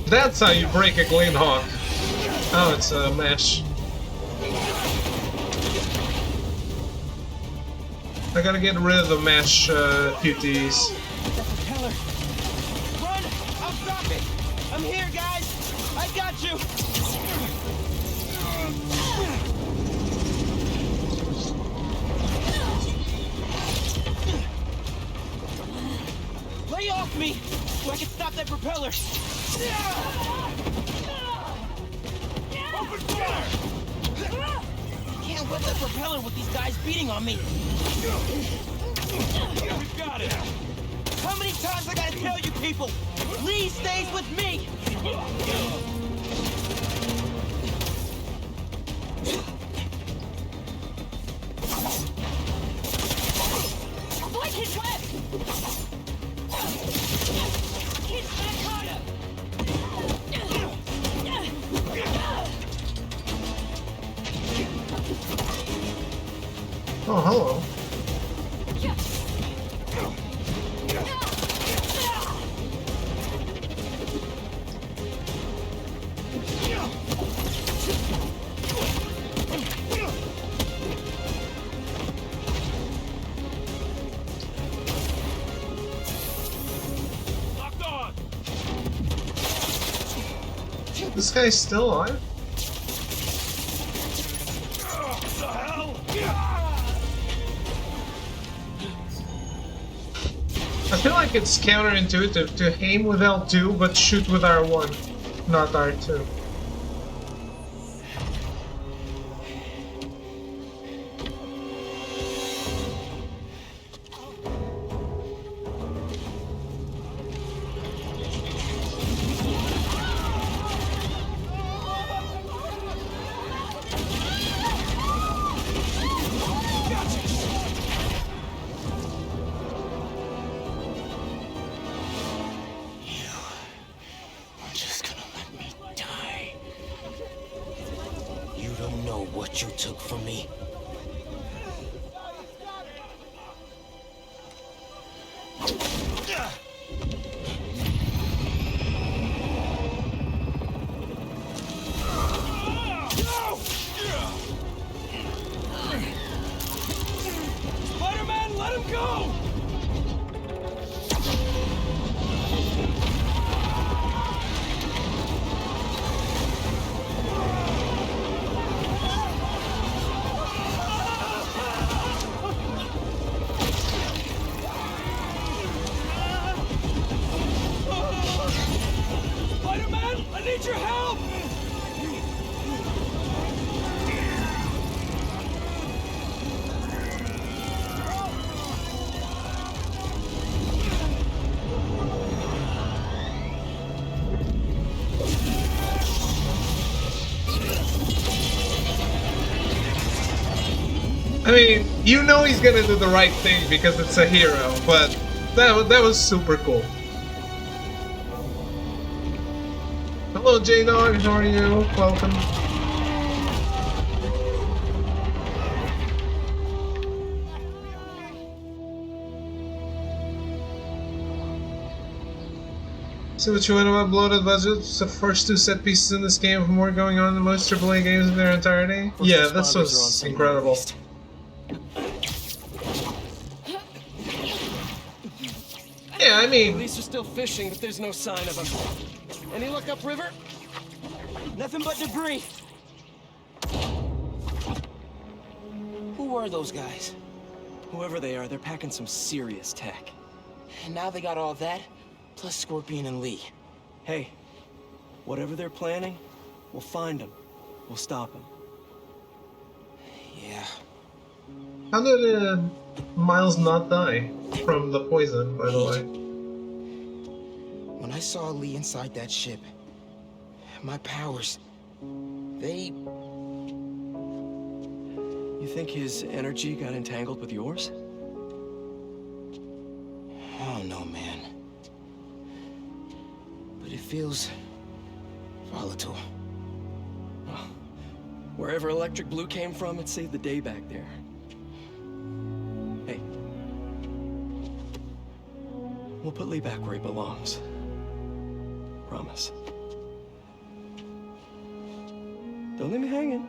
That's how you break a Glinthawk. Oh, it's a mesh. I gotta get rid of the mesh QTs. Run! I'll stop it! I'm here, guys! I got you! Lay off me so I can stop that propeller! Open fire! Can't whip that propeller with these guys beating on me! We've got it! How many times I gotta tell you people? Lee stays with me! Avoid his web! Hit back harder! Oh, hello. This guy's still alive? I feel like it's counterintuitive to aim with L2 but shoot with R1, not R2. What you took from me. Spider-Man, let him go! Spider-Man, I need your help! I mean, you know he's gonna do the right thing because it's a hero, but that was super cool. Hello, J-Dog, how are you? Welcome. See what you want about bloated budgets? The first two set pieces in this game have more going on than most AAA games in their entirety. Yeah, this was incredible. Yeah, I mean... Police are still fishing, but there's no sign of him. Any luck upriver? Nothing but debris. Who are those guys? Whoever they are, they're packing some serious tech. And now they got all that, plus Scorpion and Lee. Hey, whatever they're planning, we'll find them. We'll stop them. Yeah. How did Miles not die from the poison, by the way? When I saw Lee inside that ship, my powers, they... You think his energy got entangled with yours? I don't know, man. But it feels volatile. Well, wherever Electric Blue came from, it saved the day back there. Hey. We'll put Lee back where he belongs. Promise. Don't leave me hanging.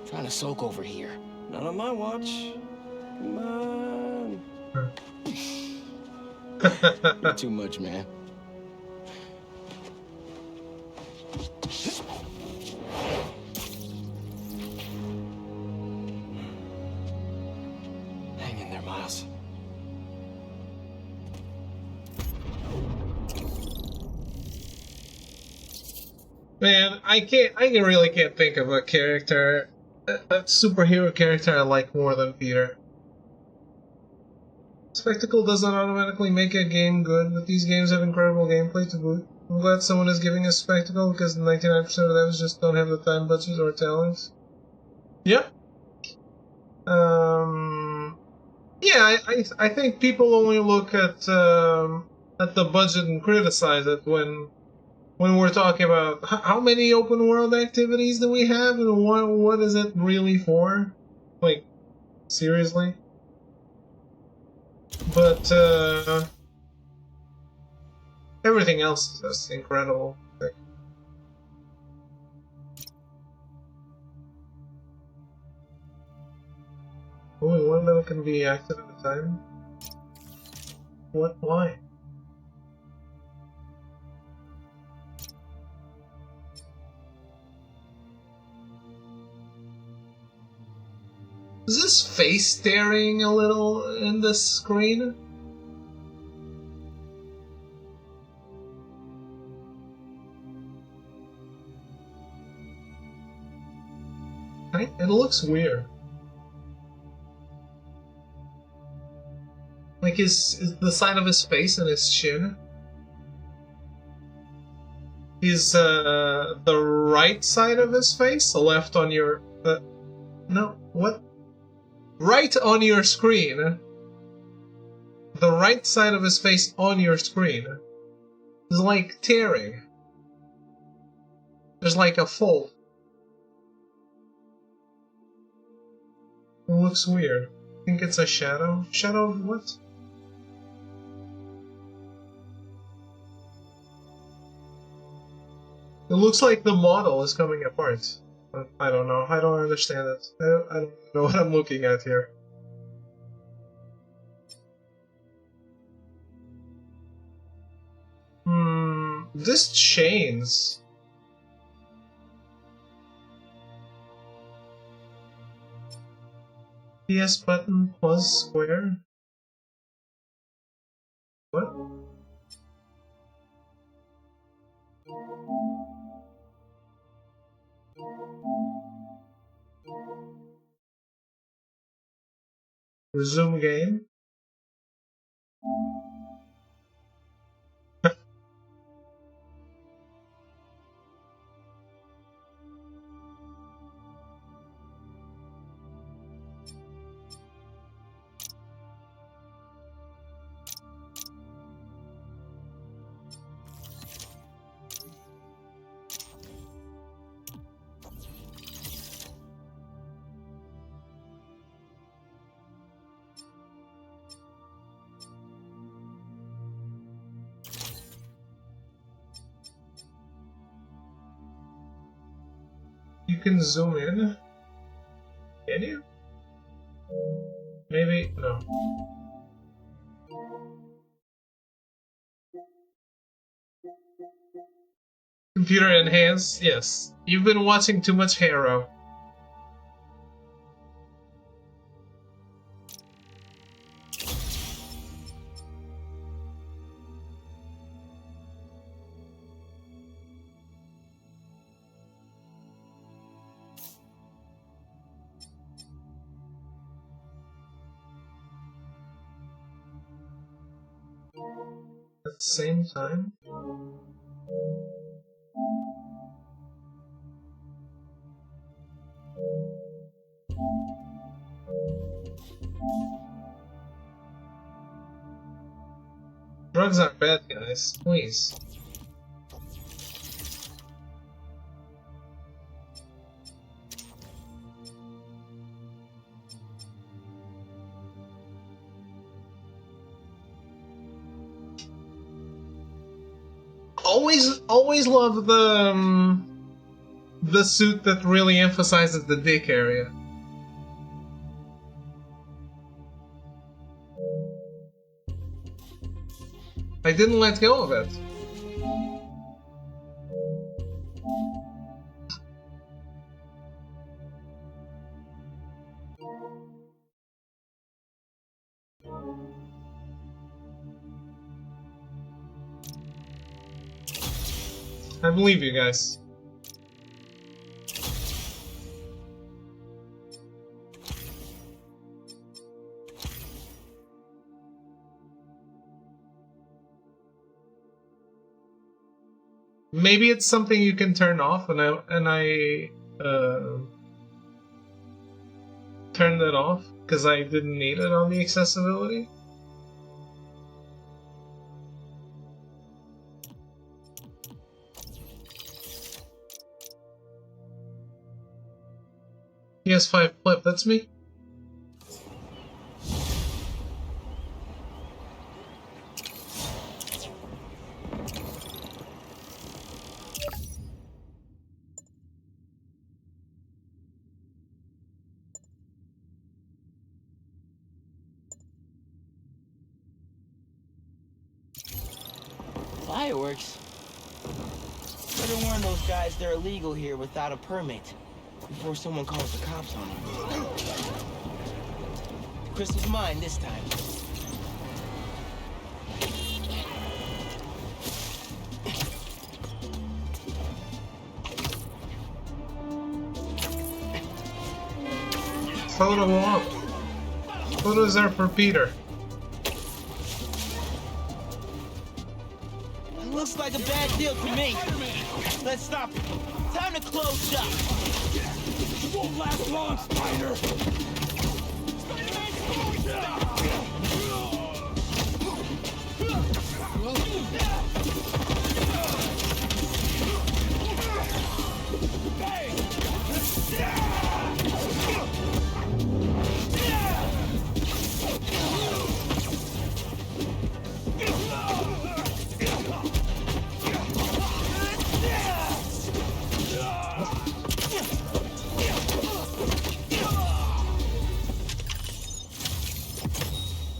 Trying to soak over here. Not on my watch. Come on. You're too much, man. Hang in there, Miles. Man, I really can't think of a character, a superhero character I like more than Peter. Spectacle doesn't automatically make a game good, but these games have incredible gameplay to boot. I'm glad someone is giving us Spectacle, because 99% of them just don't have the time, budget, or talents. Yeah. Yeah, I think people only look at the budget and criticize it when we're talking about how many open world activities do we have and what is it really for? Like, seriously? But everything else is just incredible. Like, only one of them can be active at a time? What? Why? Is this face staring a little in the screen? It looks weird. Like, is the side of his face and his chin? Is the right side of his face, the left on your... no, what? Right on your screen. The right side of his face on your screen is like tearing. There's like a fold. It looks weird. I think it's a shadow. Shadow of what? It looks like the model is coming apart. I don't know. I don't understand it. I don't know what I'm looking at here. This chains. PS button plus square. What? Resume game. You can zoom in. Can you? Maybe? No. Computer enhanced? Yes. You've been watching too much Harrow. At the same time? Drugs aren't bad, guys. Please. Always love the suit that really emphasizes the dick area. I didn't let go of it. I believe you guys. Maybe it's something you can turn off, and I turned it off because I didn't need it on the accessibility. PS5 flip, that's me. Fireworks? Better warn those guys they're illegal here without a permit before someone calls the cops on them. Crystal's mine this time. Photo op. Photos are for Peter. Looks like a bad deal to me. Let's stop it. Time to close shop. You won't last long, Spider.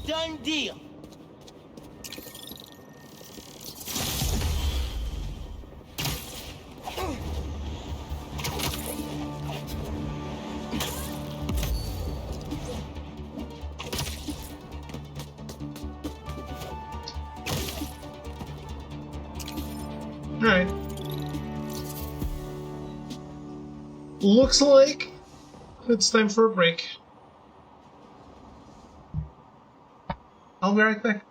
Done deal. Alright. Looks like it's time for a break. I'll be right back.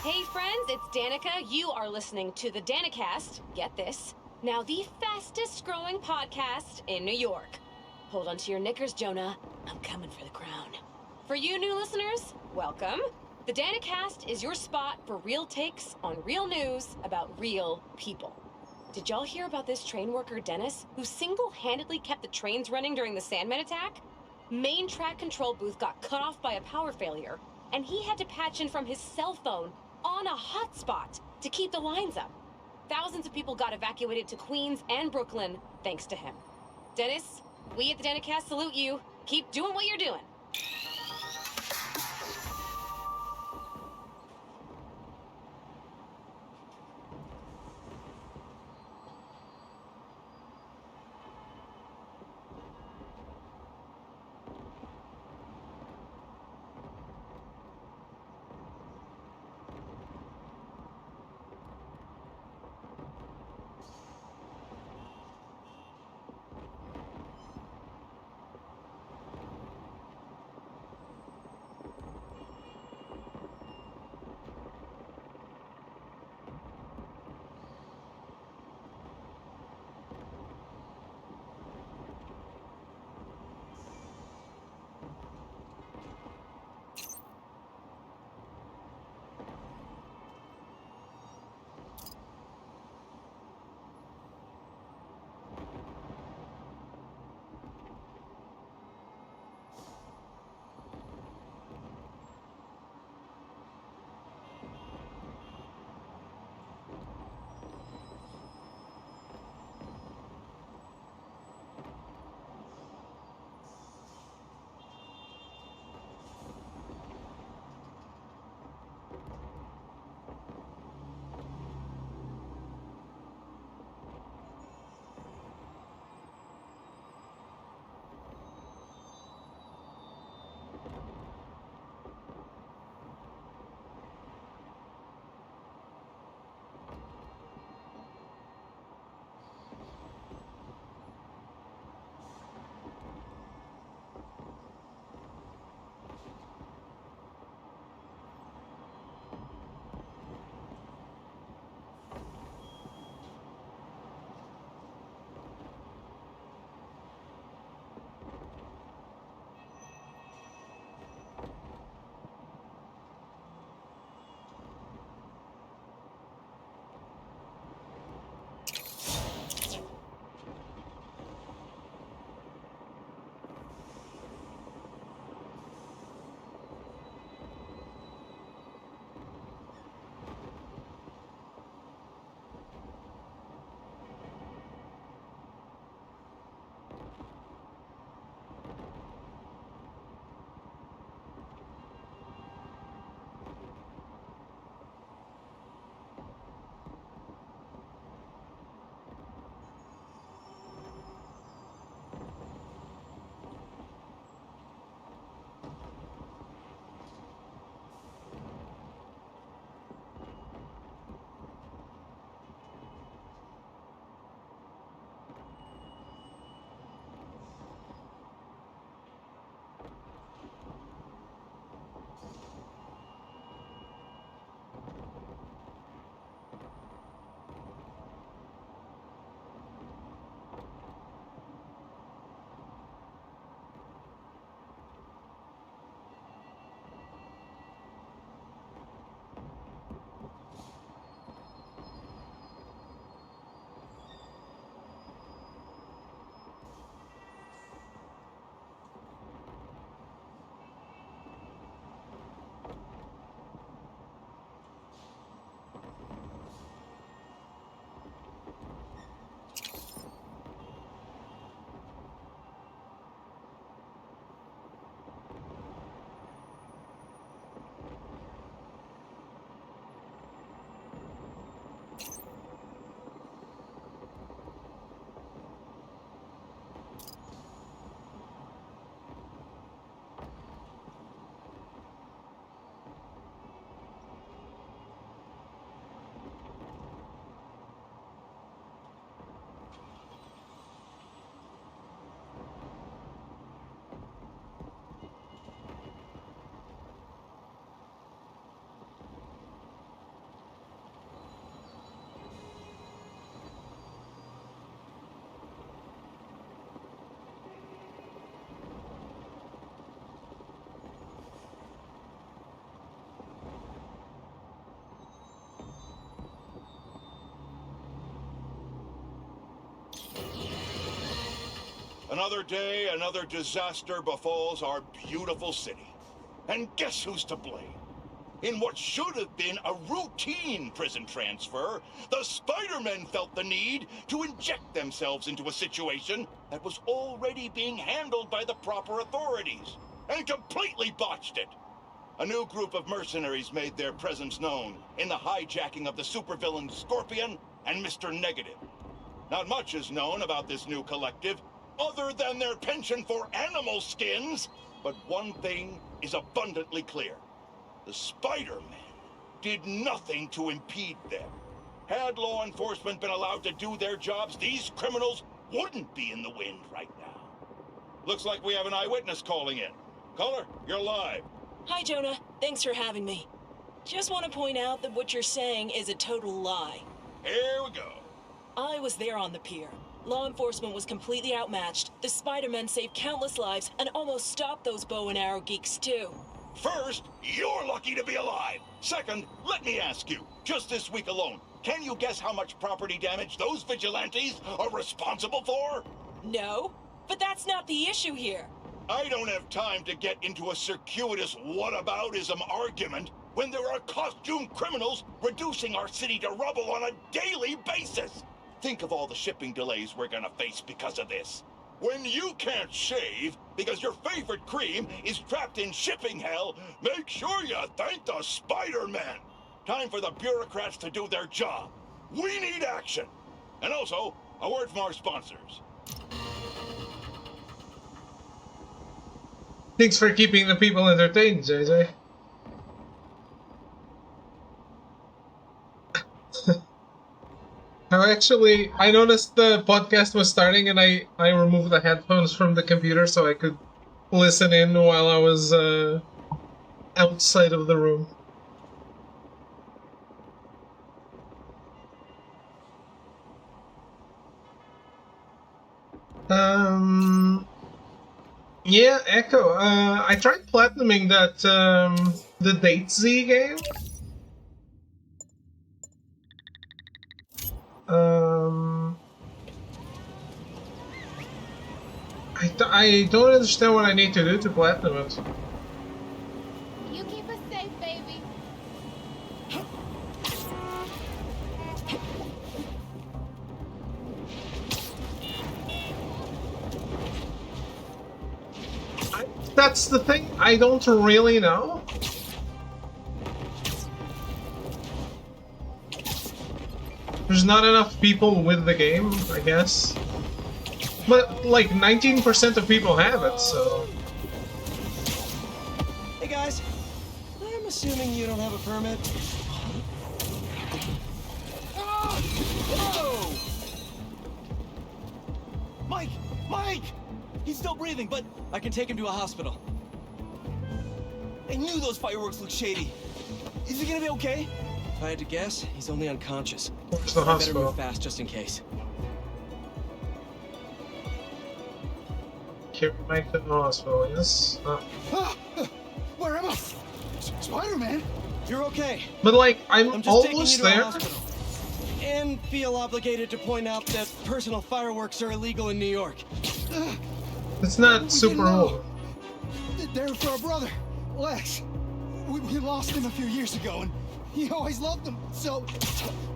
Hey friends, it's Danica. You are listening to the Danicast. Get this. Now the fastest growing podcast in New York. Hold on to your knickers, Jonah. I'm coming for the crown. For you new listeners, welcome. The Danicast is your spot for real takes on real news about real people. Did y'all hear about this train worker, Dennis, who single-handedly kept the trains running during the Sandman attack? Main track control booth got cut off by a power failure, and he had to patch in from his cell phone on a hotspot to keep the lines up. Thousands of people got evacuated to Queens and Brooklyn thanks to him. Dennis, we at the Danicast salute you. Keep doing what you're doing. Another day, another disaster befalls our beautiful city. And guess who's to blame? In what should have been a routine prison transfer, the Spider-Men felt the need to inject themselves into a situation that was already being handled by the proper authorities, and completely botched it. A new group of mercenaries made their presence known in the hijacking of the supervillains Scorpion and Mr. Negative. Not much is known about this new collective, other than their penchant for animal skins, but one thing is abundantly clear. The Spider-Men did nothing to impede them. Had law enforcement been allowed to do their jobs, these criminals wouldn't be in the wind right now. Looks like we have an eyewitness calling in. Caller, you're live. Hi, Jonah. Thanks for having me. Just want to point out that what you're saying is a total lie. Here we go. I was there on the pier. Law enforcement was completely outmatched. The Spider-Men saved countless lives and almost stopped those bow and arrow geeks, too. First, you're lucky to be alive. Second, let me ask you, just this week alone, can you guess how much property damage those vigilantes are responsible for? No, but that's not the issue here. I don't have time to get into a circuitous whataboutism argument when there are costumed criminals reducing our city to rubble on a daily basis. Think of all the shipping delays we're gonna face because of this. When you can't shave because your favorite cream is trapped in shipping hell, make sure you thank the Spider-Man. Time for the bureaucrats to do their job. We need action. And also, a word from our sponsors. Thanks for keeping the people entertained, JJ. I noticed the podcast was starting and I removed the headphones from the computer so I could listen in while I was outside of the room. Yeah, Echo. I tried platinuming that the DayZ game. I don't understand what I need to do to platinum it. You keep us safe, baby. That's the thing, I don't really know. There's not enough people with the game, I guess. But like 19% of people have it, so... Hey guys, I'm assuming you don't have a permit. Whoa! Mike! Mike! He's still breathing, but I can take him to a hospital. I knew those fireworks looked shady. Is he gonna be okay? If I had to guess, he's only unconscious. Where's the I better hospital? move fast just in case. Carry Mike to the hospital, yes? Where am I? Spider-Man? You're okay. But like, I'm just taking you almost to a there. hospital. And feel obligated to point out that personal fireworks are illegal in New York. It's not super old. They're for our brother, Lex. We lost him a few years ago, and he always loved them, so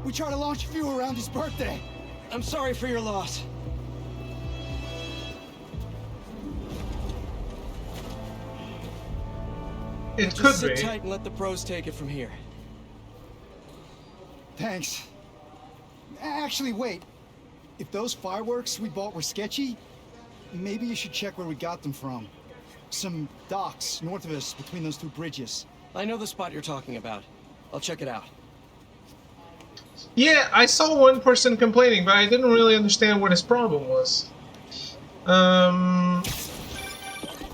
we try to launch a few around his birthday. I'm sorry for your loss. It Just could sit be. tight and let the pros take it from here. Thanks. Actually, wait. If those fireworks we bought were sketchy, maybe you should check where we got them from. Some docks north of us between those two bridges. I know the spot you're talking about. I'll check it out. Yeah, I saw one person complaining, but I didn't really understand what his problem was.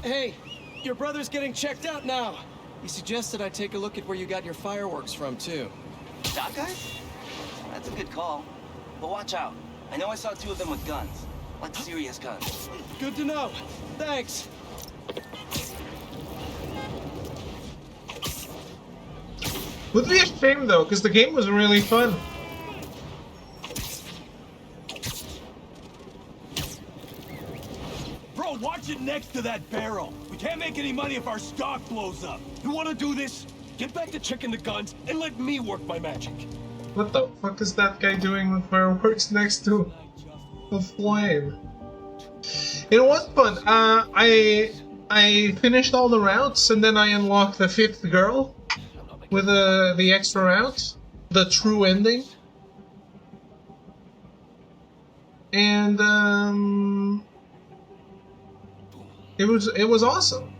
Hey, your brother's getting checked out now. He suggested I take a look at where you got your fireworks from, too. That guy? That's a good call. But watch out. I know I saw two of them with guns. Like serious guns. Good to know. Thanks. Would be a shame though, because the game was really fun. Bro, watch it next to that barrel. We can't make any money if our stock blows up. You want to do this? Get back to checking the guns and let me work my magic. What the fuck is that guy doing with fireworks next to a flame? It was fun. I finished all the routes and then I unlocked the 5th girl with the extra route, the true ending, and it was awesome.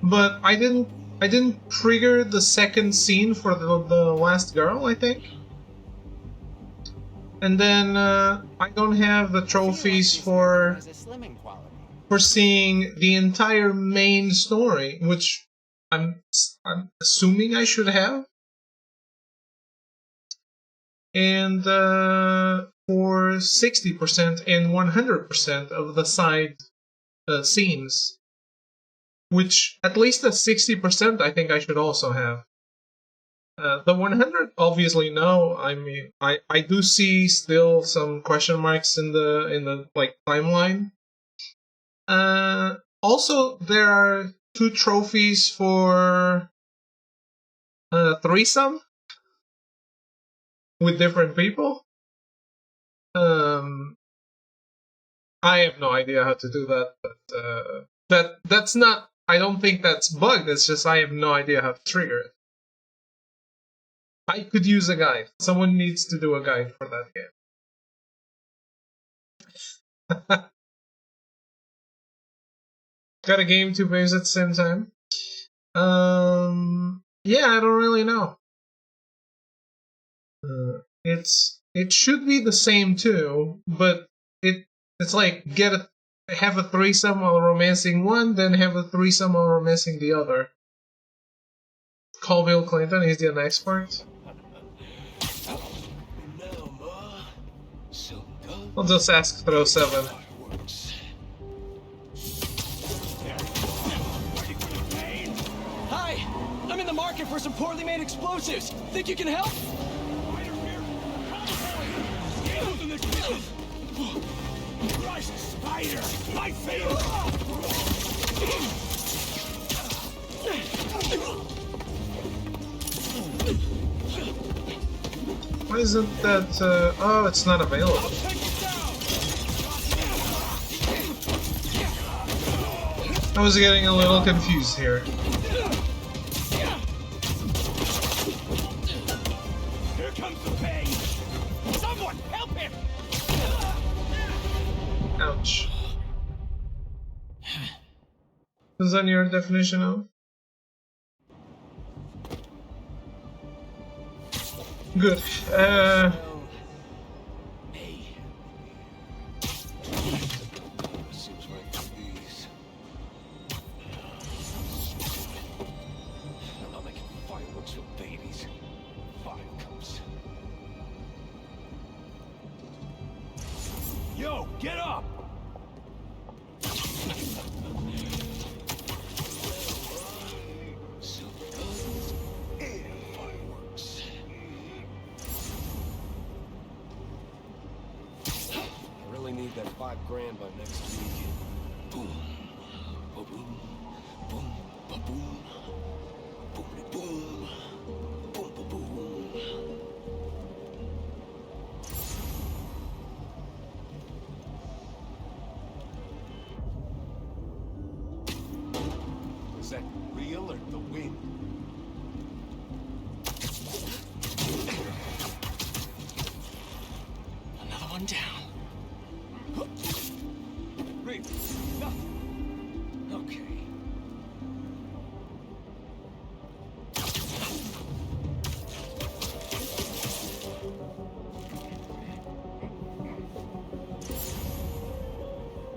But I didn't trigger the second scene for the last girl, I think. And then I don't have the trophies for seeing the entire main story, which I'm assuming I should have. And for 60% and 100% of the side scenes, which at least the 60% I think I should also have. The 100, obviously no. I mean, I do see still some question marks in the like timeline. Also, there are 2 trophies for threesome with different people. I have no idea how to do that, but that's not. I don't think that's bugged. It's just I have no idea how to trigger it. I could use a guide. Someone needs to do a guide for that game. Got a game 2 players at the same time. Yeah, I don't really know. It should be the same too, but it's like have a threesome while romancing one, then have a threesome while romancing the other. Call Bill Clinton, he's the next part. I'll just ask throw 7. Hi, I'm in the market for some poorly made explosives. Think you can help? Christ, spider! My favorite! Why isn't that, oh, it's not available. I was getting a little confused here. Here comes the pain! Someone help him! Ouch. Is that your definition of? Good. Yo, get up! I really need that $5 grand by next week. Boom, ba-boom, boom, ba-boom, boom, boom, ba-boom. Is that real or the wind? Another one down. Reap, nothing. Okay.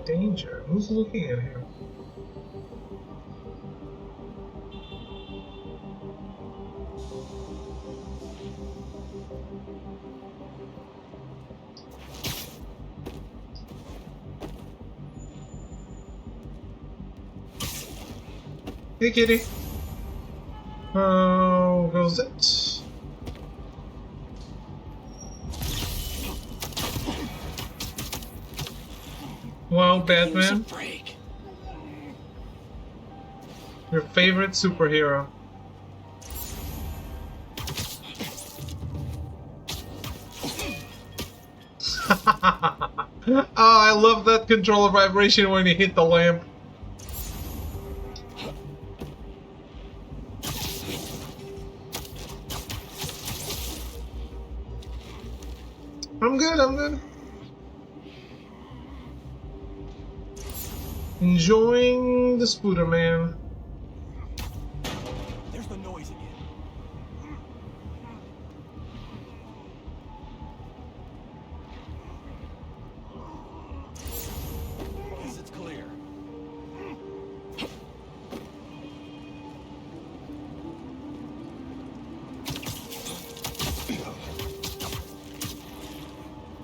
Danger. Who's looking at him? Hey, kitty. How goes it? Wow, Batman. Your favorite superhero. Oh, I love that controller vibration when you hit the lamp. I'm good, I'm good. Enjoying the Spooderman. There's the noise again. Guess it's clear.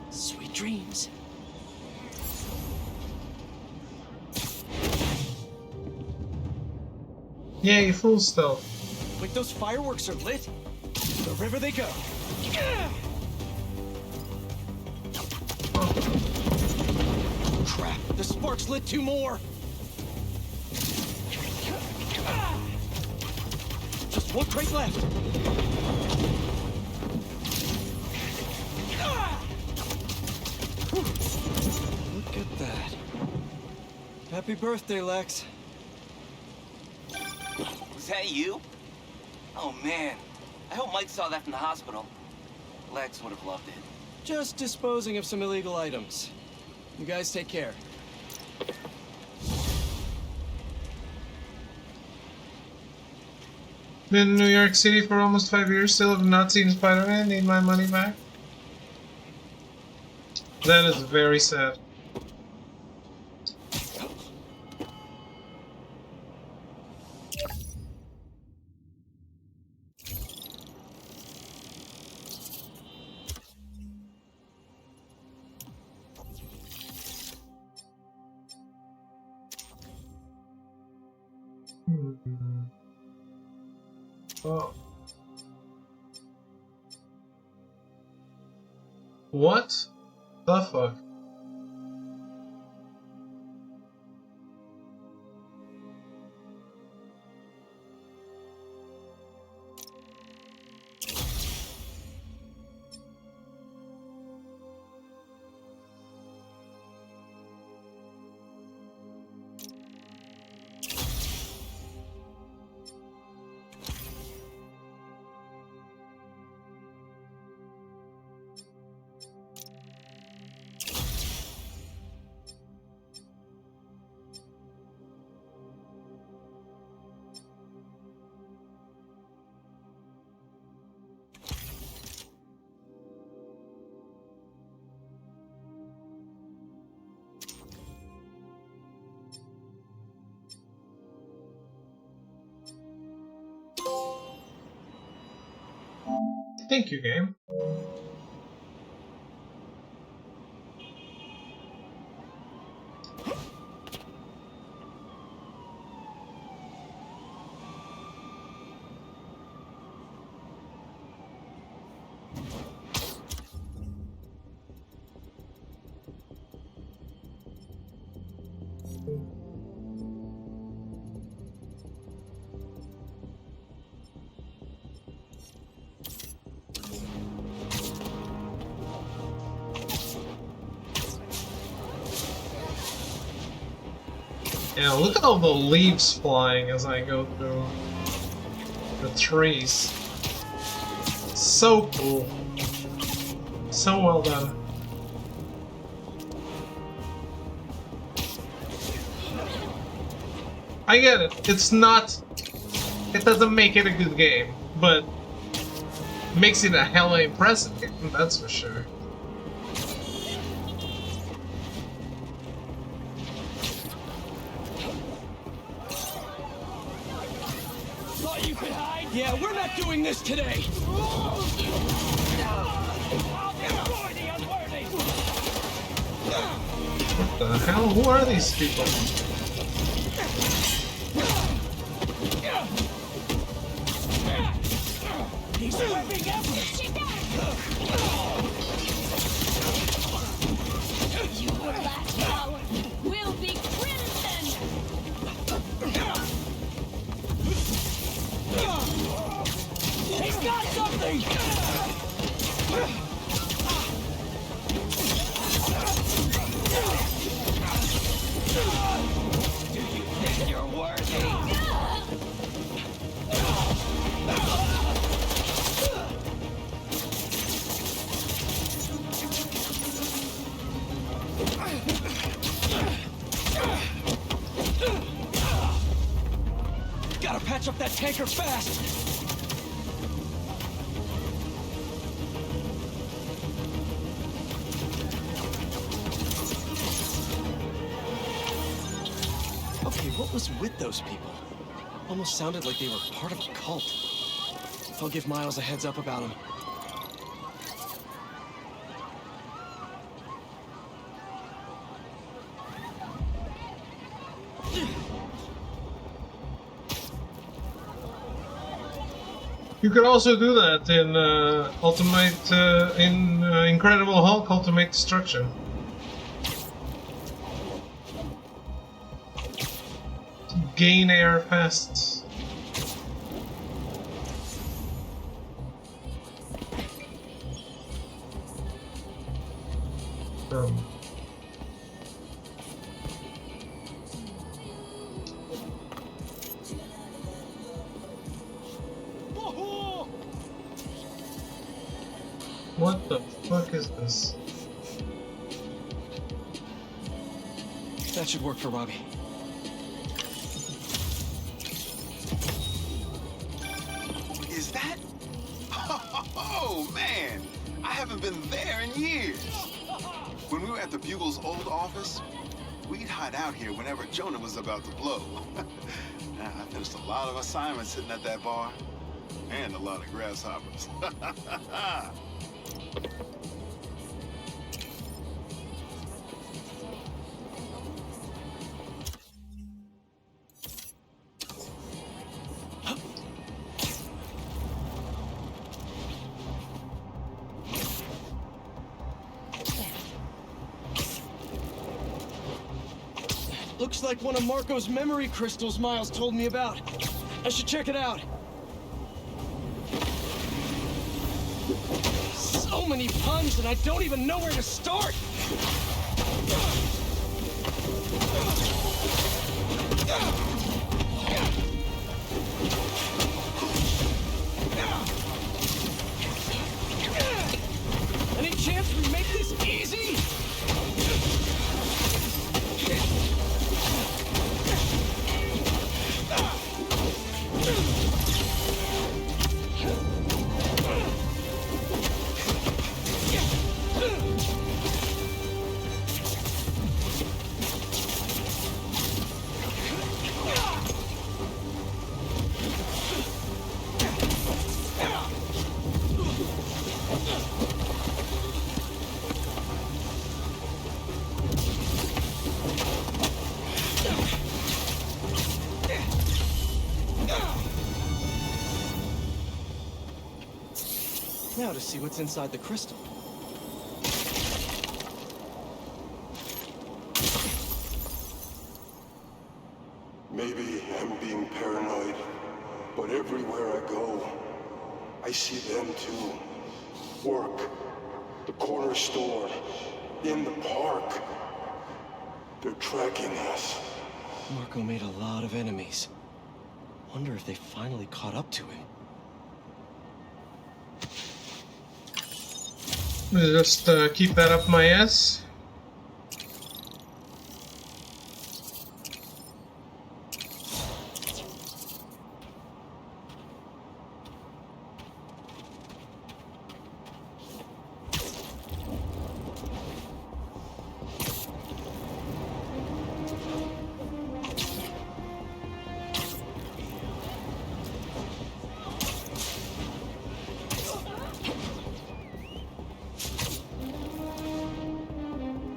Sweet dreams. Yay, full stealth. Like those fireworks are lit. The river they go. Crap, the sparks lit two more. Just one crate left. Look at that. Happy birthday, Lex. Was that you? Oh man, I hope Mike saw that from the hospital. Lex would have loved it. Just disposing of some illegal items. You guys take care. Been in New York City for almost 5 years, still have not seen Spider-Man, need my money back. That is very sad. Oh. What the fuck? Thank you, game. Yeah, look at all the leaves flying as I go through the trees. So cool. So well done. I get it. It's not... It doesn't make it a good game, but makes it a hella impressive game, that's for sure. Thought you could hide? Yeah, we're not doing this today. What the hell? Who are these people? He's whipping efforts. You were last power. Will be crimson. You're worthy. Gotta patch up that tanker fast! Okay, what was with those people? Almost sounded like they were part of a cult. I'll give Miles a heads up about him. You could also do that in Incredible Hulk Ultimate Destruction. Gain air fast. What the fuck is this? That should work for Robbie. Is that? Oh, man! I haven't been there in years. When we were at the Bugle's old office, we'd hide out here whenever Jonah was about to blow. I finished a lot of assignments sitting at that bar. And a lot of grasshoppers. Looks like one of Marco's memory crystals Miles told me about. I should check it out. So many puns, and I don't even know where to start. Any chance we make this easy? Now to see what's inside the crystal. Maybe I'm being paranoid, but everywhere I go, I see them too. Work, the corner store, in the park. They're tracking us. Marco made a lot of enemies. Wonder if they finally caught up to him. Just keep that up my ass.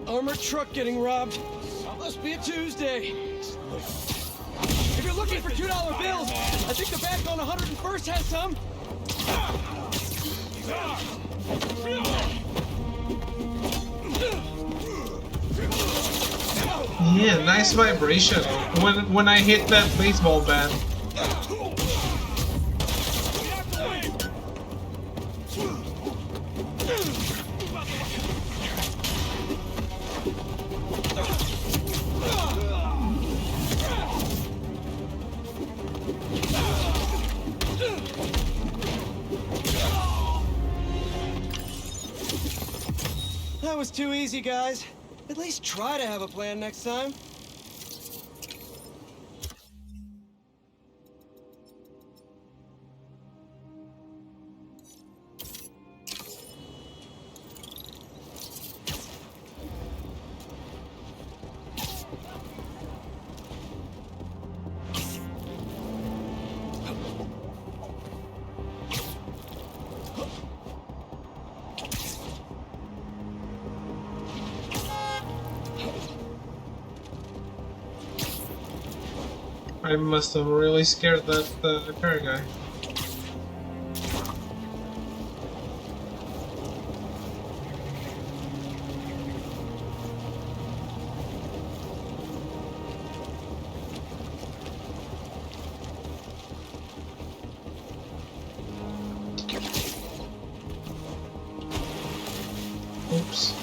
Armored truck getting robbed. Must be a Tuesday. If you're looking for $2 bills, I think the back on 101st has some. Yeah, nice vibration when I hit that baseball bat. That was too easy, guys. At least try to have a plan next time. I must have really scared that car guy. Oops.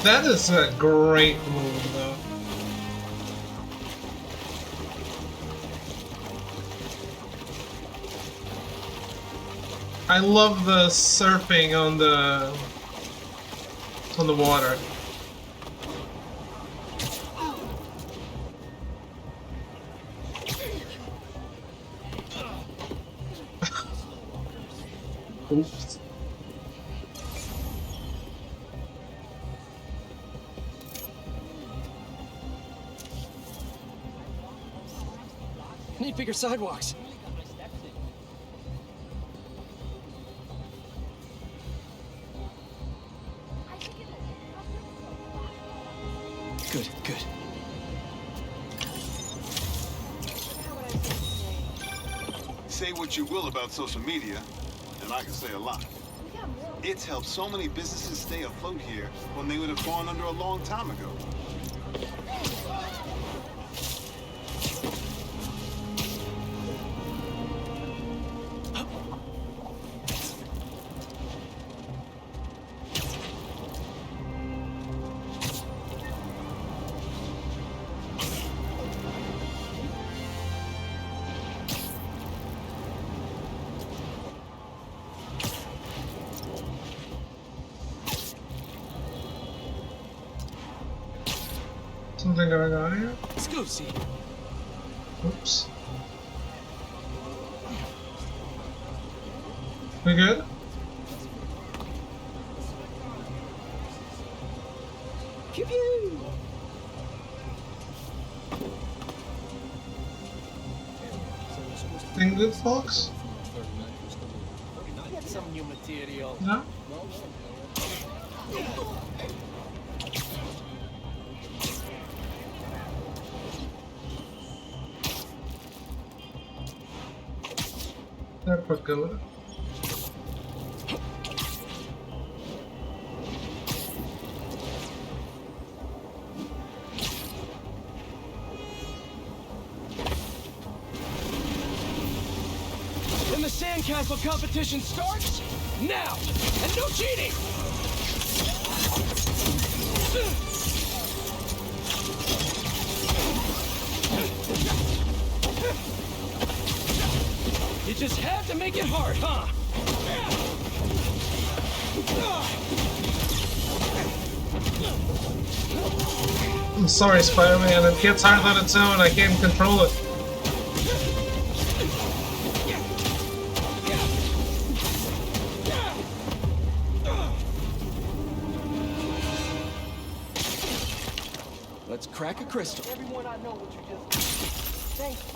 That is a great move, though. I love the surfing on the water. Oops. Need bigger sidewalks. Good, good. Say what you will about social media, and I can say a lot. It's helped so many businesses stay afloat here when they would have gone under a long time ago. Something going on here? Let's go see. Oops. We good? Pew pew. Thing good, folks? Get some new material. No? They're good. And the sandcastle competition starts now! And no cheating! You just had to make it hard, huh? I'm sorry, Spider-Man. It gets hard on its own. I can't control it. Let's crack a crystal. Everyone I know what you just... Thank you.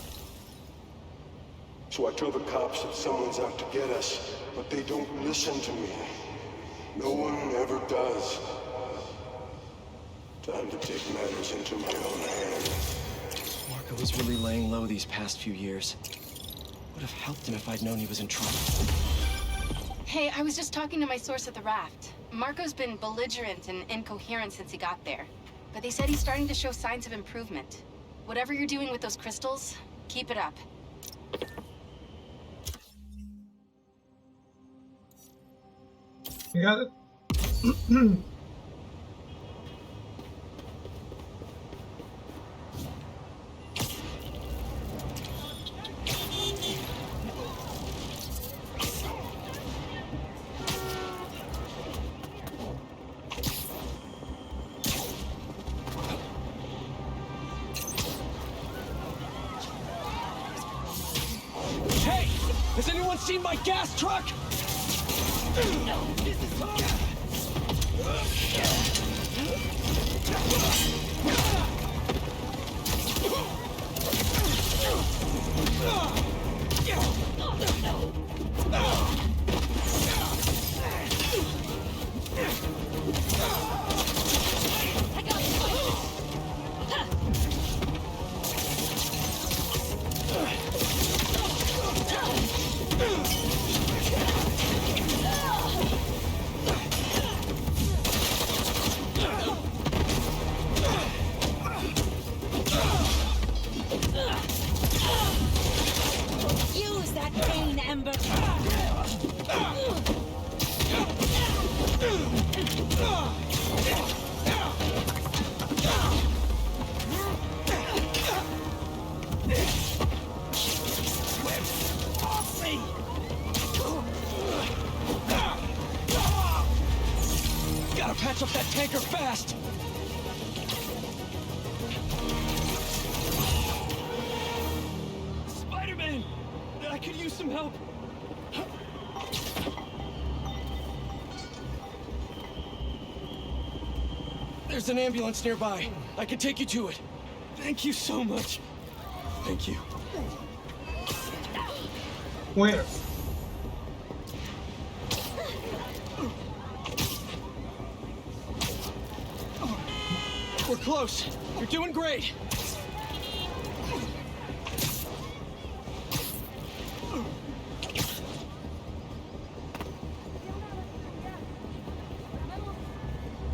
So I tell the cops that someone's out to get us, but they don't listen to me. No one ever does. Time to take matters into my own hands. Marco was really laying low these past few years. Would have helped him if I'd known he was in trouble. Hey, I was just talking to my source at the raft. Marco's been belligerent and incoherent since he got there. But they said he's starting to show signs of improvement. Whatever you're doing with those crystals, keep it up. You got it? Hey! Has anyone seen my gas truck? No, this is Use that pain, Ember. Gotta patch up that tanker fast! Spider-Man! I could use some help! There's an ambulance nearby. I can take you to it. Thank you so much. Thank you. Where? We're close. You're doing great.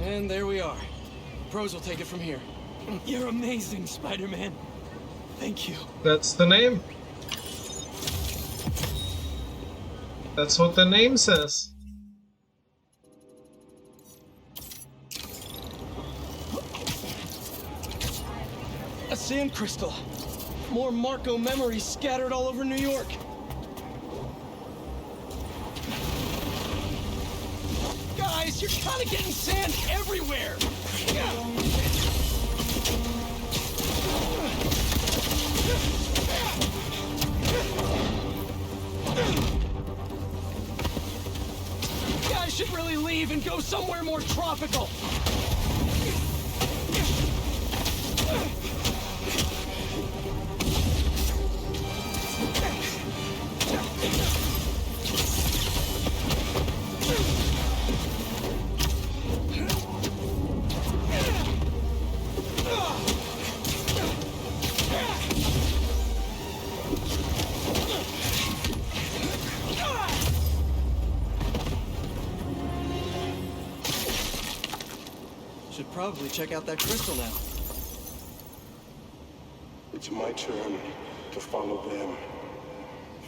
And there we are. Pros will take it from here. You're amazing, Spider-Man. Thank you. That's the name. That's what the name says. A sand crystal. More Marco memories scattered all over New York. Guys, you're kind of getting sand everywhere. You guys should really leave and go somewhere more tropical. Should probably check out that crystal now. It's my turn to follow them.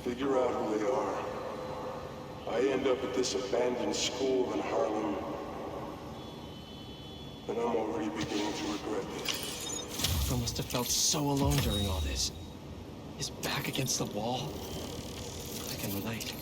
Figure out who they are. I end up at this abandoned school in Harlem, and I'm already beginning to regret this. Marco must have felt so alone during all this. His back against the wall. I can relate.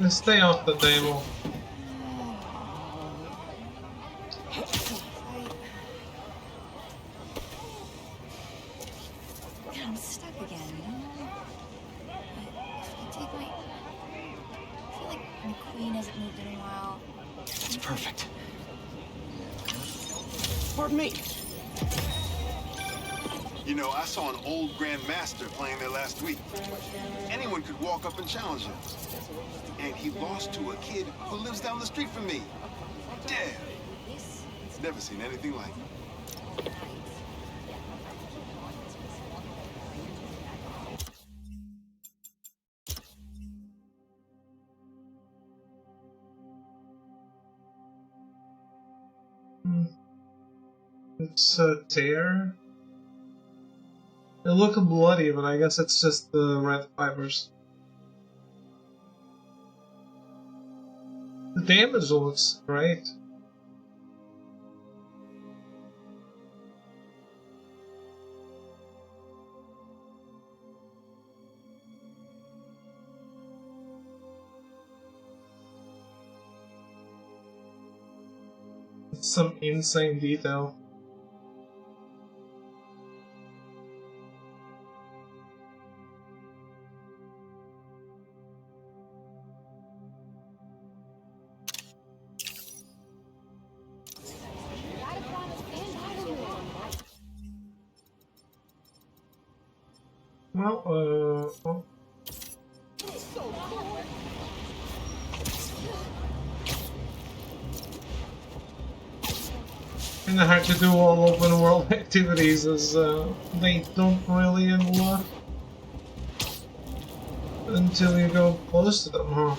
Let's stay off the table. I'm stuck again, you know? If I take my... I feel like my queen hasn't moved in a while. It's perfect. Pardon me. You know, I saw an old Grandmaster playing there last week. Anyone could walk up and challenge him. And he lost to a kid who lives down the street from me. Damn. Never seen anything like it. It's a tear. They look bloody, but I guess it's just the red fibers. The damage looks great. Some insane detail. Well, kind of hard to do all open world activities as they don't really unlock until you go close to them, huh?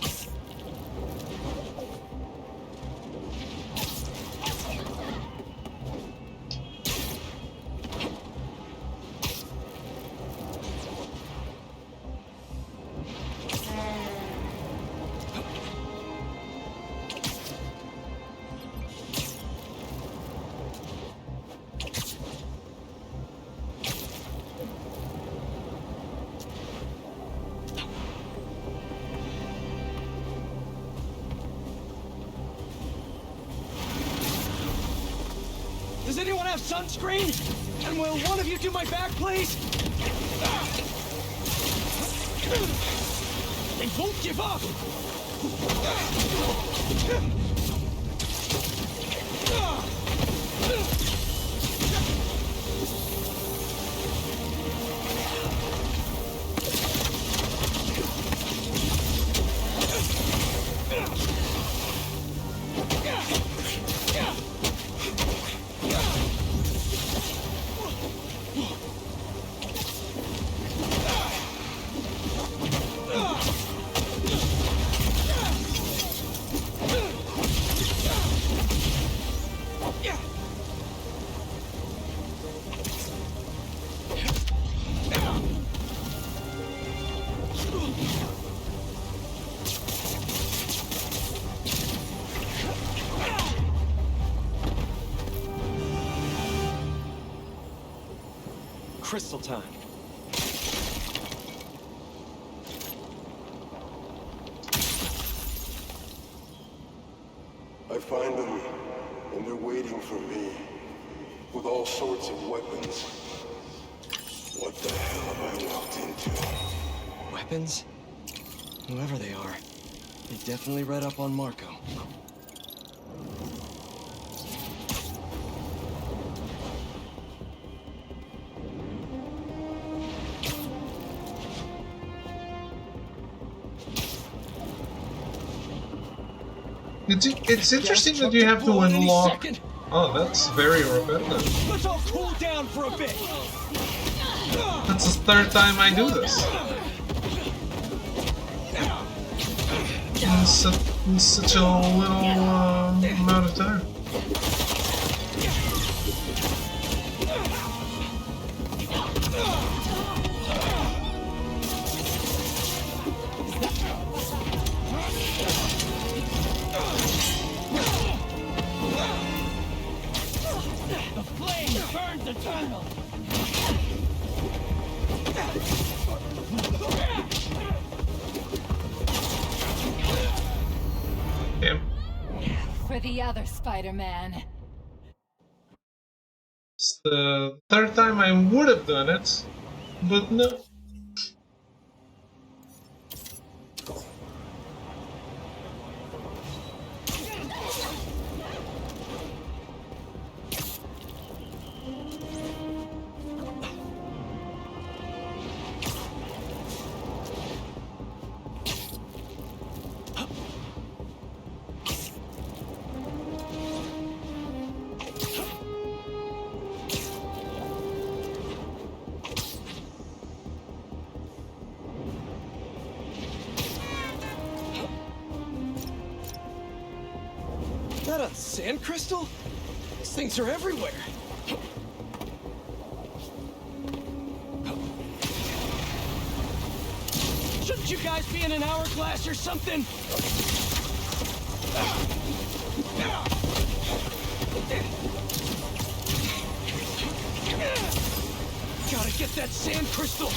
Does anyone have sunscreen? And will one of you do my back, please? They won't give up! Crystal time. I find them, and they're waiting for me, with all sorts of weapons. What the hell have I walked into? Weapons? Whoever they are, they definitely read up on Marco. It's interesting that you have to unlock. Oh, that's very repetitive. Let's all cool down for a bit. That's the third time I do this. In such a little amount of time. Eternal. Damn. For the other Spider-Man. It's the third time I would have done it, but no. that a sand crystal? These things are everywhere. Shouldn't you guys be in an hourglass or something? Gotta get that sand crystal.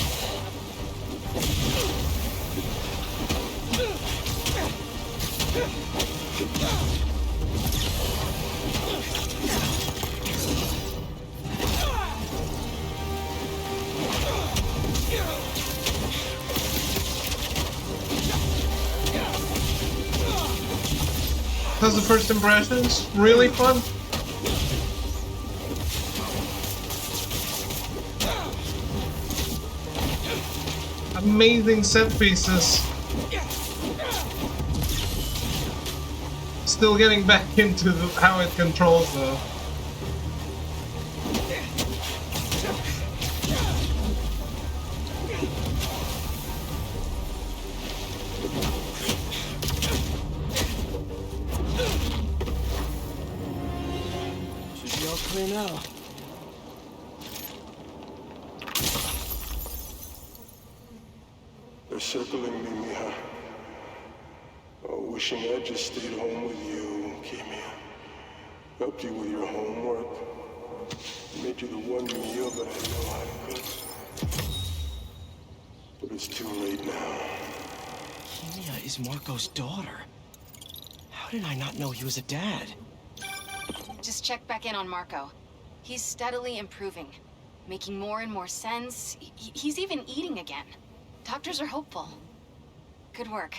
How's the first impressions? Really fun? Amazing set pieces. Still getting back into how it controls though. Should be all clear now. They're circling me, Mija. Oh, wishing I just stayed home with you, Kimia. Helped you with your homework. Made you the one meal that I know how to cook. But it's too late now. Kimia is Marco's daughter. How did I not know he was a dad? Just check back in on Marco. He's steadily improving, making more and more sense. He's even eating again. Doctors are hopeful. Good work.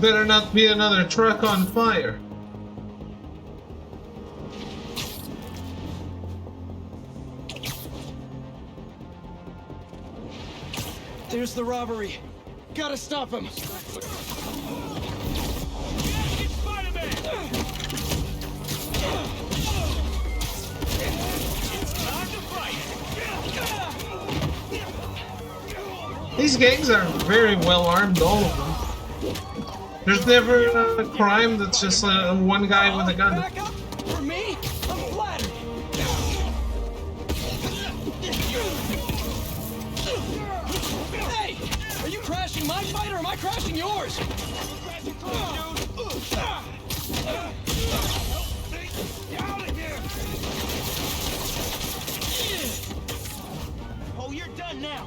Better not be another truck on fire. There's the robbery. Gotta stop him. These gangs are very well armed, all of them. There's never a crime that's just one guy with a gun. For me? I'm flattered. Hey! Are you crashing my fight or am I crashing yours? Oh, you're done now.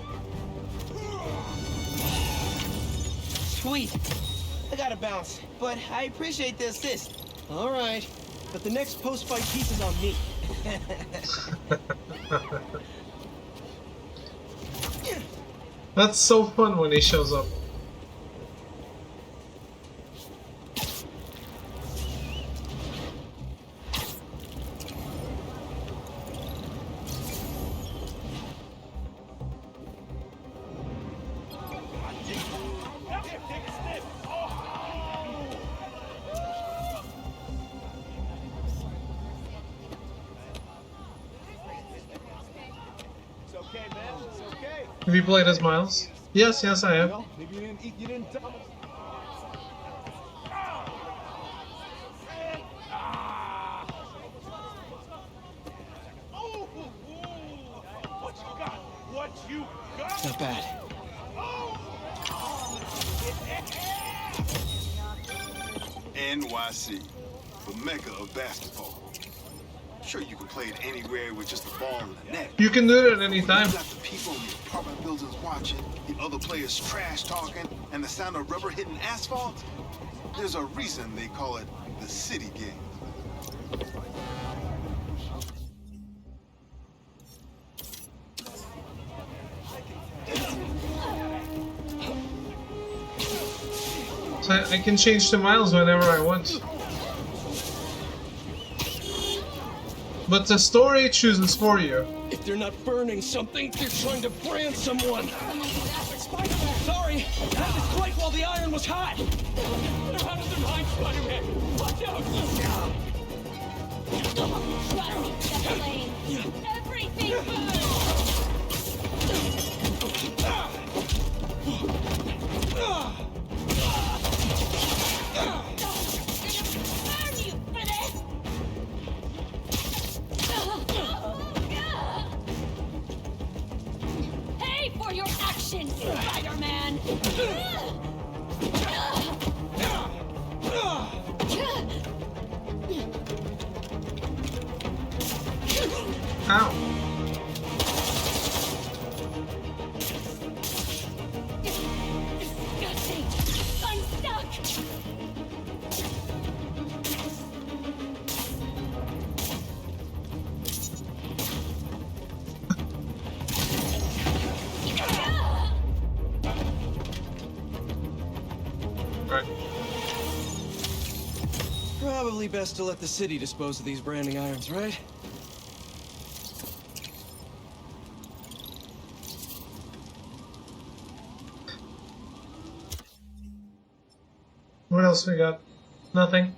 Sweet. I gotta bounce, but I appreciate the assist. All right, but the next post-fight piece is on me. That's so fun when he shows up. Have you played as Miles? Yes, yes, I have. Maybe you didn't tell me. Not bad. NYC, the mecca of basketball. sure you can play it anywhere with just a ball in the net. You can do it at any time. You got the people in the apartment buildings watching, the other players trash talking, and the sound of rubber hitting asphalt. There's a reason they call it the city game. So I can change to miles whenever I want. But the story chooses for you. If they're not burning something, they're trying to brand someone. Sorry, I had to strike while the iron was hot. They're out of their mind, Spider-Man. Watch out! Everything burns! Pay for your actions, Spider-Man! Ow. Disgusting! I'm stuck! Right. Probably best to let the city dispose of these branding irons, right? What else we got? Nothing.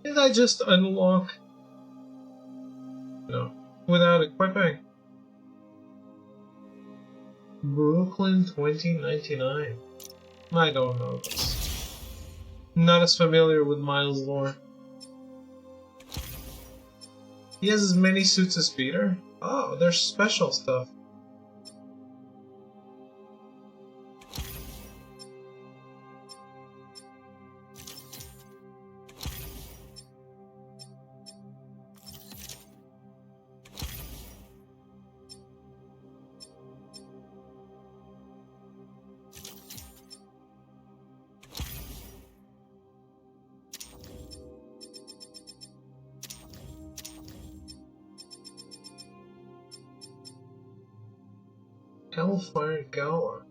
Did I just unlock? No, without equipping. Brooklyn 2099. I don't know this. Not as familiar with Miles' lore. He has as many suits as Peter? Oh, there's special stuff. Hellfire Gala.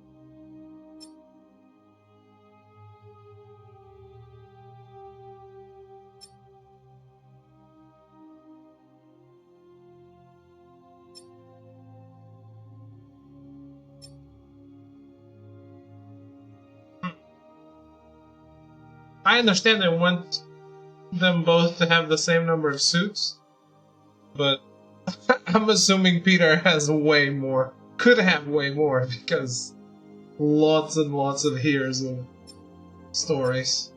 I understand they want them both to have the same number of suits, but I'm assuming Peter has way more. Could have way more, because lots and lots of years of stories.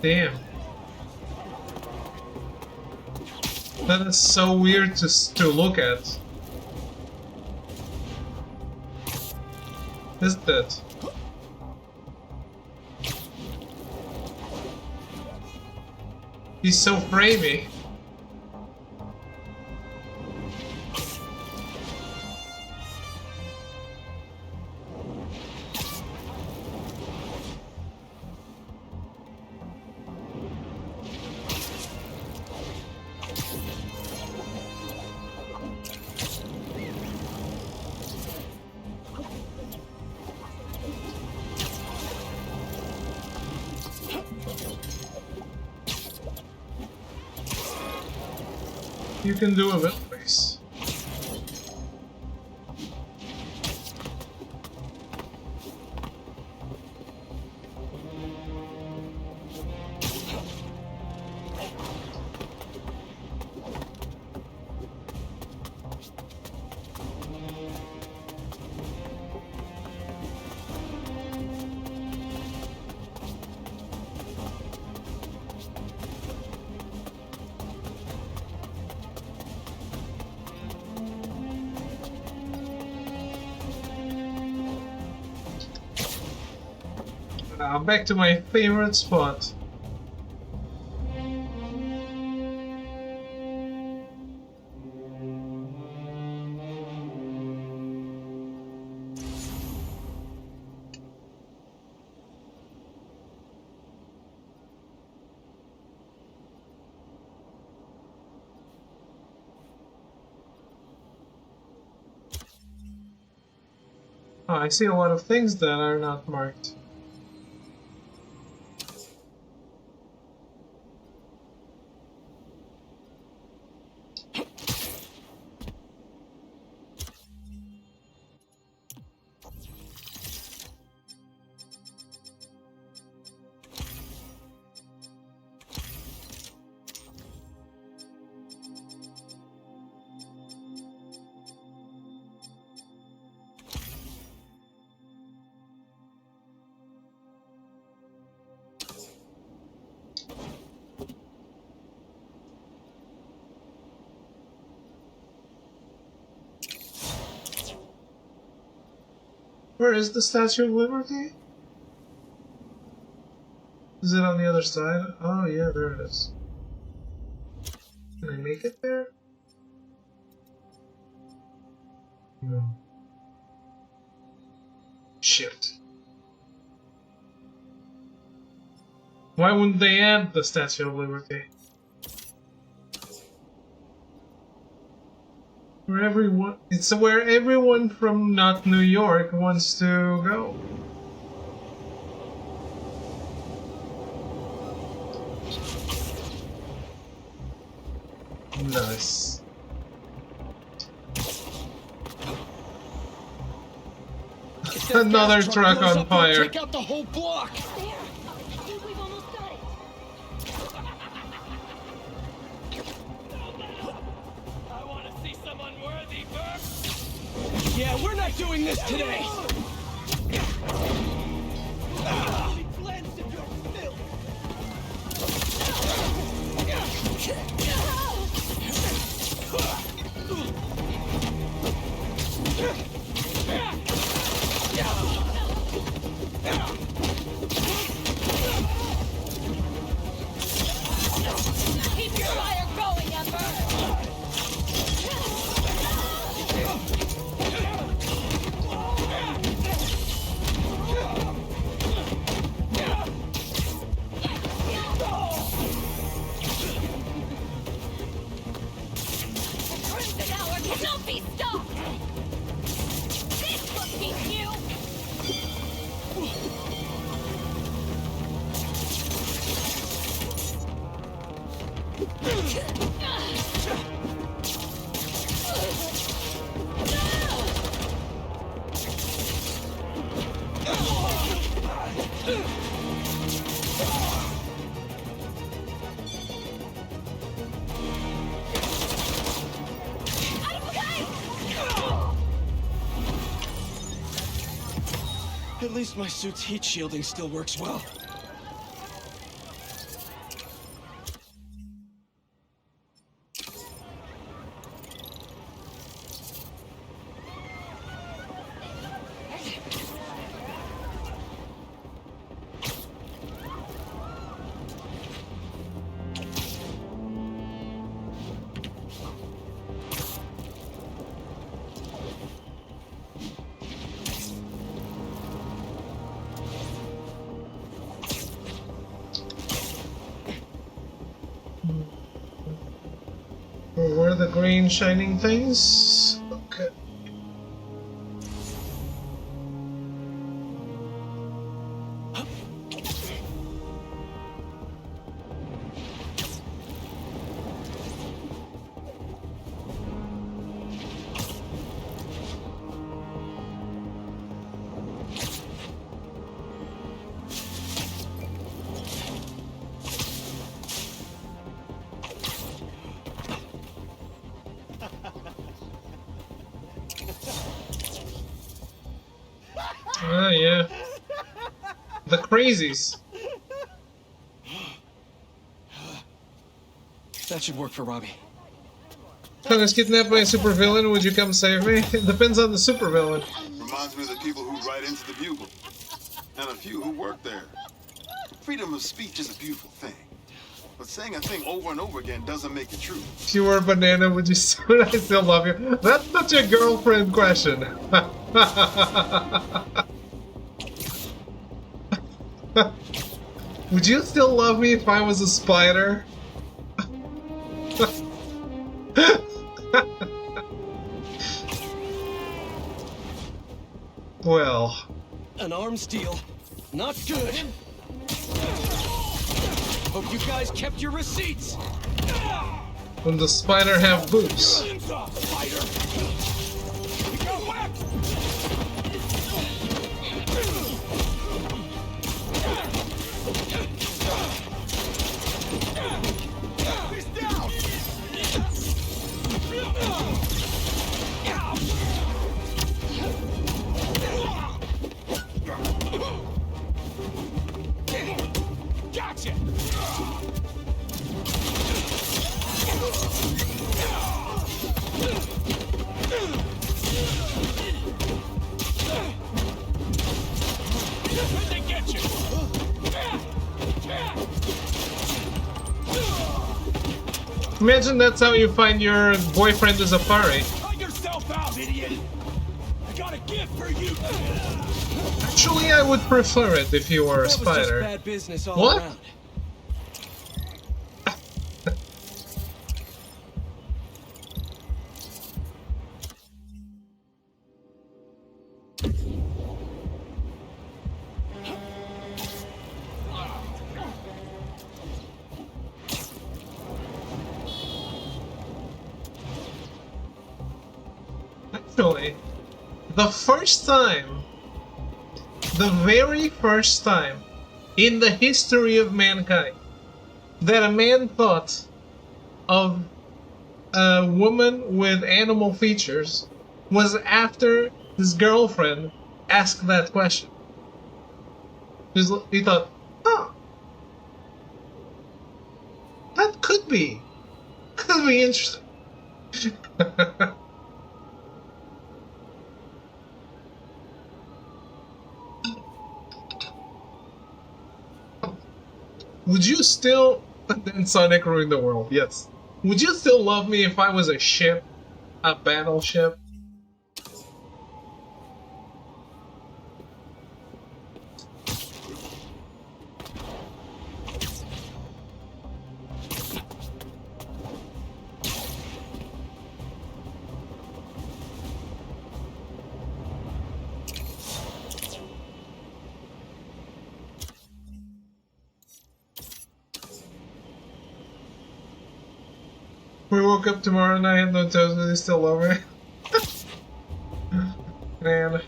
Damn. That is so weird to look at. Isn't it? He's so framey. You can do a mill race. Back to my favorite spot. Oh, I see a lot of things that are not marked. Where is the Statue of Liberty? Is it on the other side? Oh yeah, there it is. Can I make it there? No. Shit. Why wouldn't they add the Statue of Liberty? Where everyone, it's where everyone from not New York wants to go. Nice. Another truck on fire. Take out the whole block. Yeah, we're not doing this today! Keep your fire going, Ember! Cannot be stopped! This will keep you! At least my suit's heat shielding still works well. Where are the green shining things? Okay. crazies. That should work for Robbie. If I was kidnapped by a supervillain, would you come save me? It depends on the supervillain. Reminds me of the people who write into the Bugle. And a few who work there. Freedom of speech is a beautiful thing. But saying a thing over and over again doesn't make it true. If you were a banana, would you I still love you? That's such a girlfriend question. Would you still love me if I was a spider? Well. An arm steal. Not good. Hope you guys kept your receipts. When the spider have boobs. Gotcha. Where'd they get you? Imagine that's how you find your boyfriend is a furry. Cut yourself out, idiot! I got a gift for you. Actually, I would prefer it if you were a That was just spider. bad business all What? around. Actually, the very first time in the history of mankind that a man thought of a woman with animal features was after his girlfriend asked that question. He thought, huh, that could be interesting. Would you still... Then Sonic ruined the world, yes. Would you still love me if I was a ship? A battleship? We woke up tomorrow and I had no toes, but they still love me. Man.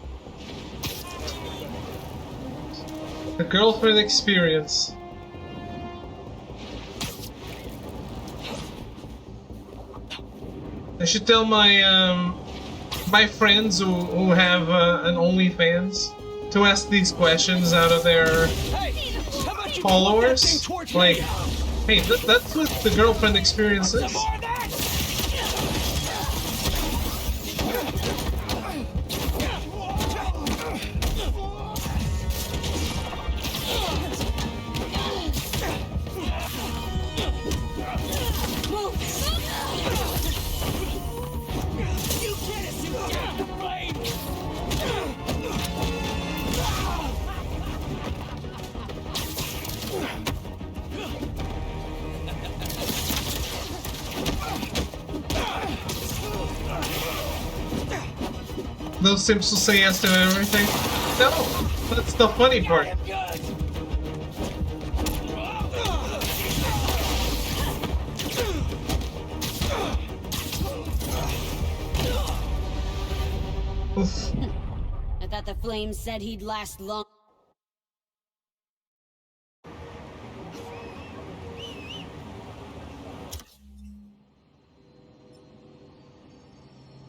The girlfriend experience. I should tell my my friends who have an OnlyFans to ask these questions out of their followers. Like, hey, that's what the girlfriend experience is. Those Sims will say yes to everything. No, that's the funny part. Oof. I thought the flames said he'd last long.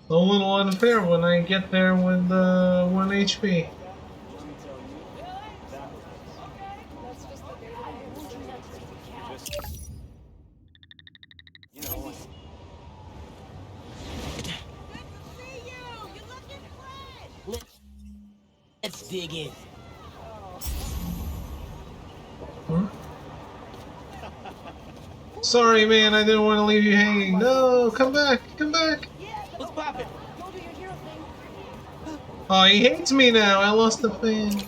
A little unfair when I get there with 1 HP. dig in. Hmm? Sorry, man, I didn't want to leave you hanging. No, come back, come back. What's poppin'? Oh, he hates me now. I lost the fan.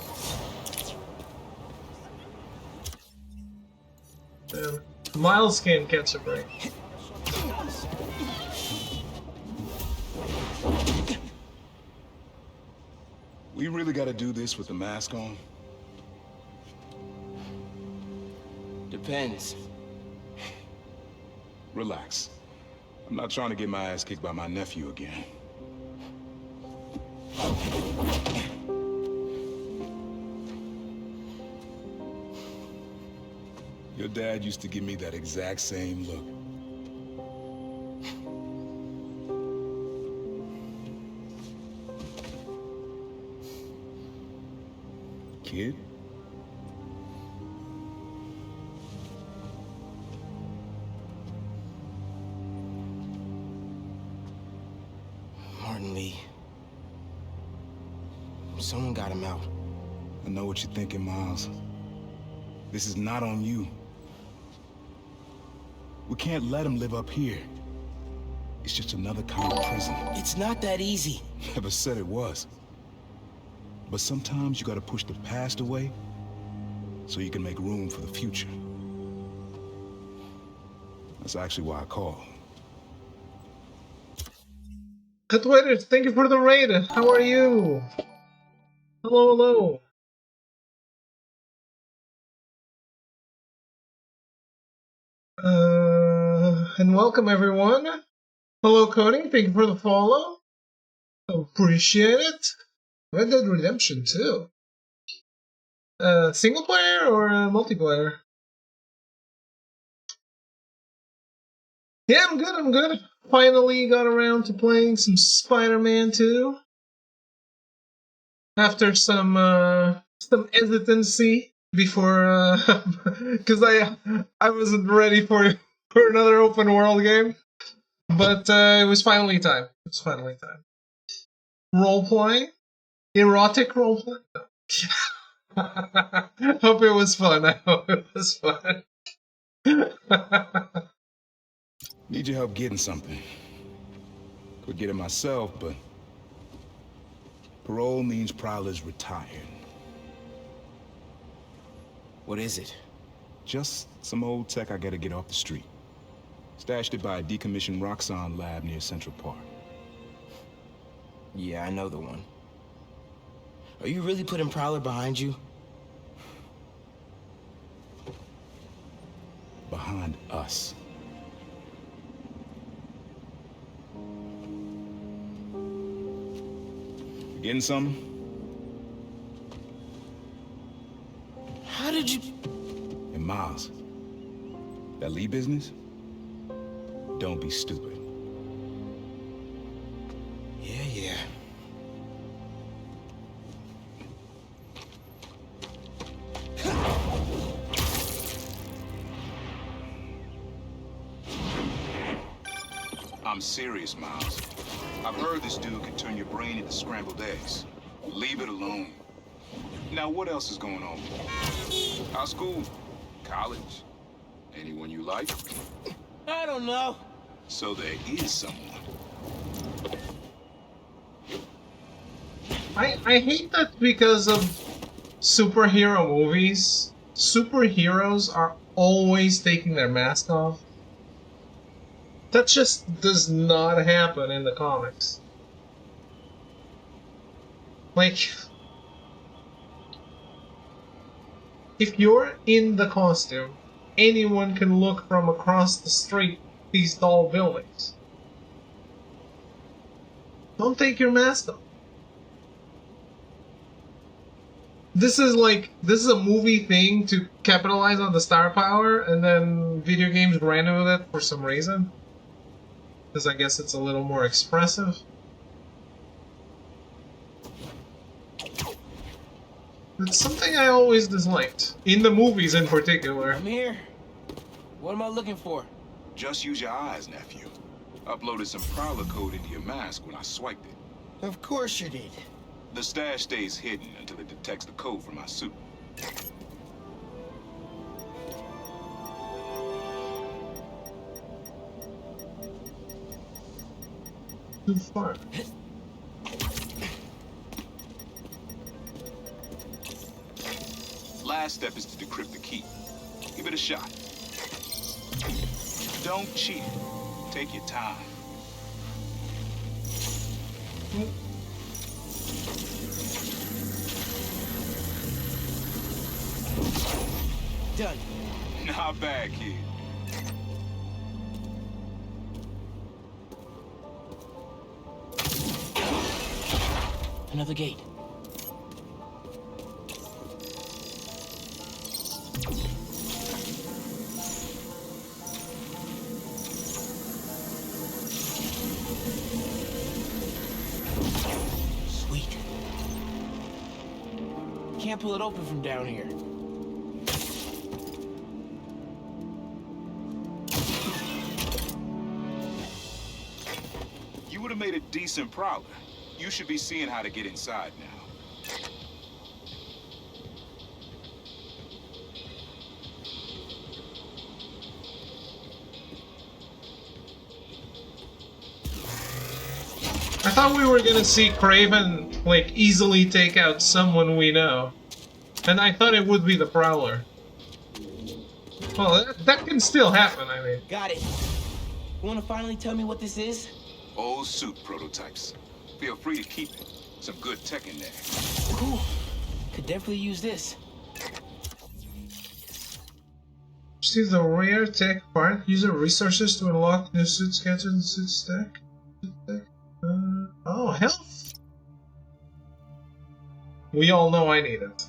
Miles can't catch a break. We really gotta do this with the mask on? Depends. Relax. I'm not trying to get my ass kicked by my nephew again. Your dad used to give me that exact same look. Kid? Martin Lee. Someone got him out. I know what you're thinking, Miles. This is not on you. We can't let him live up here. It's just another kind of prison. It's not that easy. Never said it was. But sometimes you gotta push the past away so you can make room for the future. That's actually why I called. Good waiter, thank you for the raid. How are you? Hello, hello. And welcome everyone. Hello, Cody. Thank you for the follow. Appreciate it. Red Dead Redemption 2. Single player or multiplayer? Yeah, I'm good. I'm good. Finally got around to playing some Spider-Man 2. After some hesitancy before, because I wasn't ready for another open world game, but it was finally time. It was finally time. Roleplay, erotic roleplay. Hope it was fun. I hope it was fun. Need your help getting something. Could get it myself, but parole means Prowler's retired. What is it? Just some old tech I gotta get off the street. Stashed it by a decommissioned Roxxon lab near Central Park. Yeah, I know the one. Are you really putting Prowler behind you? Behind us. You getting something? How did you... And Miles, that Lee business? Don't be stupid. Yeah. I'm serious, Miles. I've heard this dude can turn your brain into scrambled eggs. Leave it alone. Now, what else is going on? How's school? College? Anyone you like? I don't know. So there is someone. I hate that because of superhero movies. Superheroes are always taking their mask off. That just does not happen in the comics. Like, if you're in the costume, anyone can look from across the street these tall buildings. Don't take your mask off. This is a movie thing to capitalize on the star power, and then video games ran with it for some reason. Because I guess it's a little more expressive. It's something I always disliked. In the movies in particular. I'm here. What am I looking for? Just use your eyes, nephew. Uploaded some Prowler code into your mask when I swiped it. Of course you did. The stash stays hidden until it detects the code from my suit. Too far. Last step is to decrypt the key. Give it a shot. Don't cheat. Take your time. Done. Not bad, kid. Another gate. Sweet. Can't pull it open from down here. You would have made a decent prowler. You should be seeing how to get inside now. I thought we were gonna see Craven, like, easily take out someone we know. And I thought it would be the Prowler. Well, that can still happen, I mean. Got it. You wanna finally tell me what this is? Old suit prototypes. Feel free to keep it. Some good tech in there. Cool. Could definitely use this. See the rare tech part. User resources to unlock new suits, gadgets, and suit stack. Oh, health! We all know I need it.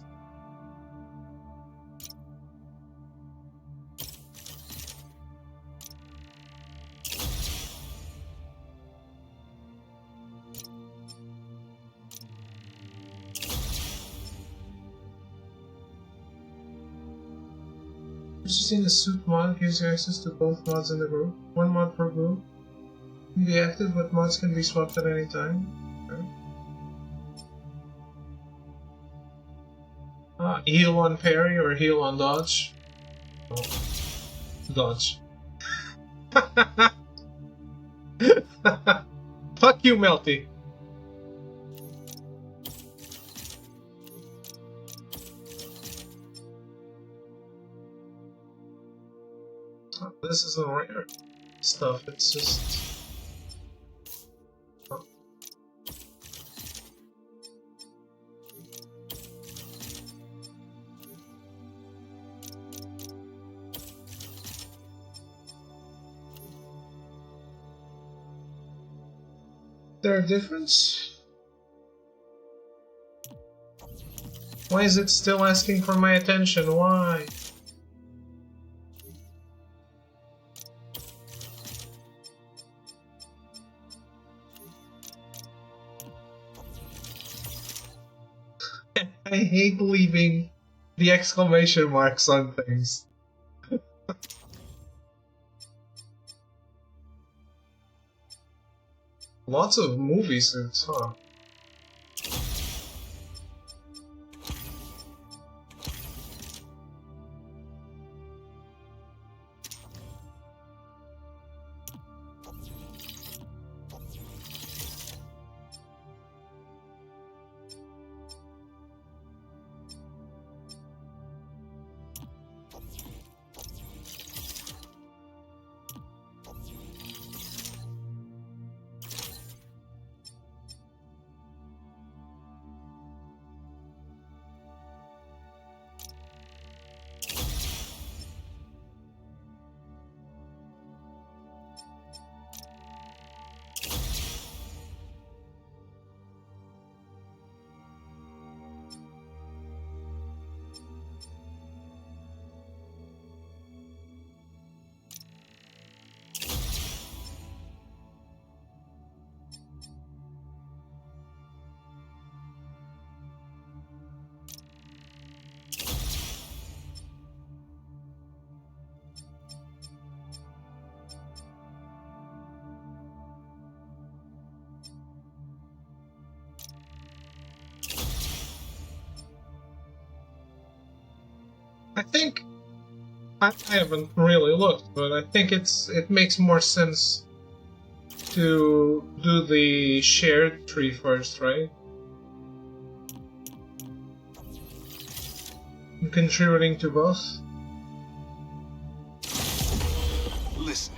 Purchasing the suit mod gives you access to both mods in the group. One mod per group. Can be active, but mods can be swapped at any time. Okay. Heal on parry or heal on dodge. Oh. Dodge. Fuck you, Melty. Oh, this isn't rare stuff, it's just... Oh. There a difference? Why is it still asking for my attention? Why? I hate leaving the exclamation marks on things. Lots of movie suits, huh? I think I haven't really looked, but I think it makes more sense to do the shared tree first, right? Contributing to both. Listen,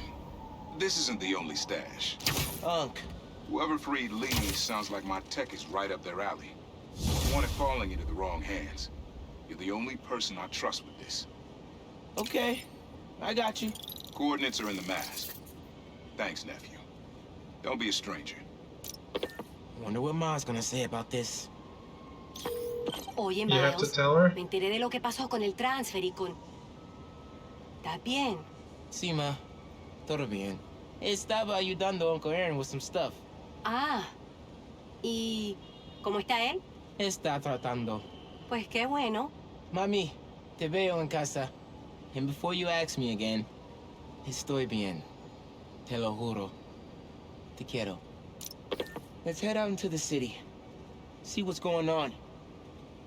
this isn't the only stash. Unc. Whoever freed Lee sounds like my tech is right up their alley. I want it falling into the wrong hands. You're the only person I trust with this. Okay, I got you. Coordinates are in the mask. Thanks, nephew. Don't be a stranger. Wonder what Ma's gonna say about this. Oye, You have to Miles, tell her? me enteré de lo que pasó con el transfer y con... ¿Estás bien? Sí, Ma. Todo bien. Estaba ayudando a Uncle Aaron with some stuff. Ah, ¿y cómo está él? Está tratando. Pues qué bueno. Mami, te veo en casa. And before you ask me again, estoy bien. Te lo juro. Te quiero. Let's head out into the city. See what's going on.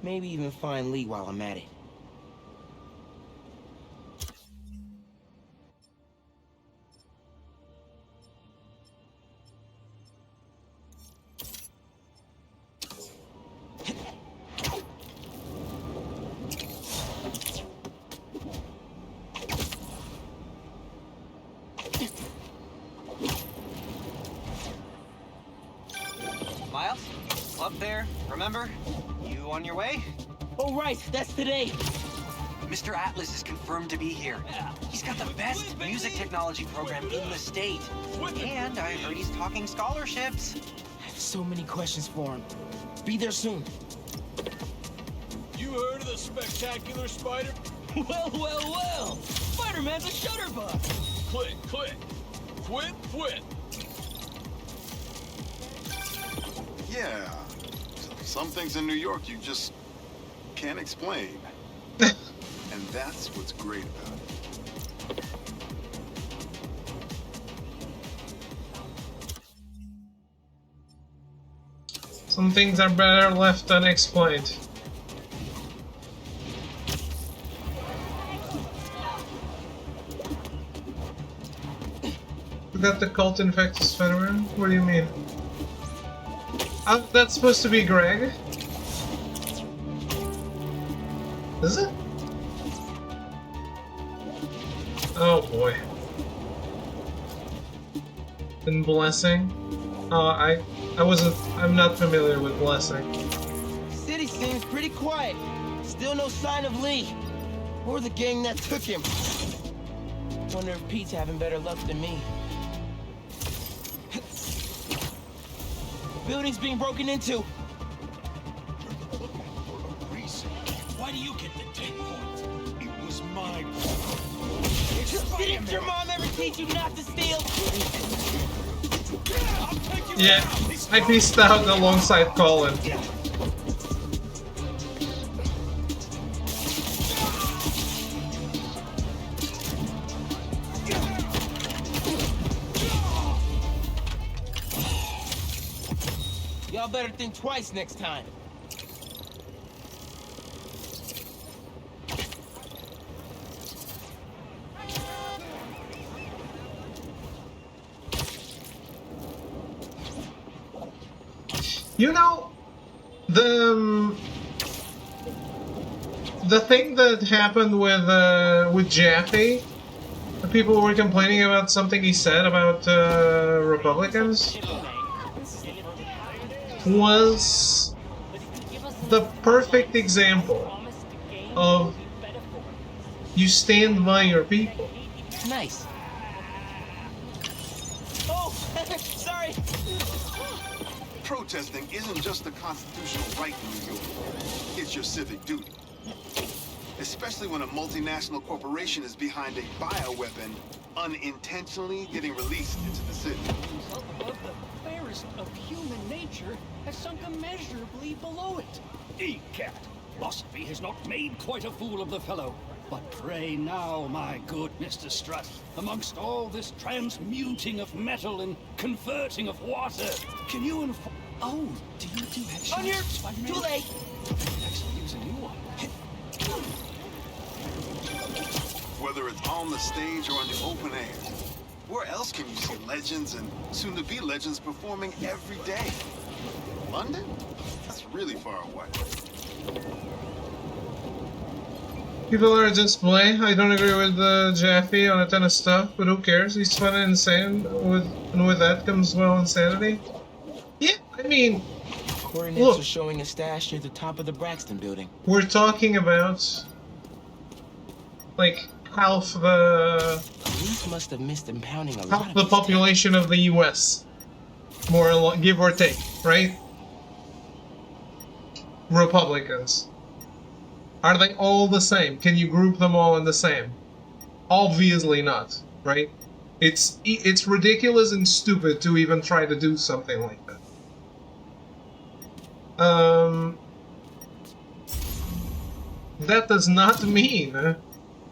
Maybe even find Lee while I'm at it. Miles, up there, remember? You on your way? Oh, right, that's today. Mr. Atlas is confirmed to be here. He's got the best music technology program in the state. And I heard he's talking scholarships. I have so many questions for him. Be there soon. You heard of the spectacular spider? Well, well, well! Spider-Man's a shutterbug! Quit, quit. Quit, quit. Yeah. Some things in New York you just can't explain. And that's what's great about it. Some things are better left unexplained. Is that the cult infected Spider-Man? What do you mean? That's supposed to be Greg? Is it? Oh boy. And Blessing? I'm not familiar with Blessing. City seems pretty quiet. Still no sign of Lee. Or the gang that took him. Wonder if Pete's having better luck than me. The building's being broken into. Why do you get the 10 points? It was my... Didn't your mom ever teach you not to steal? Yeah, I pieced out alongside Colin. Y'all better think twice next time. You know, the thing that happened with Jaffe, the people were complaining about something he said about Republicans, was the perfect example of you stand by your people. Nice. Oh, sorry. Protesting isn't just a constitutional right in New York. It's your civic duty. Especially when a multinational corporation is behind a bioweapon unintentionally getting released into the city. Above the fairest of human nature has sunk immeasurably below it. Egad, philosophy has not made quite a fool of the fellow. But pray now, my good Mr. Strutt, amongst all this transmuting of metal and converting of water, can you inform... Oh, do you do action? On here! Spider-Man? Too late! Actually use a new one. Whether it's on the stage or in the open air. Where else can you see legends and soon-to-be legends performing every day? London? That's really far away. People are just play. I don't agree with Jaffe on a ton of stuff, but who cares? He's fun and insane, and with that comes, well, insanity. Yeah, I mean, Coordinates look, are showing a stash near the top of the Braxton building. we're talking about, like, half the... Police must have missed impounding a lot half of the these population of the US, more or less, give or take, right? Republicans. Are they all the same? Can you group them all in the same? Obviously not, right? It's ridiculous and stupid to even try to do something like that. That does not mean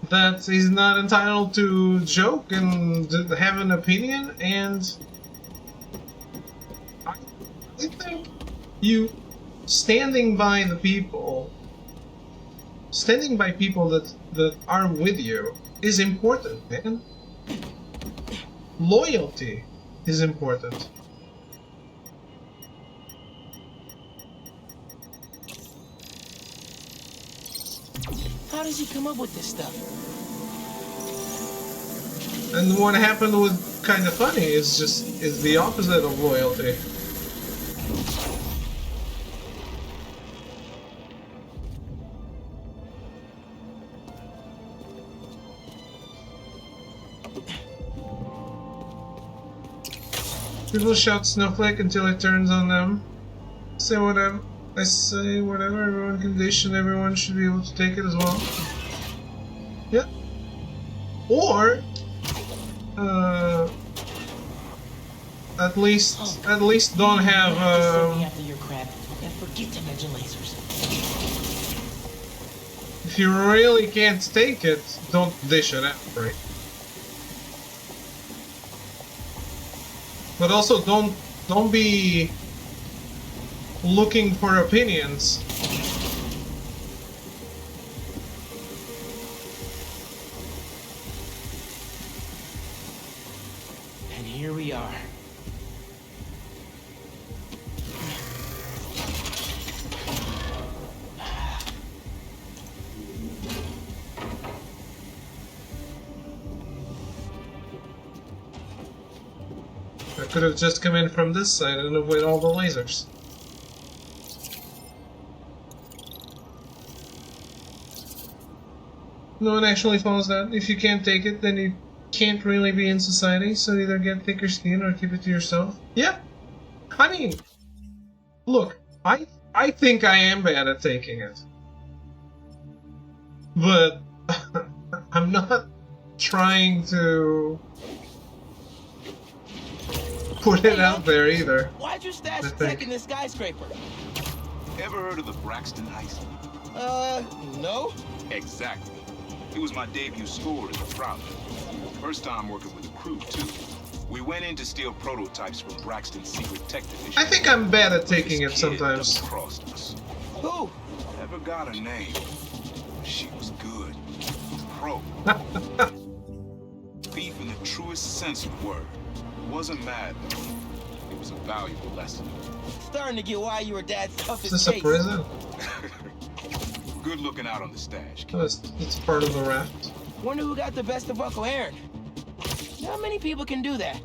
that he's not entitled to joke and have an opinion, and I think you standing by people that are with you is important, man. Loyalty is important. How does he come up with this stuff? And what happened with Kinda Funny is the opposite of loyalty. People shout snowflake until it turns on them. Say whatever. I say whatever. Everyone can dish and everyone should be able to take it as well. Yeah. Or at least don't have after your crap and forget to mention lasers. if you really can't take it, don't dish it out, right? But also don't be looking for opinions. And here we are. I could have just come in from this side and avoid all the lasers. No one actually follows that. If you can't take it, then you can't really be in society, so either get thicker skin or keep it to yourself. Yeah. I mean, look, I think I am bad at taking it. But I'm not trying to put it out there either. Why'd you stash tech in this skyscraper? Ever heard of the Braxton heist? No. Exactly. It was my debut score as a prowler. First time working with a crew, too. We went in to steal prototypes from Braxton's secret tech division. I think I'm bad at taking it sometimes. Crossed us. Who? Never got a name. She was good. Pro. Thief in the truest sense of the word. Wasn't mad, though. It was a valuable lesson. Starting to get why you were dad's toughest Is this a case. prison? Good looking out on the stash. Oh, it's part of the raft. Wonder who got the best of Uncle Aaron. Not many people can do that.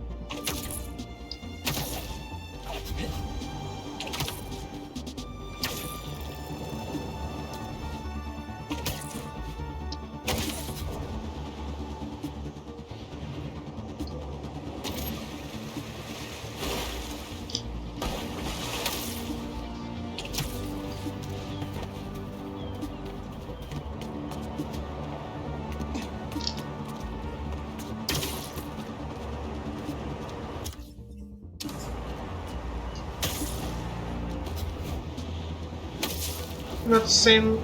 Not the same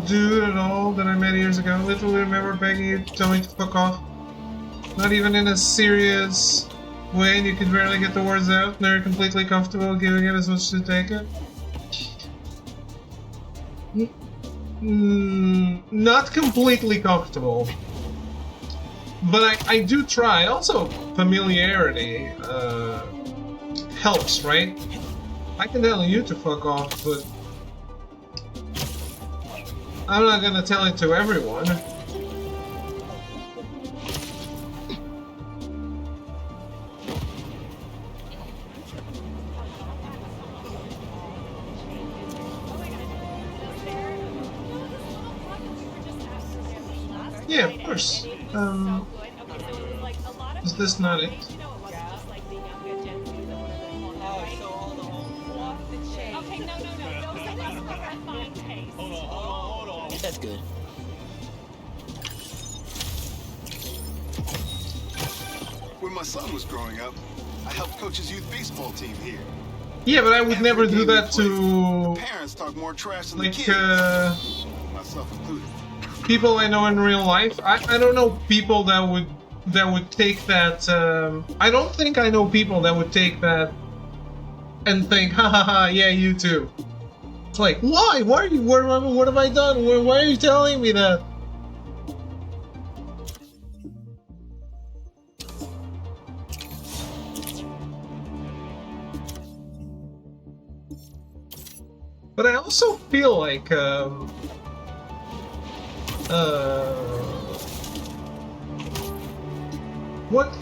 dude at all that I met years ago. Literally remember begging you to tell me to fuck off. Not even in a serious way, and you could barely get the words out. Never completely comfortable giving it as much to take it. Not completely comfortable. But I do try. Also, familiarity helps, right? I can tell you to fuck off, but I'm not gonna tell it to everyone. Yeah, of course. Is this not it? That's good. When my son was growing up, I helped coach his youth baseball team here. Yeah, but I would never do that to Parents talk more trash than like the kids, myself included. people I know in real life. I don't know people that would take that. I don't think I know people that would take that and think, ha ha ha, yeah, you too. It's like, why? Why are you? What have I done? Why are you telling me that? But I also feel like what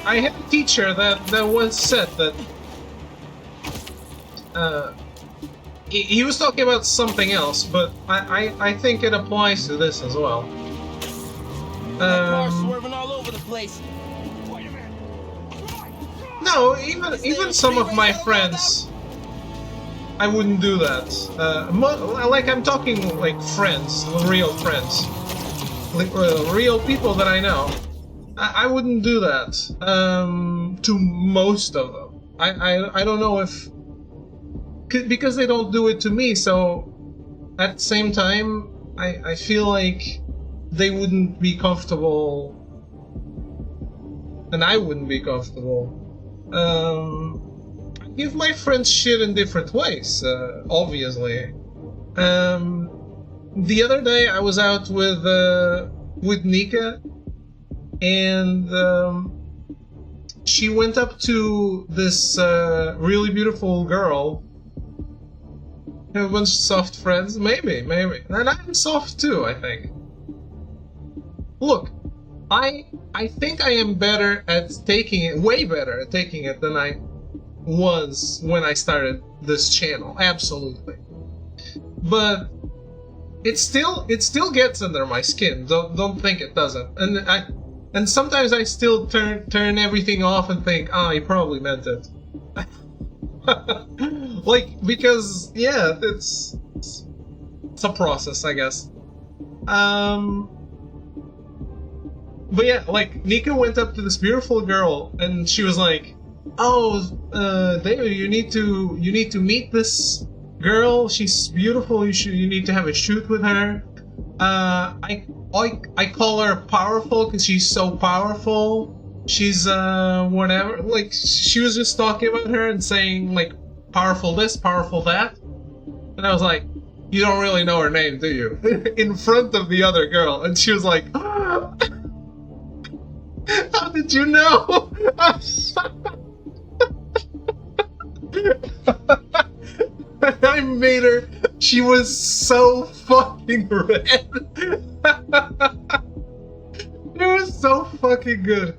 I had a teacher that once said that he was talking about something else, but I think it applies to this as well. Cars swerving all over the place. No, even some of my friends, I wouldn't do that. Like I'm talking like friends, real friends, like real people that I know. I wouldn't do that to most of them. I don't know if because they don't do it to me. So at the same time, I feel like they wouldn't be comfortable, and I wouldn't be comfortable. I give my friends shit in different ways, obviously. The other day I was out with Nika, and she went up to this really beautiful girl. Have a bunch of soft friends, maybe, and I'm soft too, I think. Look, I think I am better at taking it, way better at taking it than I was when I started this channel, absolutely. But it still gets under my skin. Don't think it doesn't. And sometimes I still turn everything off and think, he probably meant it. Like, because yeah, it's a process, I guess. But yeah, like Nika went up to this beautiful girl and she was like, David, you need to meet this girl. She's beautiful. You need to have a shoot with her. I call her powerful because she's so powerful. She's whatever. Like she was just talking about her and saying like powerful this, powerful that. And I was like, you don't really know her name, do you? In front of the other girl, and she was like, how did you know? I made her. She was so fucking red. It was so fucking good.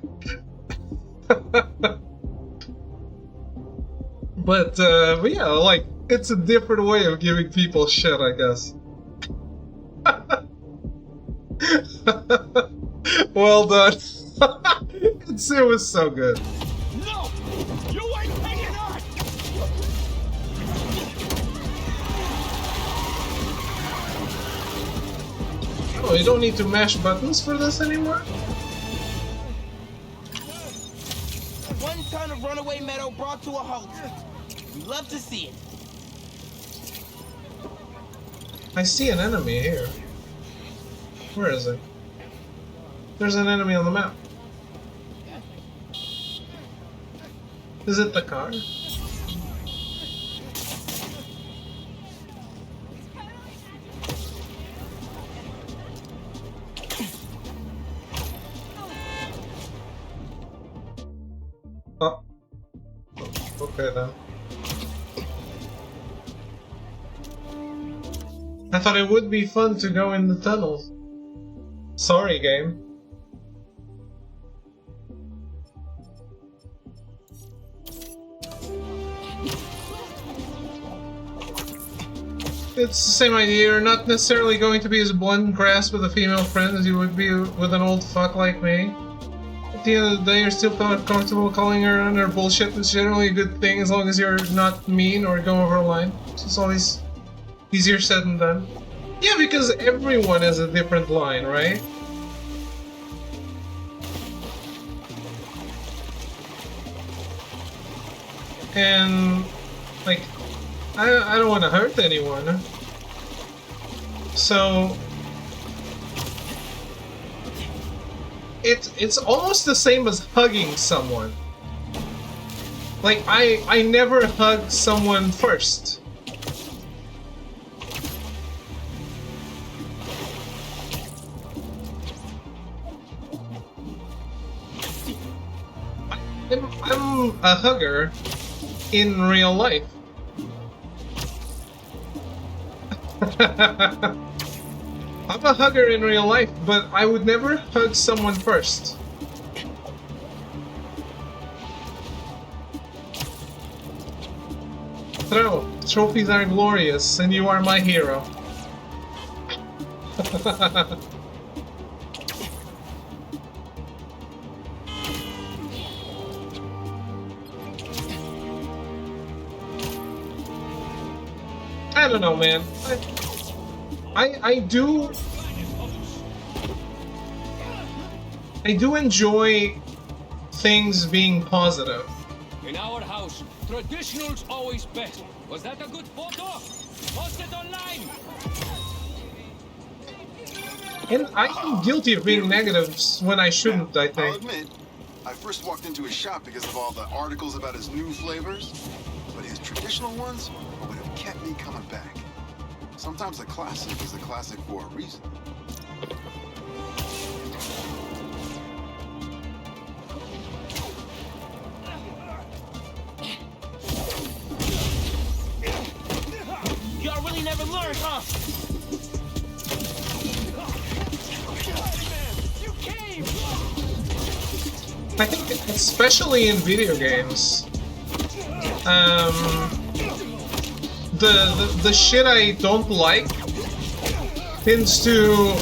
But yeah, like it's a different way of giving people shit, I guess. Well done. It was so good. No! You ain't taking on! Oh, you don't need to mash buttons for this anymore? One ton of runaway meadow brought to a halt. We love to see it. I see an enemy here. Where is it? There's an enemy on the map. Is it the car? Okay then. I thought it would be fun to go in the tunnels. Sorry, game. It's the same idea. You're not necessarily going to be as blunt and crass with a female friend as you would be with an old fuck like me. At the end of the day, you're still comfortable calling her on her bullshit. It's generally a good thing as long as you're not mean or go over a line. It's always easier said than done. Yeah, because everyone has a different line, right? And, like, I don't want to hurt anyone. So it's almost the same as hugging someone. Like I never hug someone first. I'm a hugger in real life. I'm a hugger in real life, but I would never hug someone first. Throw. Trophies are glorious, and you are my hero. I don't know, man. I do enjoy things being positive. In our house, traditional's always best. Was that a good photo? Post it online! And I'm guilty of being negative when I shouldn't, I I'll think. admit, I first walked into his shop because of all the articles about his new flavors, but his traditional ones would have kept me coming back. Sometimes a classic is a classic for a reason. Y'all really never learned, huh? You came! I think especially in video games, the shit I don't like tends to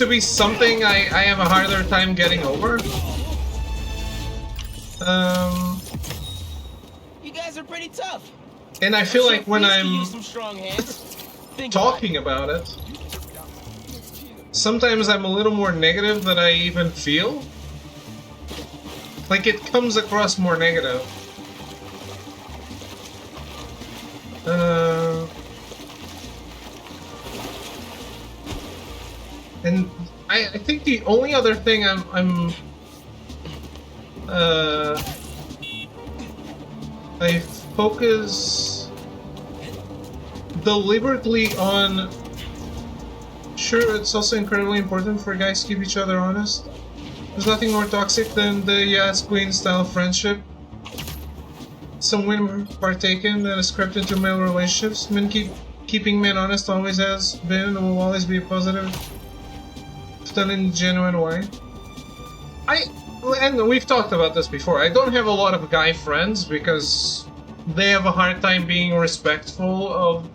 be something I have a harder time getting over. You guys are pretty tough. And I feel like when Please I'm use some strong hands. talking about it, sometimes I'm a little more negative than I even feel. Like it comes across more negative. And I think the only other thing I focus deliberately on. Sure, it's also incredibly important for guys to keep each other honest. There's nothing more toxic than the Yas Queen style friendship. Some women partake in that is crept into male relationships. Keeping men honest always has been and will always be a positive, if done in a genuine way. And we've talked about this before. I don't have a lot of guy friends because they have a hard time being respectful of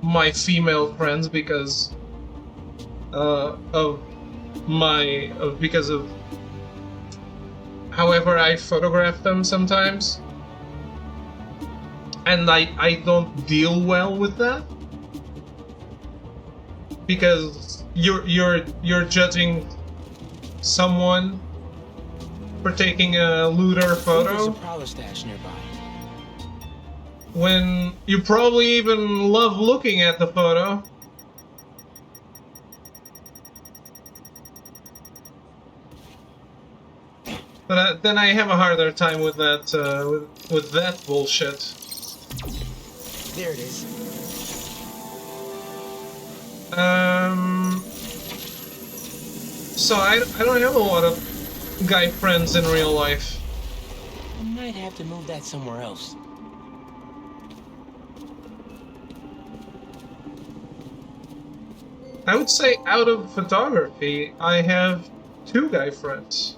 my female friends because because of however I photograph them sometimes. And I don't deal well with that because you're judging someone for taking a looter photo There's a prowler stash nearby. when you probably even love looking at the photo. But then I have a harder time with that with that bullshit. There it is. So I don't have a lot of guy friends in real life. I might have to move that somewhere else. I would say out of photography, I have 2 guy friends.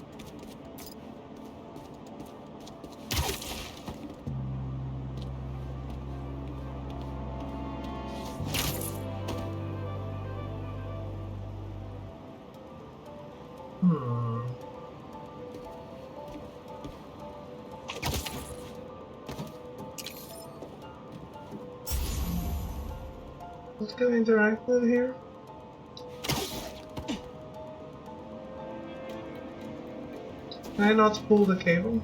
What can I interact with here? Can I not pull the cable?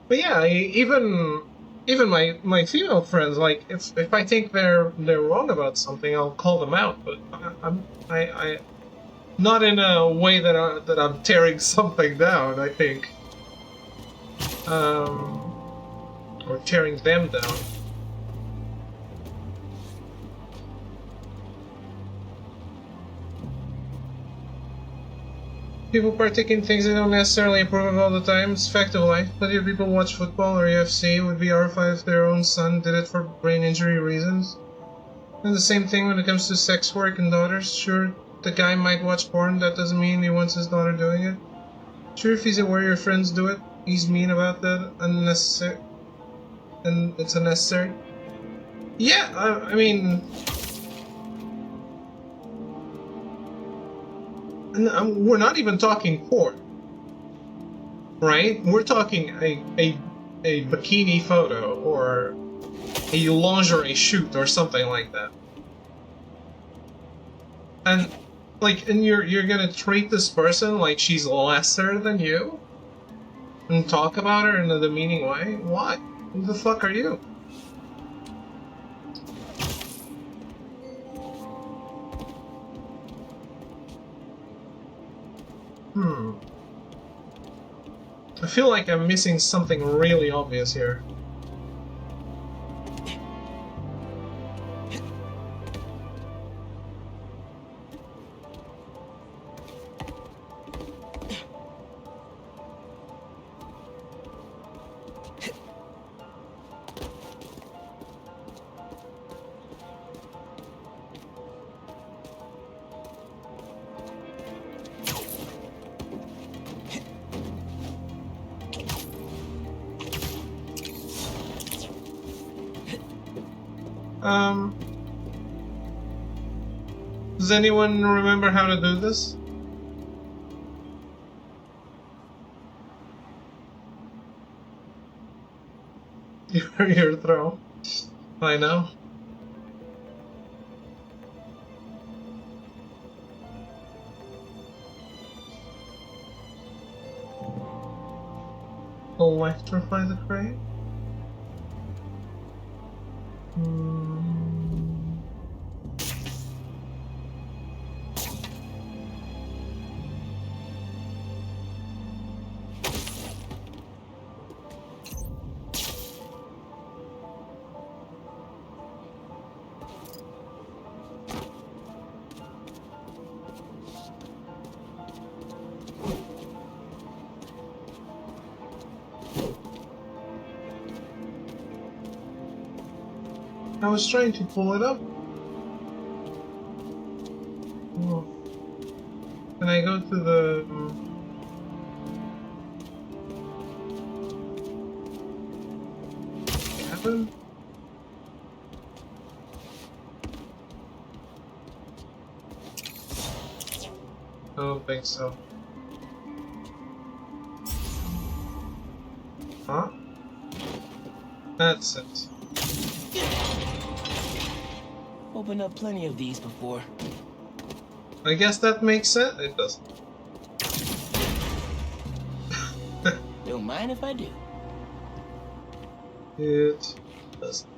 But yeah, even my female friends, like if I think they're wrong about something, I'll call them out. But I not in a way that I'm tearing something down. I think, or tearing them down. People partake in things they don't necessarily approve of all the time. It's fact of life. Plenty of people watch football or UFC would be horrified if their own son did it for brain injury reasons. And the same thing when it comes to sex work and daughters. Sure, the guy might watch porn, that doesn't mean he wants his daughter doing it. Sure, if he's aware your friends do it, he's mean about that, unnecessary, and it's unnecessary. Yeah, I mean... And we're not even talking porn, right? We're talking a bikini photo or a lingerie shoot or something like that. And like, and you're gonna treat this person like she's lesser than you and talk about her in a demeaning way? Why? Who the fuck are you? I feel like I'm missing something really obvious here. Does anyone remember how to do this? Your throw. I know. Electrify the crate? I was trying to pull it up. Oh. Can I go to the... cabin? I don't think so. Huh? That's it. Opened up plenty of these before. I guess that makes sense. It doesn't. Don't mind if I do. It doesn't.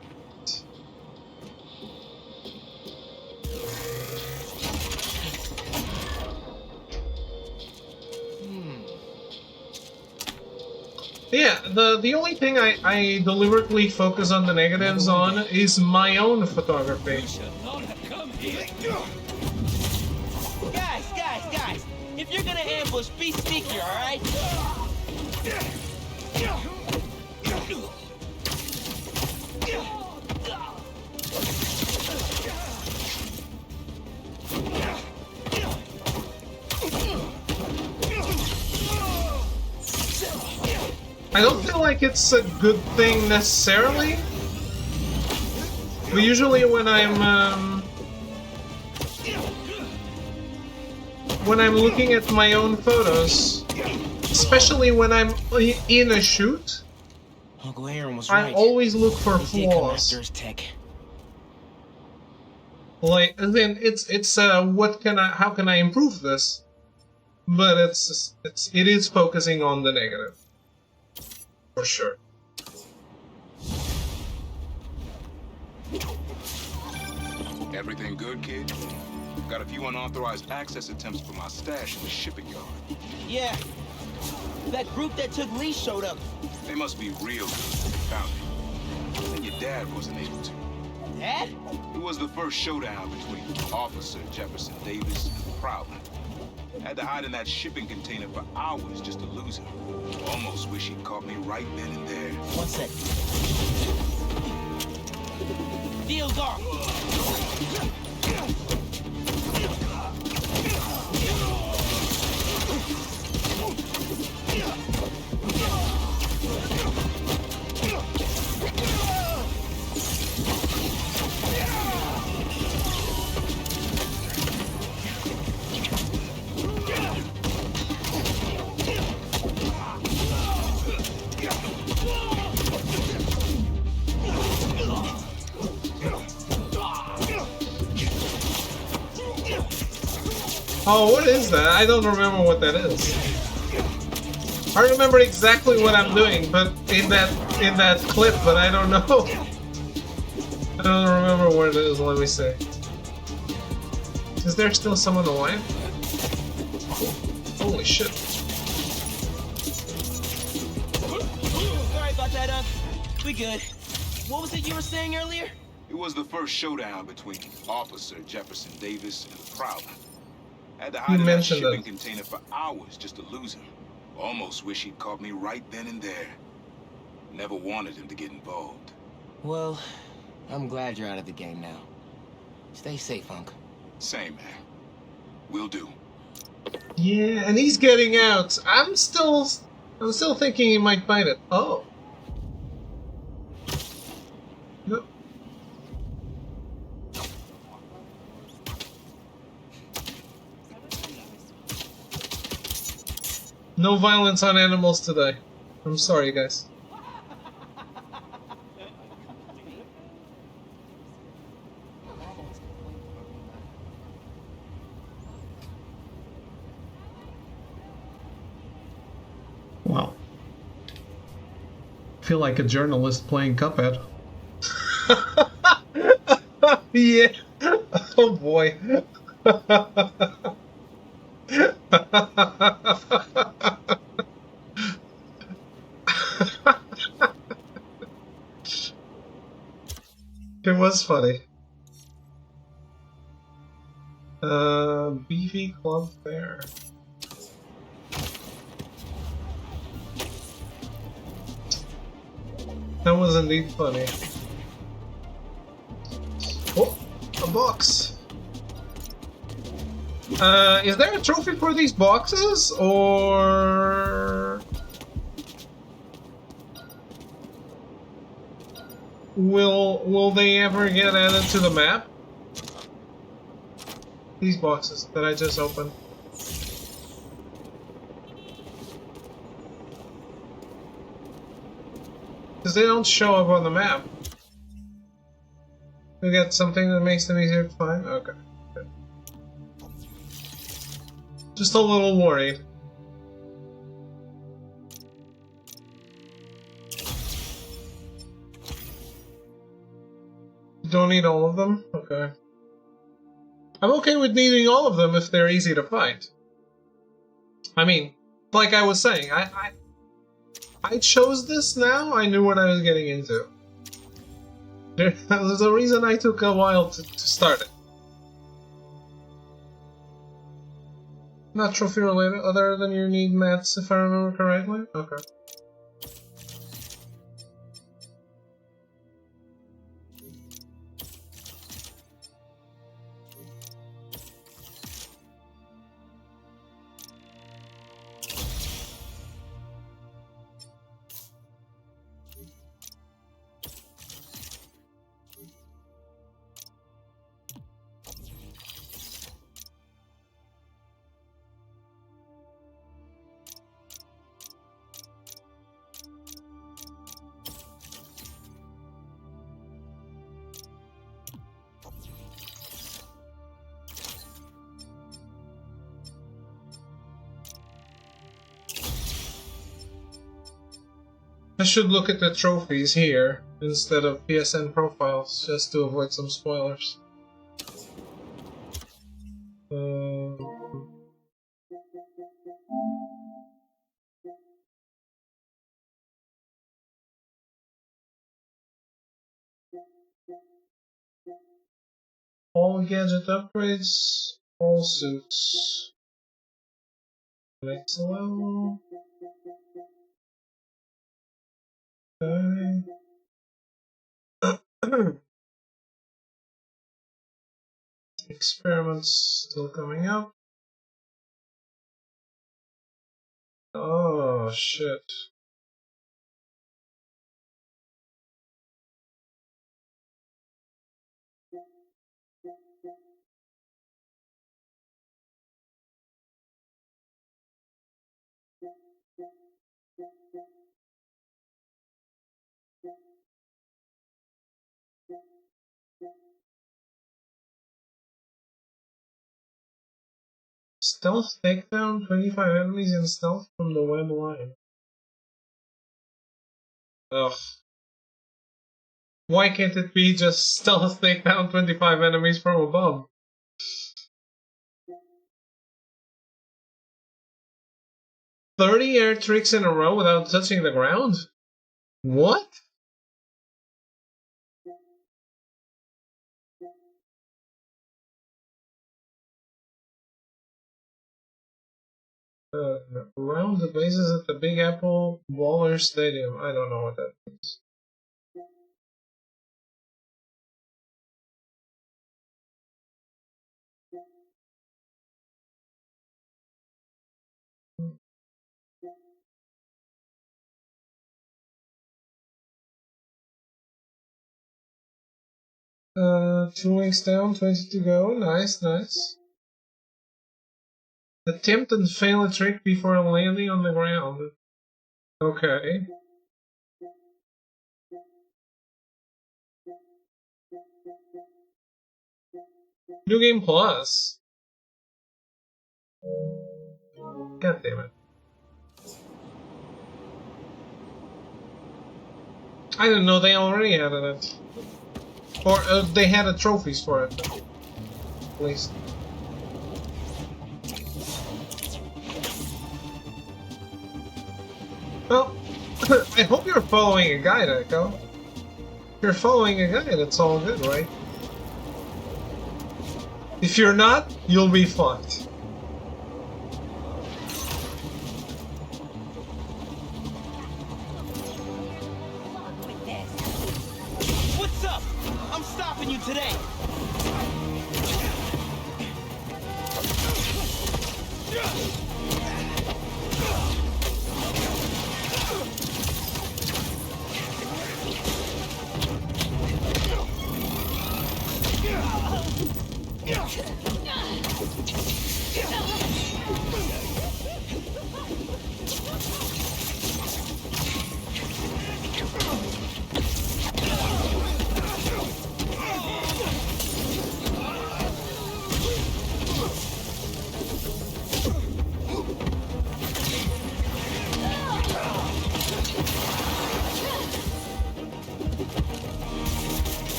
Yeah, the only thing I deliberately focus on the negatives on is my own photography. Guys! If you're gonna ambush, be sneaky, alright? I don't feel like it's a good thing necessarily. But usually when I'm looking at my own photos, especially when I'm in a shoot, Uncle Aaron was I right. always look for He did come flaws. after his tech. Like, and then it's how can I improve this? But it is focusing on the negative. For sure. Everything good, kid? Got a few unauthorized access attempts for my stash in the shipping yard. Yeah. That group that took Lee showed up. They must be real good. Found it. And your dad wasn't able to. Dad? It was the first showdown between Officer Jefferson Davis and the Prowler. Had to hide in that shipping container for hours just to lose him. Almost wish he'd caught me right then and there. One sec. Deal's off. Oh, what is that? I don't remember what that is. I remember exactly what I'm doing, but in that clip, but I don't know. I don't remember what it is. Let me see. Is there still someone alive? Holy shit! Sorry about that, we good. What was it you were saying earlier? It was the first showdown between Officer Jefferson Davis and the Prowler. Had to hide in that shipping container for hours just to lose him. Almost wish he'd caught me right then and there. Never wanted him to get involved. Well, I'm glad you're out of the game now. Stay safe, Unc. Same, man. Will do. Yeah, and he's getting out. I'm still thinking he might find it. Oh. No. No violence on animals today. I'm sorry, guys. Wow. I feel like a journalist playing Cuphead. Yeah. Oh boy. It was funny. Beefy Club Fair. That was indeed funny. Oh, a box. Is there a trophy for these boxes, or will they ever get added to the map? These boxes that I just opened. Because they don't show up on the map. We get something that makes them easier to find? Okay. Good. Just a little worried. You don't need all of them? Okay. I'm okay with needing all of them if they're easy to find. I mean, like I was saying, I chose this now, I knew what I was getting into. There's a reason I took a while to start it. Not trophy related, other than you need mats, if I remember correctly? Okay. I should look at the trophies here instead of PSN profiles just to avoid some spoilers. All gadget upgrades, all suits. Next level. Okay. Experiments still coming up. Oh shit. Stealth takedown, 25 enemies in stealth from the web line. Ugh. Why can't it be just stealth takedown 25 enemies from above? "30 air tricks in a row without touching the ground? What? Around the bases at the Big Apple Baller Stadium. I don't know what that means. Two wings down, 20 to go. Nice, nice. Attempt and fail a trick before landing on the ground. Okay. New Game Plus. God damn it. I didn't know they already had it. Or they had the trophies for it. At least. Well, I hope you're following a guide, Echo. If you're following a guide, it's all good, right? If you're not, you'll be fucked. What's up? I'm stopping you today.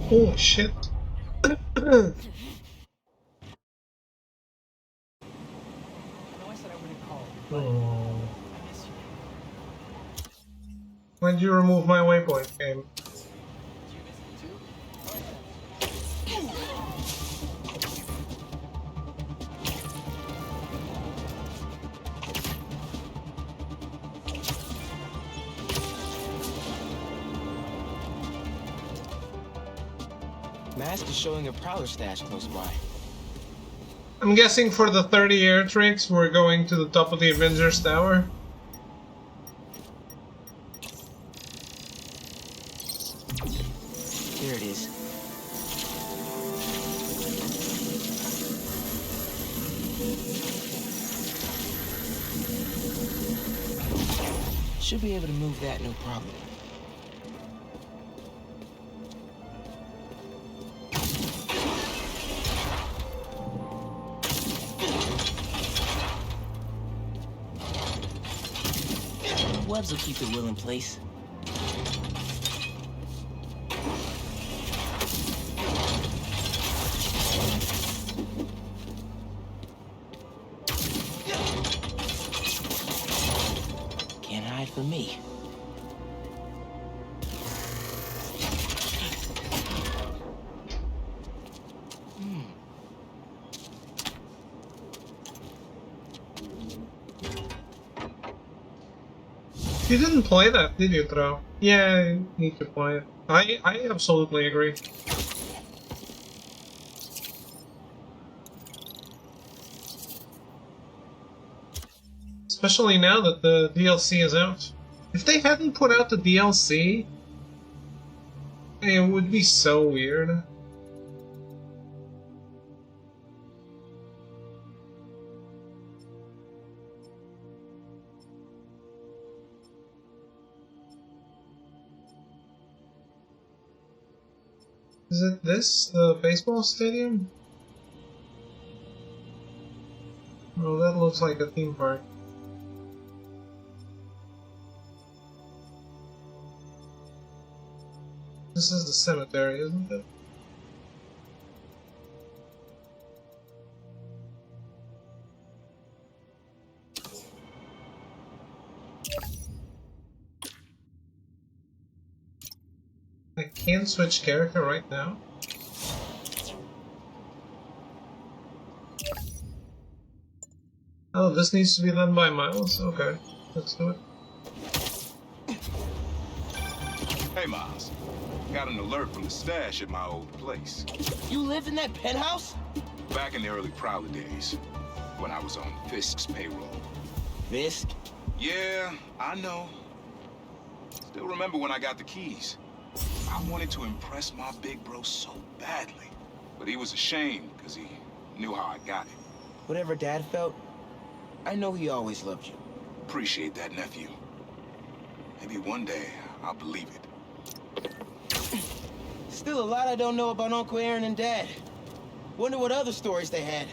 Oh shit. Oh. Why'd you remove my waypoint game? Mask is showing a Prowler stash close by. I'm guessing for the 30 air tricks, we're going to the top of the Avengers Tower. There it is. Should be able to move that no problem. Webs will keep the wheel in place. Can't hide from me. You didn't play that, did you, Tro? Yeah, you need to play it. I absolutely agree. Especially now that the DLC is out. If they hadn't put out the DLC, it would be so weird. Is it this, the baseball stadium? Oh, that looks like a theme park. This is the cemetery, isn't it? I can't switch character right now. Oh, this needs to be done by Miles? Okay, let's do it. Hey, Miles. Got an alert from the stash at my old place. You lived in that penthouse? Back in the early Prowler days, when I was on Fisk's payroll. Fisk? Yeah, I know. Still remember when I got the keys. I wanted to impress my big bro so badly. But he was ashamed because he knew how I got it. Whatever Dad felt, I know he always loved you. Appreciate that, nephew. Maybe one day I'll believe it. Still a lot I don't know about Uncle Aaron and Dad. Wonder what other stories they had.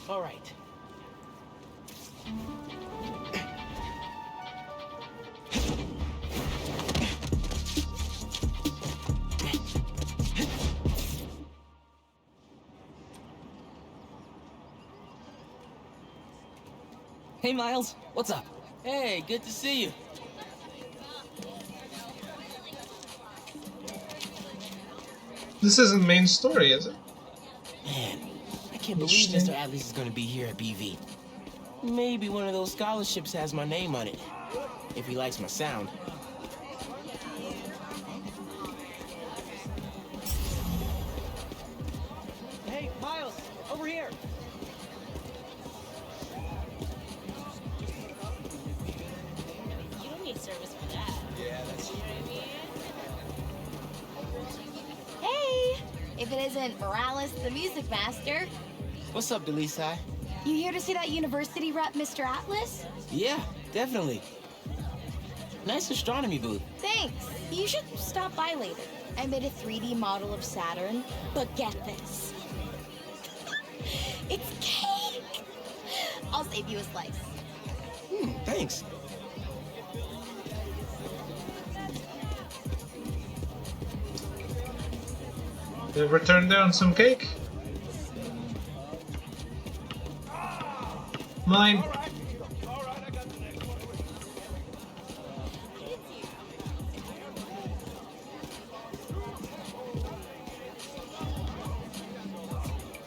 All right. Hey, Miles. What's up? Hey, good to see you. This isn't main story, is it? Man, I can't believe Mr. Atlas is gonna be here at BV. Maybe one of those scholarships has my name on it, if he likes my sound. Hey, Miles, over here. You don't need service for that. Yeah, that's true. Hey! If it isn't Morales, the music master. What's up, Delisai? You here to see that university rep, Mr. Atlas? Yeah, definitely. Nice astronomy booth. Thanks. You should stop by later. I made a 3D model of Saturn, but get this. It's cake! I'll save you a slice. Thanks. They ever turn down some cake? Mine.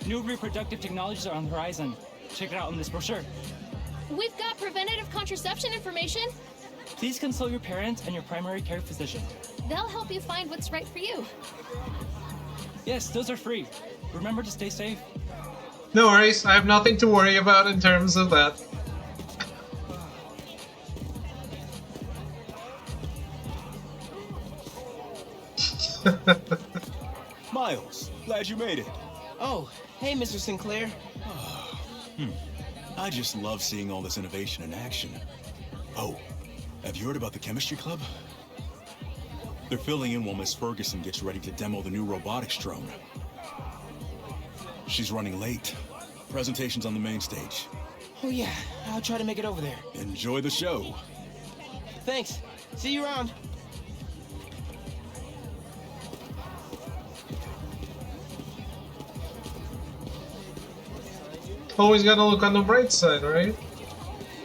New reproductive technologies are on the horizon. Check it out in this brochure. We've got preventative contraception information. Please consult your parents and your primary care physician. They'll help you find what's right for you. Yes, those are free. Remember to stay safe. No worries, I have nothing to worry about in terms of that. Miles, glad you made it. Oh, hey, Mr. Sinclair. I just love seeing all this innovation in action. Oh, have you heard about the chemistry club? They're filling in while Miss Ferguson gets ready to demo the new robotics drone. She's running late. Presentation's on the main stage. Oh yeah, I'll try to make it over there. Enjoy the show. Thanks. See you around. Always gotta look on the bright side, right?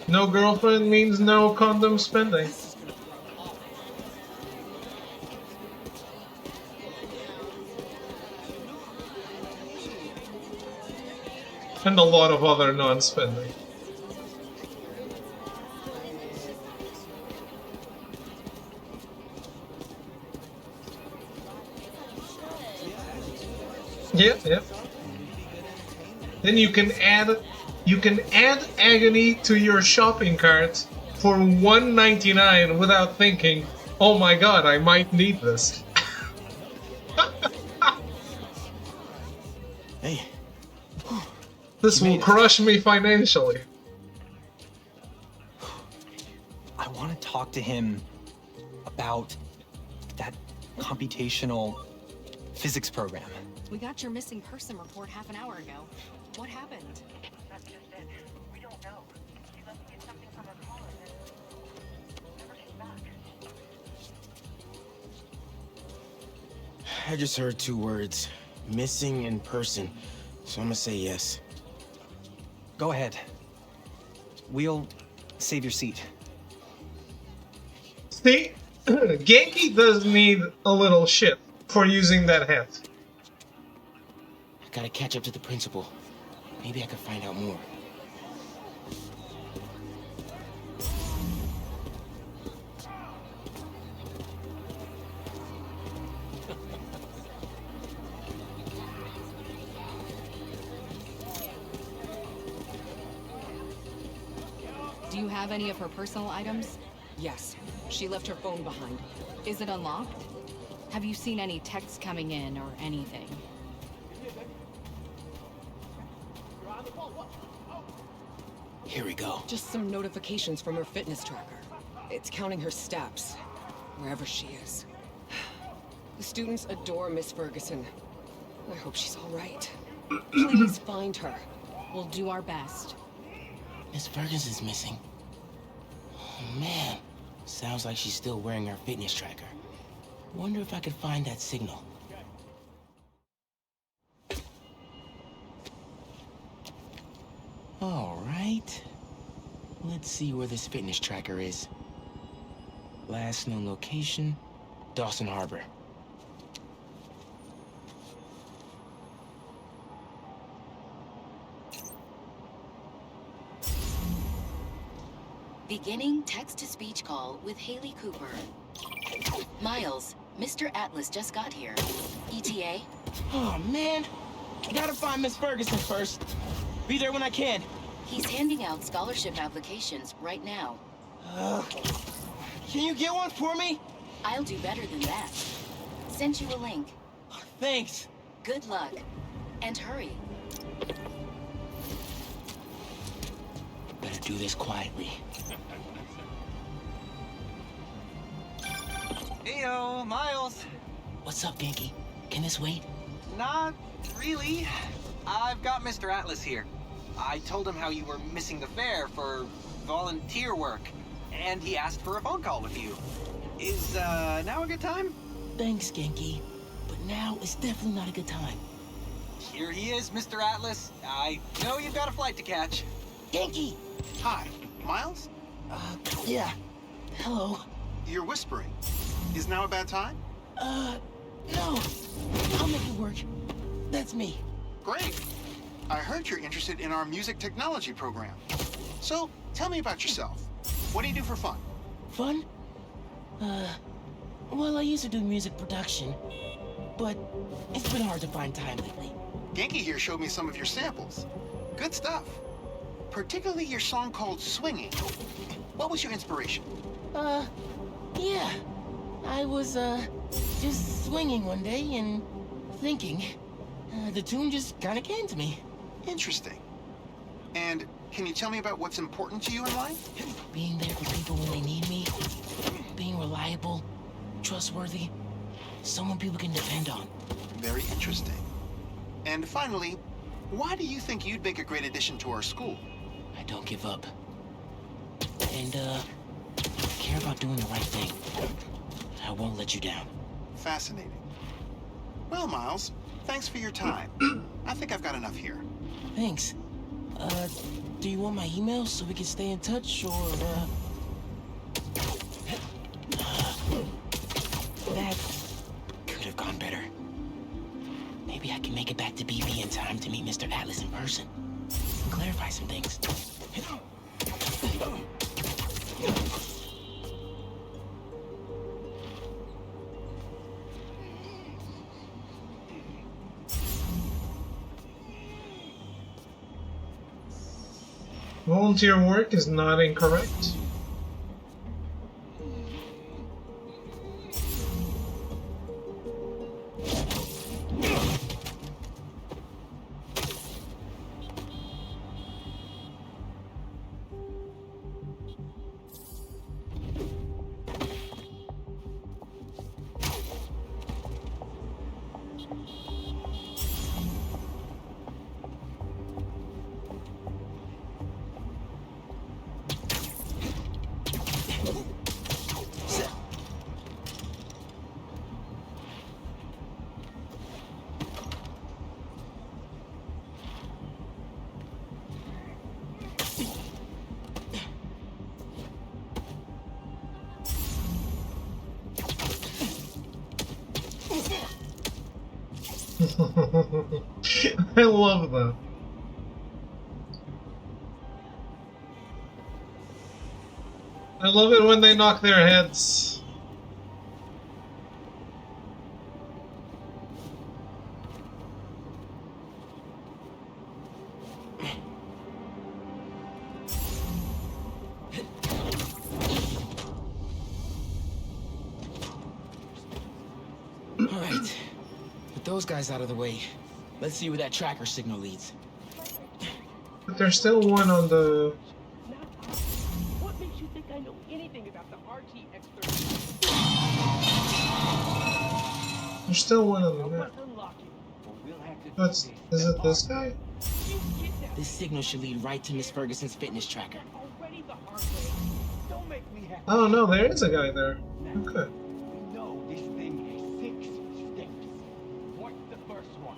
No girlfriend means no condom spending. And a lot of other non-spending. Yeah. Then you can add agony to your shopping cart for $1.99 without thinking, oh my god, I might need this. Hey. This will crush me financially. I want to talk to him about that computational physics program. We got your missing person report half an hour ago. What happened? That's just it. We don't know. She left me something from her car and then never came back. I just heard 2 words. Missing in person. So I'm gonna say yes. Go ahead. We'll save your seat. See? Genki does need a little shit for using that hat. I gotta catch up to the principal. Maybe I could find out more. Do you have any of her personal items? Yes. She left her phone behind. Is it unlocked? Have you seen any texts coming in or anything? Here we go. Just some notifications from her fitness tracker. It's counting her steps, wherever she is. The students adore Miss Ferguson. I hope she's all right. Please find her. We'll do our best. Miss Ferguson's missing. Oh, man. Sounds like she's still wearing her fitness tracker. Wonder if I could find that signal. All right. Let's see where this fitness tracker is. Last known location, Dawson Harbor. Beginning text-to-speech call with Haley Cooper. Miles, Mr. Atlas just got here. ETA? Oh, man. I gotta find Miss Ferguson first. Be there when I can. He's handing out scholarship applications right now. Can you get one for me? I'll do better than that. Sent you a link. Thanks. Good luck. And hurry. Better do this quietly. Heyo, Miles. What's up, Genki? Can this wait? Not really. I've got Mr. Atlas here. I told him how you were missing the fair for volunteer work, and he asked for a phone call with you. Is now a good time? Thanks, Genki. But now is definitely not a good time. Here he is, Mr. Atlas. I know you've got a flight to catch. Ganke! Hi, Miles? Yeah. Hello. You're whispering. Is now a bad time? No. I'll make it work. That's me. Great. I heard you're interested in our music technology program. So, tell me about yourself. What do you do for fun? Fun? Well, I used to do music production, but it's been hard to find time lately. Ganke here showed me some of your samples. Good stuff. Particularly your song called Swinging. What was your inspiration? Yeah. I was, just swinging one day and thinking. The tune just kinda came to me. Interesting. And can you tell me about what's important to you in life? Being there for people when they need me. Being reliable, trustworthy, someone people can depend on. Very interesting. And finally, why do you think you'd make a great addition to our school? I don't give up. And, I care about doing the right thing. I won't let you down. Fascinating. Well, Miles, thanks for your time. I think I've got enough here. Thanks. Do you want my email so we can stay in touch, or, That could have gone better. Maybe I can make it back to BB in time to meet Mr. Atlas in person. And clarify some things. Volunteer work is not incorrect. I love that. I love it when they knock their heads. All right. With those guys out of the way, let's see where that tracker signal leads. But there's still one on the... What makes you think I know anything about the RTX-30? There's still one on the map. Is it this guy? This signal should lead right to Miss Ferguson's fitness tracker. Oh no, there is a guy there. Okay. No, this thing has 6 steps. What's the first one?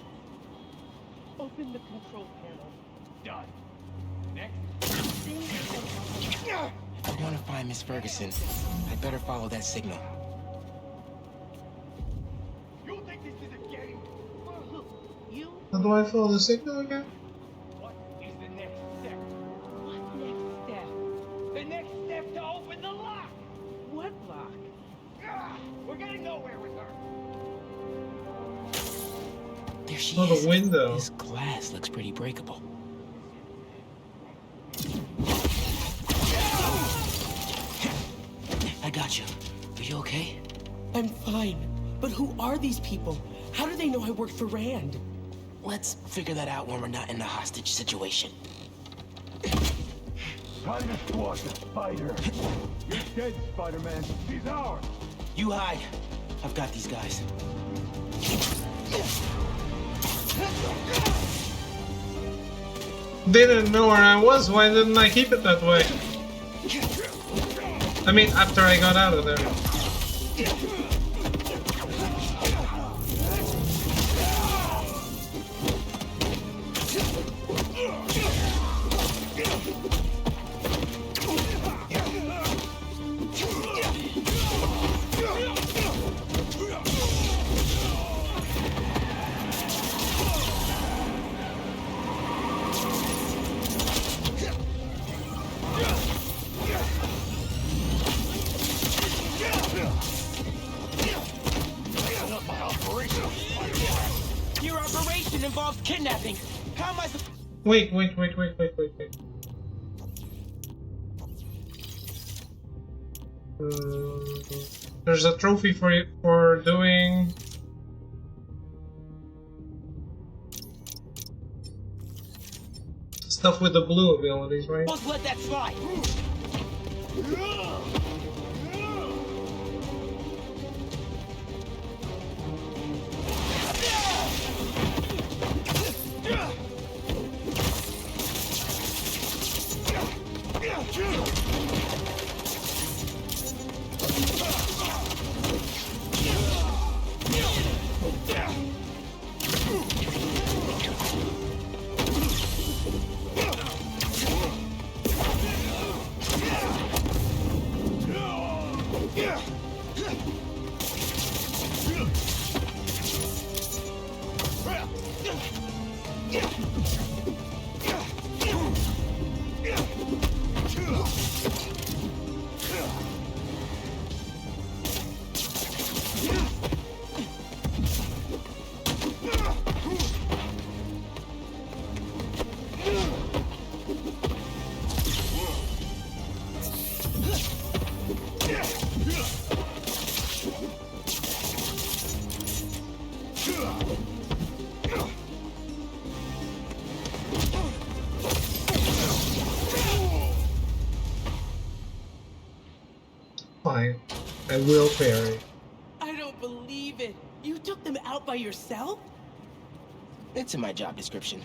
Open the control panel. Done. Next. If I want to find Miss Ferguson, I better follow that signal. You think this is a game? Well, look, you. How do I follow the signal again? What is the next step? What next step? The next step to open the lock. What lock? We're getting nowhere with her. There she Oh, is. the window. This glass looks pretty breakable. I got you. Are you okay? I'm fine. But who are these people? How do they know I work for Rand? Let's figure that out when we're not in the hostage situation. Time to squash the spider. You're dead, Spider-Man. She's ours. You hide. I've got these guys. They didn't know where I was, why didn't I keep it that way? I mean, after I got out of there. involves kidnapping. How am I supposed... Wait. There's a trophy for you for doing... stuff with the blue abilities, right? Let's let that slide. Fine. I will parry. I don't believe it. You took them out by yourself? It's in my job description.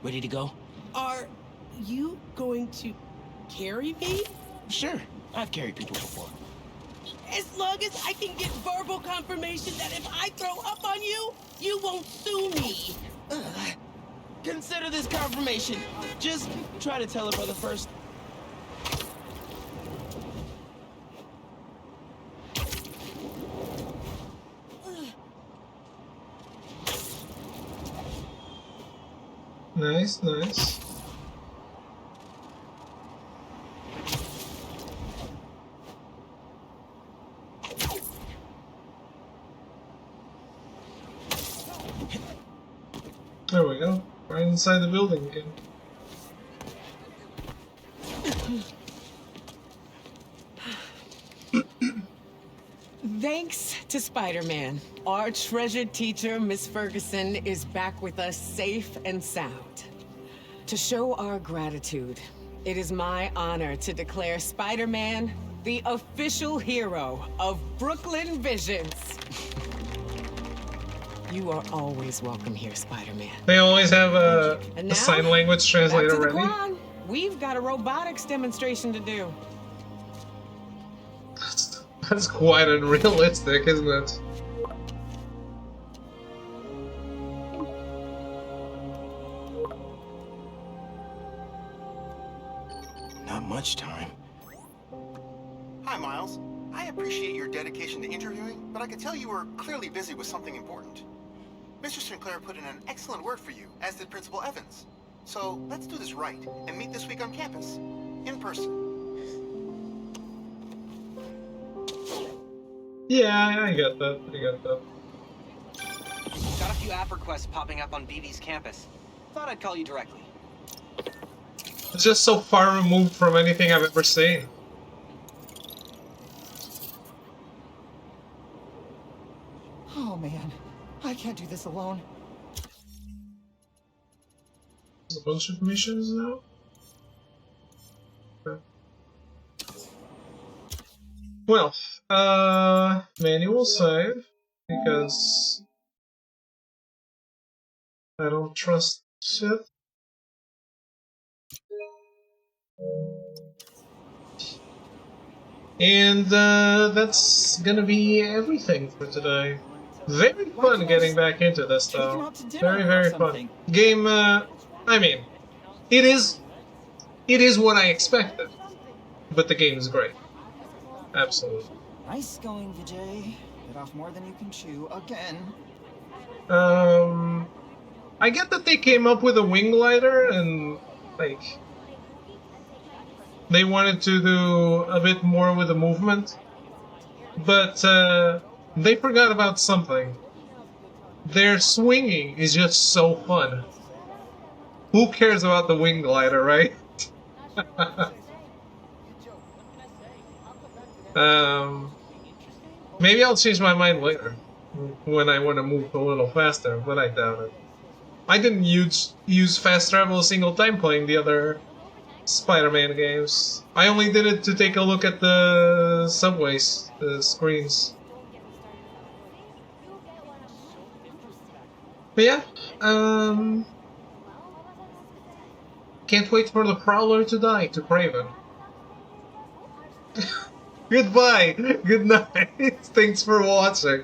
Ready to go? Are you going to carry me? Sure. I've carried people before. As long as I can get verbal confirmation that if I throw up on you, you won't sue me. Consider this confirmation. Just try to tell her brother first. Nice, nice. There we go. Right inside the building again. Thanks to Spider-Man, our treasured teacher, Miss Ferguson, is back with us safe and sound. To show our gratitude, it is my honor to declare Spider-Man the official hero of Brooklyn Visions. You are always welcome here, Spider-Man. They always have a sign language translator back to the ready. Quan. We've got a robotics demonstration to do. That's quite unrealistic, isn't it? Not much time. Hi, Miles. I appreciate your dedication to interviewing, but I could tell you were clearly busy with something important. Mr. Sinclair put in an excellent word for you, as did Principal Evans. So let's do this right and meet this week on campus, in person. Yeah, I get that. Got a few app requests popping up on BB's campus. Thought I'd call you directly. It's just so far removed from anything I've ever seen. Oh man, I can't do this alone. A bunch of missions now? Okay. Well, manual save, because I don't trust shit. And that's gonna be everything for today. Very fun getting back into this though. Very, very fun. Game, I mean, it is what I expected, but the game is great. Absolutely. Nice going, Vijay. Bit off more than you can chew again. I get that they came up with a wing glider and like they wanted to do a bit more with the movement, but they forgot about something. their swinging is just so fun. Who cares about the wing glider, right? Maybe I'll change my mind later when I want to move a little faster, but I doubt it. I didn't use fast travel a single time playing the other Spider-Man games. I only did it to take a look at the subways, the screens. But yeah, can't wait for the Prowler to die to Kraven. Goodbye, good night, thanks for watching.